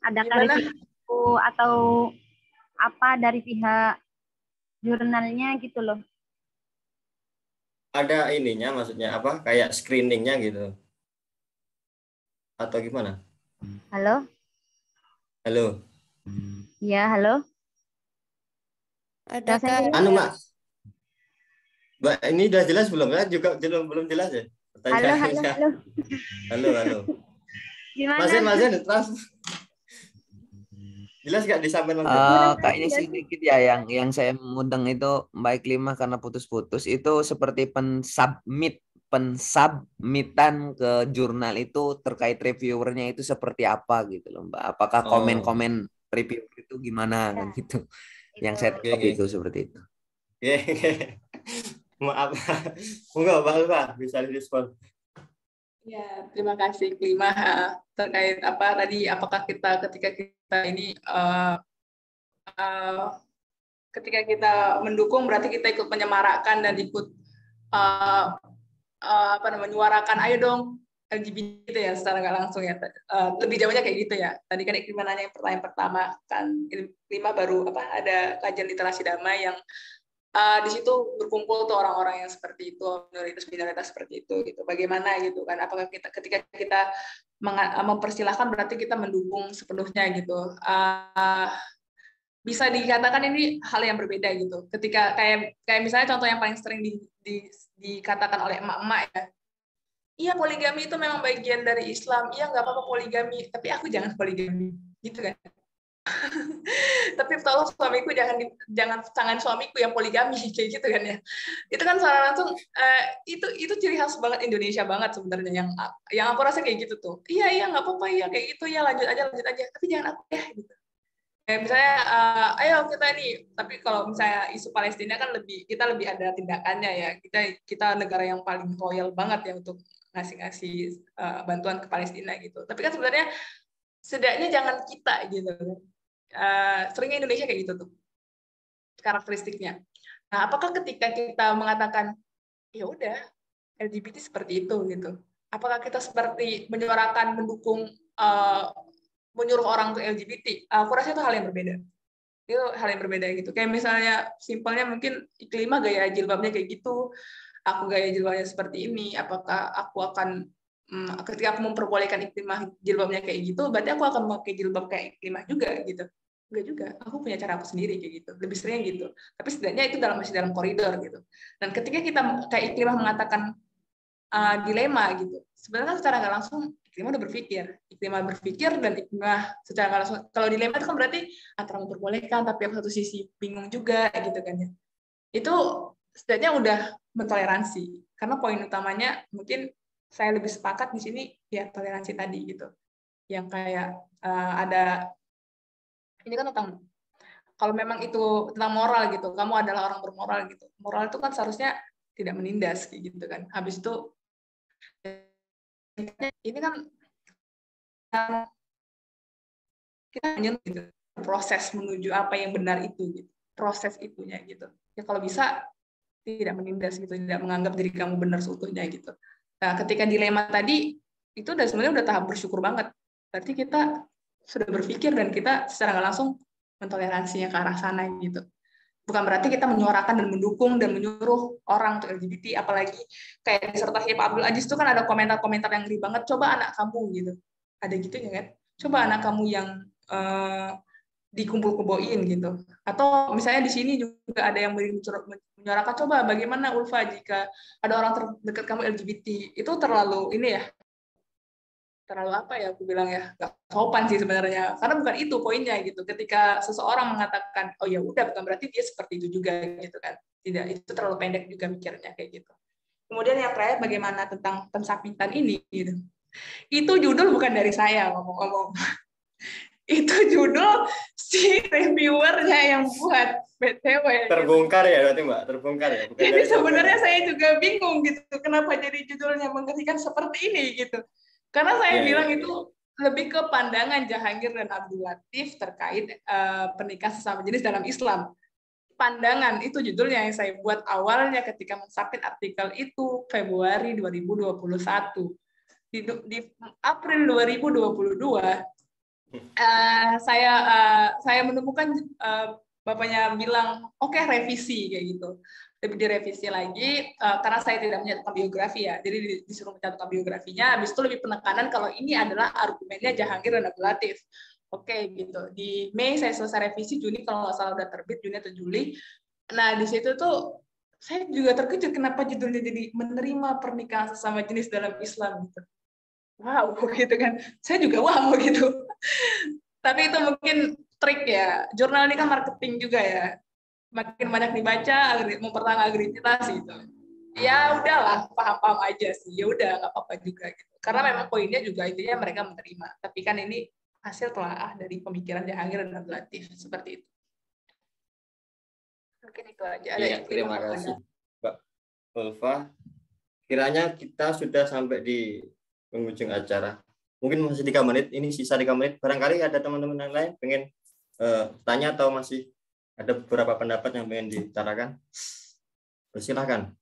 Adakah risiko atau apa dari pihak jurnalnya gitu loh? Ada ininya maksudnya apa? Kayak screeningnya gitu. Atau gimana? Halo? Halo. Iya, halo. Adakah Mbak. Mbak, ini udah jelas belum ya? Juga belum jelas ya? Halo. Halo. Gimana? Mas Zen, jelas gak disampaikan? Kayaknya sedikit ya yang saya mudeng itu Mbak Iklimah karena putus-putus itu seperti pensubmitan ke jurnal itu terkait reviewernya itu seperti apa gitu loh Mbak. Apakah komen-komen reviewer itu gimana kan gitu. Yang saya tangkap itu seperti itu. Maaf. Enggak, Mbak, bisa direspon. Ya, terima kasih Iklimah terkait apa tadi, apakah kita ketika kita mendukung berarti kita ikut menyemarakkan dan ikut menyuarakan ayo dong LGBT gitu ya secara nggak langsung ya. Lebih jauhnya kayak gitu ya. Tadi kan Iklimah nanya yang pertanyaan pertama kan Iklimah baru ada kajian literasi damai yang di situ berkumpul tuh orang-orang yang seperti itu, minoritas seperti itu gitu. Bagaimana gitu kan? Apakah ketika kita mempersilahkan berarti kita mendukung sepenuhnya gitu. Bisa dikatakan ini hal yang berbeda gitu. Ketika kayak misalnya contoh yang paling sering dikatakan oleh emak-emak ya. Iya, poligami itu memang bagian dari Islam. Iya, nggak apa-apa poligami, tapi aku jangan poligami, gitu kan? Tapi tolong suamiku jangan suamiku yang poligami kayak gitu kan ya. Itu kan secara langsung itu ciri khas banget Indonesia banget sebenarnya yang aku rasa kayak gitu tuh. Iya nggak apa-apa ya kayak gitu ya lanjut aja tapi jangan aku ya gitu. Misalnya ayo kita nih, tapi kalau misalnya isu Palestina kan kita lebih ada tindakannya ya. Kita negara yang paling loyal banget ya untuk ngasih bantuan ke Palestina gitu. Tapi kan sebenarnya setidaknya jangan kita gitu. Seringnya Indonesia kayak gitu tuh karakteristiknya. Nah, apakah ketika kita mengatakan ya udah LGBT seperti itu gitu, apakah kita seperti menyuarakan mendukung menyuruh orang untuk LGBT? Aku rasa itu hal yang berbeda. Itu hal yang berbeda gitu. Kayak misalnya simpelnya mungkin Iklimah gaya jilbabnya kayak gitu, aku gaya jilbabnya seperti ini. Apakah aku akan ketika aku memperbolehkan Iklimah jilbabnya kayak gitu, berarti aku akan pakai jilbab kayak Iklimah juga gitu. Enggak juga, aku punya cara aku sendiri kayak gitu, lebih sering gitu. Tapi setidaknya itu masih dalam koridor gitu. Dan ketika kita kayak Iklimah mengatakan dilema gitu, sebenarnya secara nggak langsung Iklimah udah berpikir dan Iklimah secara nggak langsung, kalau dilema itu kan berarti antara memperbolehkan tapi aku satu sisi bingung juga gitu kan ya. Itu setidaknya udah mentoleransi, karena poin utamanya mungkin saya lebih sepakat di sini ya toleransi tadi gitu, yang kayak ada ini kan tentang kalau memang itu tentang moral gitu, kamu adalah orang bermoral gitu. Moral itu kan seharusnya tidak menindas gitu kan. Habis itu ini kan kita hanya gitu, proses menuju apa yang benar itu gitu. Proses itunya gitu. Ya kalau bisa tidak menindas gitu, tidak menganggap diri kamu benar seutuhnya gitu. Nah, ketika dilema tadi itu sebenarnya udah tahap bersyukur banget. Berarti kita sudah berpikir dan kita secara nggak langsung mentoleransinya ke arah sana gitu. Bukan berarti kita menyuarakan dan mendukung dan menyuruh orang untuk LGBT, apalagi kayak disertasi Pak Abdul Aziz itu kan ada komentar-komentar yang ngeri banget, coba anak kamu gitu. Ada gitunya kan? Coba anak kamu yang dikumpul-kumpulin gitu. Atau misalnya di sini juga ada yang menyuarakan, coba bagaimana Ulfa jika ada orang terdekat kamu LGBT, itu terlalu ini ya, terlalu apa ya, aku bilang ya, nggak sopan sih sebenarnya, karena bukan itu poinnya gitu. Ketika seseorang mengatakan oh ya udah, bukan berarti dia seperti itu juga gitu kan, tidak, itu terlalu pendek juga mikirnya kayak gitu. Kemudian yang terakhir, bagaimana tentang pensubmitan ini gitu. Itu judul bukan dari saya ngomong-ngomong. Itu judul si reviewernya yang buat, BTW. Terbongkar ya berarti Mbak, terbongkar ya. Bukan Jadi dari sebenarnya sampean. saya juga bingung gitu, kenapa jadi judulnya mengerikan seperti ini gitu. Karena saya Iya, bilang iya, itu iya. lebih ke pandangan Jahangir dan Abdul Latif terkait pernikahan sesama jenis dalam Islam. Pandangan itu judulnya yang saya buat awalnya ketika mensubmit artikel itu Februari 2021. Di April 2022 saya menemukan bapaknya bilang oke, revisi kayak gitu, lebih direvisi lagi karena saya tidak mencatatkan biografi ya, jadi disuruh mencatatkan biografinya. Habis itu lebih penekanan kalau ini adalah argumennya Jahangir dan Abdul Latif. Oke gitu. Di Mei saya selesai revisi, Juni kalau nggak salah udah terbit, Juni atau Juli. Nah di situ tuh saya juga terkejut kenapa judulnya jadi menerima pernikahan sesama jenis dalam Islam gitu. Wow gitu kan. Saya juga wow gitu. Tapi itu mungkin trik ya. Jurnal ini kan marketing juga ya. Makin banyak dibaca, mempertahankan agresivitas gitu. Ya udahlah, paham-paham aja sih. Ya udah, nggak apa-apa juga gitu. Karena memang poinnya juga intinya mereka menerima. Tapi kan ini hasil telaah dari pemikiran Jahangir dan Abdul Latif seperti itu. Mungkin itu aja. Iya, terima kasih Mbak Ulfa. Kiranya kita sudah sampai di penghujung acara. Mungkin masih 3 menit, ini sisa 3 menit. Barangkali ada teman-teman yang lain pengen tanya atau masih ada beberapa pendapat yang pengen diutarakan. Silakan.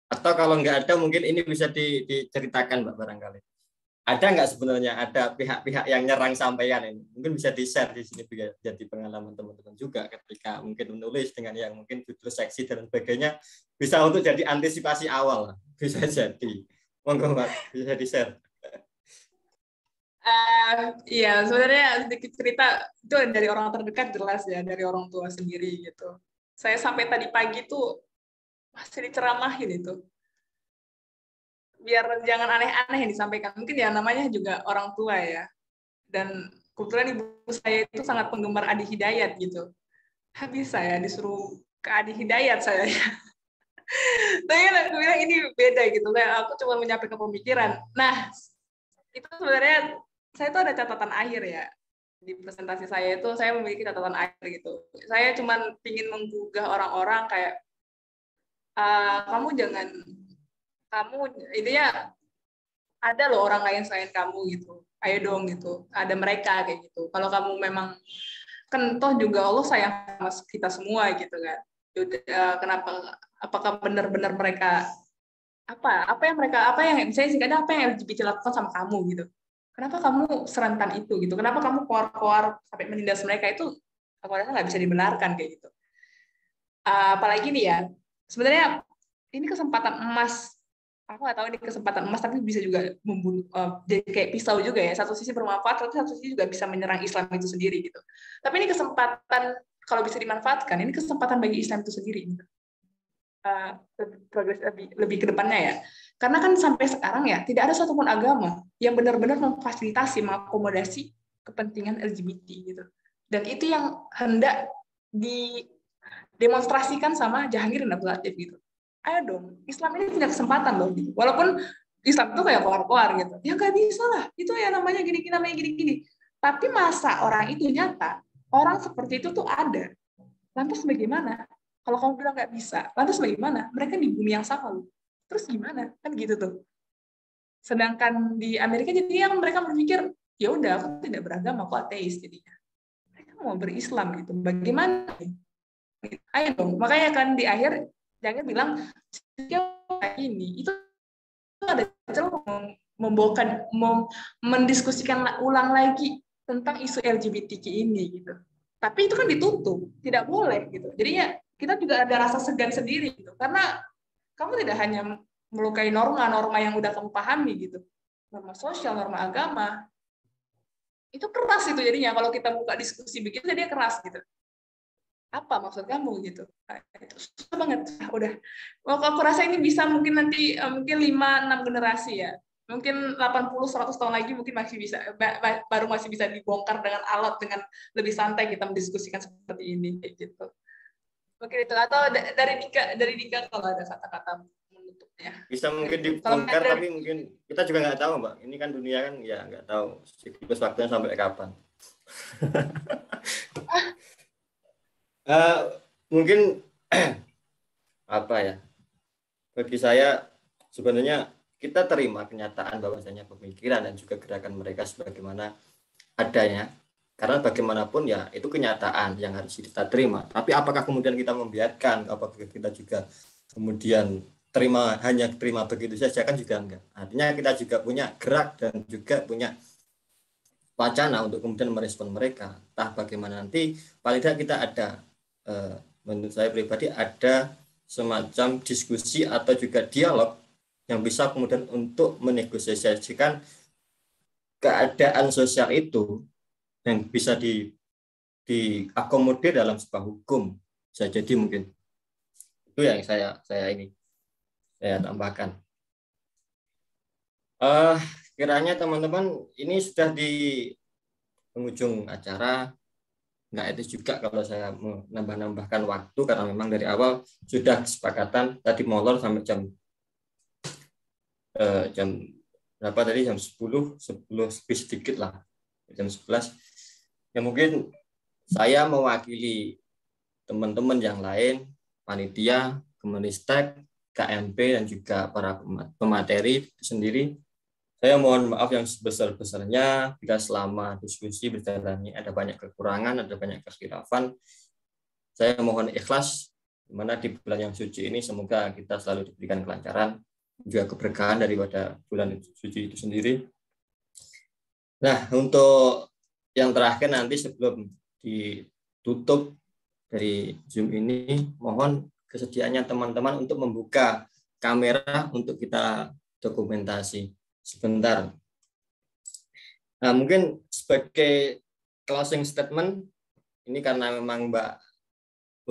Atau kalau nggak ada, mungkin ini bisa diceritakan Mbak, barangkali. Ada nggak sebenarnya ada pihak-pihak yang nyerang sampean ini? Mungkin bisa di-share di sini biar jadi pengalaman teman-teman juga ketika mungkin menulis dengan yang mungkin judul seksi dan sebagainya, bisa untuk jadi antisipasi awal. Bisa jadi. Monggo Mbak, bisa di-share. Iya, sebenarnya sedikit cerita itu dari orang terdekat jelas ya, dari orang tua sendiri gitu. Saya sampai tadi pagi tuh masih diceramahin itu. Biar jangan aneh-aneh yang disampaikan. Mungkin ya namanya juga orang tua ya. Dan kebetulan ibu saya itu sangat penggemar Adi Hidayat gitu. Habis saya disuruh ke Adi Hidayat saya. Tapi aku bilang ini beda gitu. Kayak aku cuma menyampaikan pemikiran. Nah, itu sebenarnya saya tuh ada catatan akhir ya. Di presentasi saya itu saya memiliki catatan akhir gitu. Saya cuma ingin menggugah orang-orang kayak kamu intinya ada loh orang lain selain kamu gitu. Ayo dong gitu. Ada mereka kayak gitu. Kalau kamu memang kentoh juga Allah sayang sama kita semua gitu kan. Kenapa? Apakah benar-benar mereka apa yang saya singkatnya apa yang LGBT lakukan sama kamu gitu? Kenapa kamu serentan itu gitu? Kenapa kamu keluar sampai menindas mereka itu? Aku rasa nggak bisa dibenarkan kayak gitu. Apalagi nih ya, sebenarnya ini kesempatan emas. Aku nggak tahu ini kesempatan emas, tapi bisa juga membunuh, jadi kayak pisau juga ya. Satu sisi bermanfaat, tapi satu sisi juga bisa menyerang Islam itu sendiri gitu. Tapi ini kesempatan kalau bisa dimanfaatkan, ini kesempatan bagi Islam itu sendiri. Gitu. Progres lebih ke depannya ya. Karena kan sampai sekarang ya tidak ada satupun agama yang benar-benar memfasilitasi, mengakomodasi kepentingan LGBT gitu. Dan itu yang hendak didemonstrasikan sama Jahangir dan Abdul Latif gitu. Ayo dong, Islam ini punya kesempatan loh. Gitu. Walaupun Islam itu kayak keluar-keluar gitu. Ya nggak bisa lah, itu ya namanya gini-gini, namanya gini-gini. Tapi masa orang itu nyata, orang seperti itu tuh ada. Lantas bagaimana? Kalau kamu bilang nggak bisa, lantas bagaimana? Mereka di bumi yang sama loh. Terus gimana? Kan gitu tuh. Sedangkan di Amerika jadi yang mereka berpikir, ya udah aku tidak beragama, aku ateis jadinya. Mereka mau berislam gitu. Bagaimana? Ayo dong. Makanya kan di akhir jangan bilang ini itu ada celah mendiskusikan ulang lagi tentang isu LGBTQ ini gitu. Tapi itu kan ditutup, tidak boleh gitu. Jadi ya kita juga ada rasa segan sendiri gitu. Karena kamu tidak hanya melukai norma-norma yang udah kamu pahami gitu. Norma sosial, norma agama. Itu keras itu jadinya kalau kita buka diskusi begitu, jadi keras gitu. apa maksud kamu gitu. Nah, itu susah banget. Udah. Aku rasa ini bisa mungkin nanti mungkin 5-6 generasi ya. Mungkin 80-100 tahun lagi mungkin masih bisa, baru masih bisa dibongkar dengan alat, dengan lebih santai kita mendiskusikan seperti ini kayak gitu. Mungkin itu, atau dari Dika kalau ada kata-kata menutupnya. Bisa mungkin dibongkar, tapi mungkin kita juga nggak tahu, Mbak. Ini kan dunia kan ya nggak tahu siklus waktunya sampai kapan. Mungkin apa ya? Bagi saya sebenarnya kita terima kenyataan bahwasanya pemikiran dan juga gerakan mereka sebagaimana adanya, karena bagaimanapun ya itu kenyataan yang harus kita terima. Tapi apakah kemudian kita membiarkan, apakah kita juga kemudian hanya terima begitu saja, kan juga enggak. Artinya kita juga punya gerak dan juga punya wacana untuk kemudian merespon mereka. Entah bagaimana nanti, paling tidak kita ada, menurut saya pribadi ada semacam diskusi atau juga dialog yang bisa kemudian untuk menegosiasikan keadaan sosial itu yang bisa diakomodir dalam sebuah hukum. Bisa jadi mungkin itu yang saya tambahkan. Kiranya teman-teman ini sudah di penghujung acara. Nggak etis juga kalau saya menambahkan waktu, karena memang dari awal sudah kesepakatan tadi molor sampai jam berapa tadi, jam 10 lebih sedikit lah, jam 11. Ya mungkin saya mewakili teman-teman yang lain, panitia, Kemenistek, KMP, dan juga para pemateri itu sendiri. Saya mohon maaf yang sebesar-besarnya bila selama diskusi berjalan ini ada banyak kekurangan, ada banyak kekhilafan. Saya mohon ikhlas, di mana di bulan yang suci ini semoga kita selalu diberikan kelancaran, juga keberkahan daripada bulan suci itu sendiri. Nah, untuk yang terakhir nanti sebelum ditutup dari Zoom ini, mohon kesediaannya teman-teman untuk membuka kamera untuk kita dokumentasi sebentar. Nah, mungkin sebagai closing statement, ini karena memang Mbak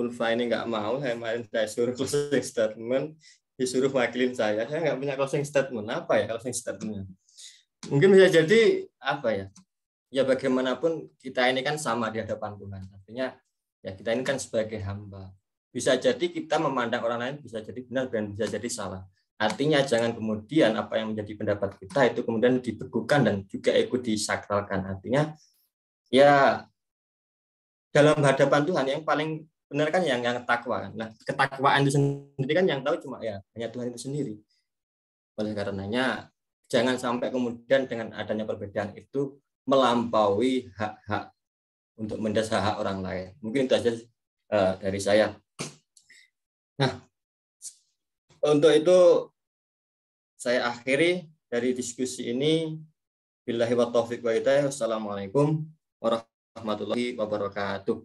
Ulfa ini nggak mau, saya suruh closing statement, disuruh wakilin saya nggak punya closing statement. Apa ya closing statementnya? Mungkin bisa jadi apa ya? Ya bagaimanapun kita ini kan sama di hadapan Tuhan. Artinya ya kita ini kan sebagai hamba. Bisa jadi kita memandang orang lain bisa jadi benar dan bisa jadi salah. Artinya jangan kemudian apa yang menjadi pendapat kita itu kemudian dibekukan dan juga ikut disakralkan. Artinya ya dalam hadapan Tuhan yang paling benar kan yang takwa. Nah, ketakwaan itu sendiri kan yang tahu cuma ya hanya Tuhan itu sendiri. Oleh karenanya jangan sampai kemudian dengan adanya perbedaan itu melampaui hak-hak untuk mendasar hak orang lain. Mungkin itu saja dari saya. Nah, untuk itu saya akhiri dari diskusi ini. Billahi wa taufiq wa hidayah. Wassalamualaikum warahmatullahi wabarakatuh.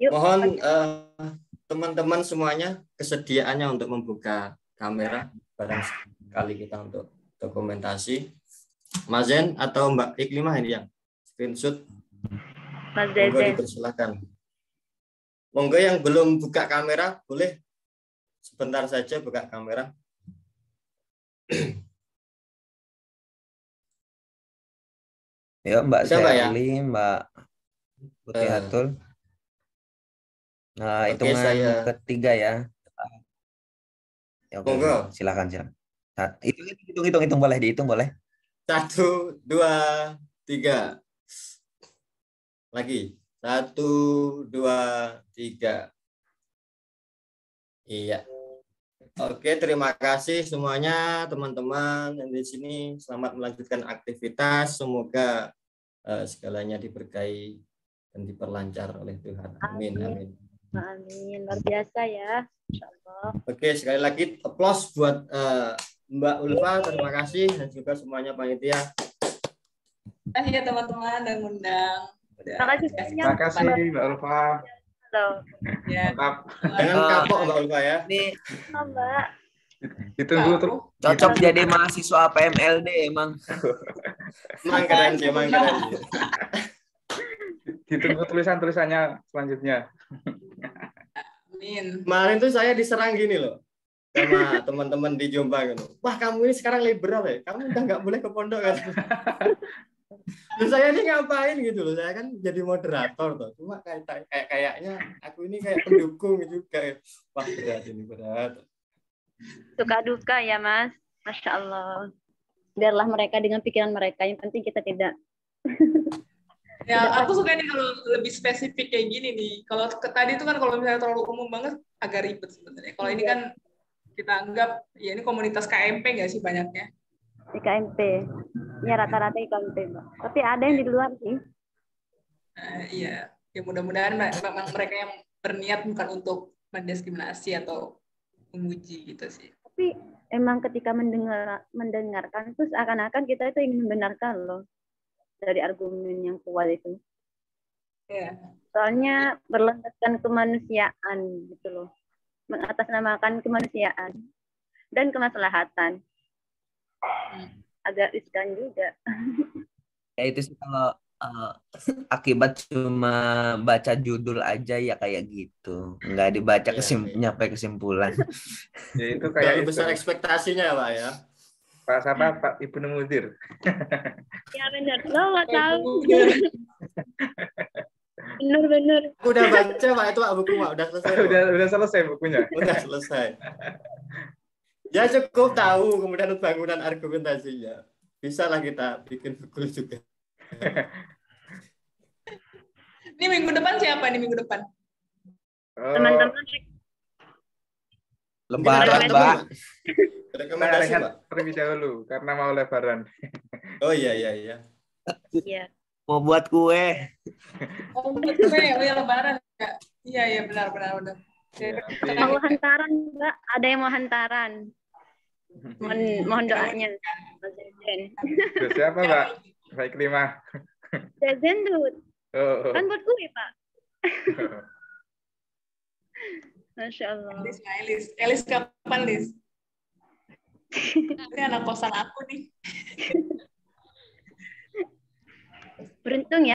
Mohon teman-teman semuanya kesediaannya untuk membuka kamera barangkali kita untuk dokumentasi. Mas Zen atau Mbak Iklimah ini yang screenshot. Mas Zen. Monggo dipersilakan. Monggo yang belum buka kamera boleh sebentar saja buka kamera. Ya Mbak Sherly, Mbak Putih Hatul. Nah, oke, hitungan ketiga ya. Ya, oke. Silakan. Hitung boleh, dihitung boleh. 1, 2, 3. Lagi. 1, 2, 3. Iya. Oke, terima kasih semuanya teman-teman yang di sini. Selamat melanjutkan aktivitas. Semoga segalanya diberkahi dan diperlancar oleh Tuhan. Amin. Amin. Amin. Luar biasa ya. Insyaallah. Oke, sekali lagi aplaus buat Mbak Ulfa. Terima kasih dan juga semuanya panitia. Terima kasih ya teman-teman dan undang. Terima kasih Mbak Ulfa. Halo. Ya. Jangan kapok Mbak Ulfa ya. Nih, Mbak. Ditunggu terus. Cocok jadi mahasiswa PMLD emang. Emang keren sih, emang keren sih. Ditunggu tulisan-tulisannya selanjutnya. Amin. Kemarin tuh saya diserang gini loh sama teman-teman di Jombang gitu. Wah, kamu ini sekarang liberal ya? Kamu udah nggak boleh ke pondok kan? Terus saya ini ngapain gitu loh? Saya kan jadi moderator tuh. Cuma kayaknya aku ini kayak pendukung juga. Wah, berat ini, berat. Suka duka ya, Mas. Masya Allah. Biarlah mereka dengan pikiran mereka. Yang penting kita tidak. Ya, aku suka nih kalau lebih spesifik kayak gini nih. Kalau tadi itu kan kalau misalnya terlalu umum banget agak ribet sebenarnya. Kalau ini kan kita anggap ya ini komunitas KMP nggak sih banyaknya? Di KMP. Ya rata-rata di KMP, Mbak. Tapi ada yang di luar sih. Iya. Ya mudah-mudahan memang mereka yang berniat bukan untuk mendiskriminasi atau memuji gitu sih. Tapi emang ketika mendengarkan terus seakan-akan kita itu ingin membenarkan loh. Dari argumen yang kuat itu. Yeah. Soalnya berlandaskan kemanusiaan gitu loh. Mengatasnamakan kemanusiaan dan kemaslahatan. Agak riskan juga. Ya itu sih kalau akibat cuma baca judul aja ya kayak gitu. Nggak dibaca nyampe kesimpulan. Ya itu kayak besar ekspektasinya Pak ya. Pak siapa? Pak Ibnu Mudir. Ya benar. Lo nggak tahu. Benar. Aku udah baca Pak itu Pak buku Pak udah selesai. Udah selesai bukunya. Udah selesai. Ya cukup tahu kemudian bangunan argumentasinya. Bisa lah kita bikin buku juga. Ini minggu depan siapa nih minggu depan? Teman-teman. Lebaran, Mbak. Rekomendasi, Mbak. Terlebih dahulu karena mau lebaran. Oh iya. Iya. Mau buat kue. Oh, buat kue ya lebaran ya. Iya benar. Ya, mau hantaran, Mbak. Ada yang mau hantaran. Mohon doanya. Siapa, Mbak? Baik 5. Jajan Dut. Oh. Kan buat kue, Pak. Masya Allah. Elis kapan, Lis? Ini anak kosan aku nih. Beruntung ya.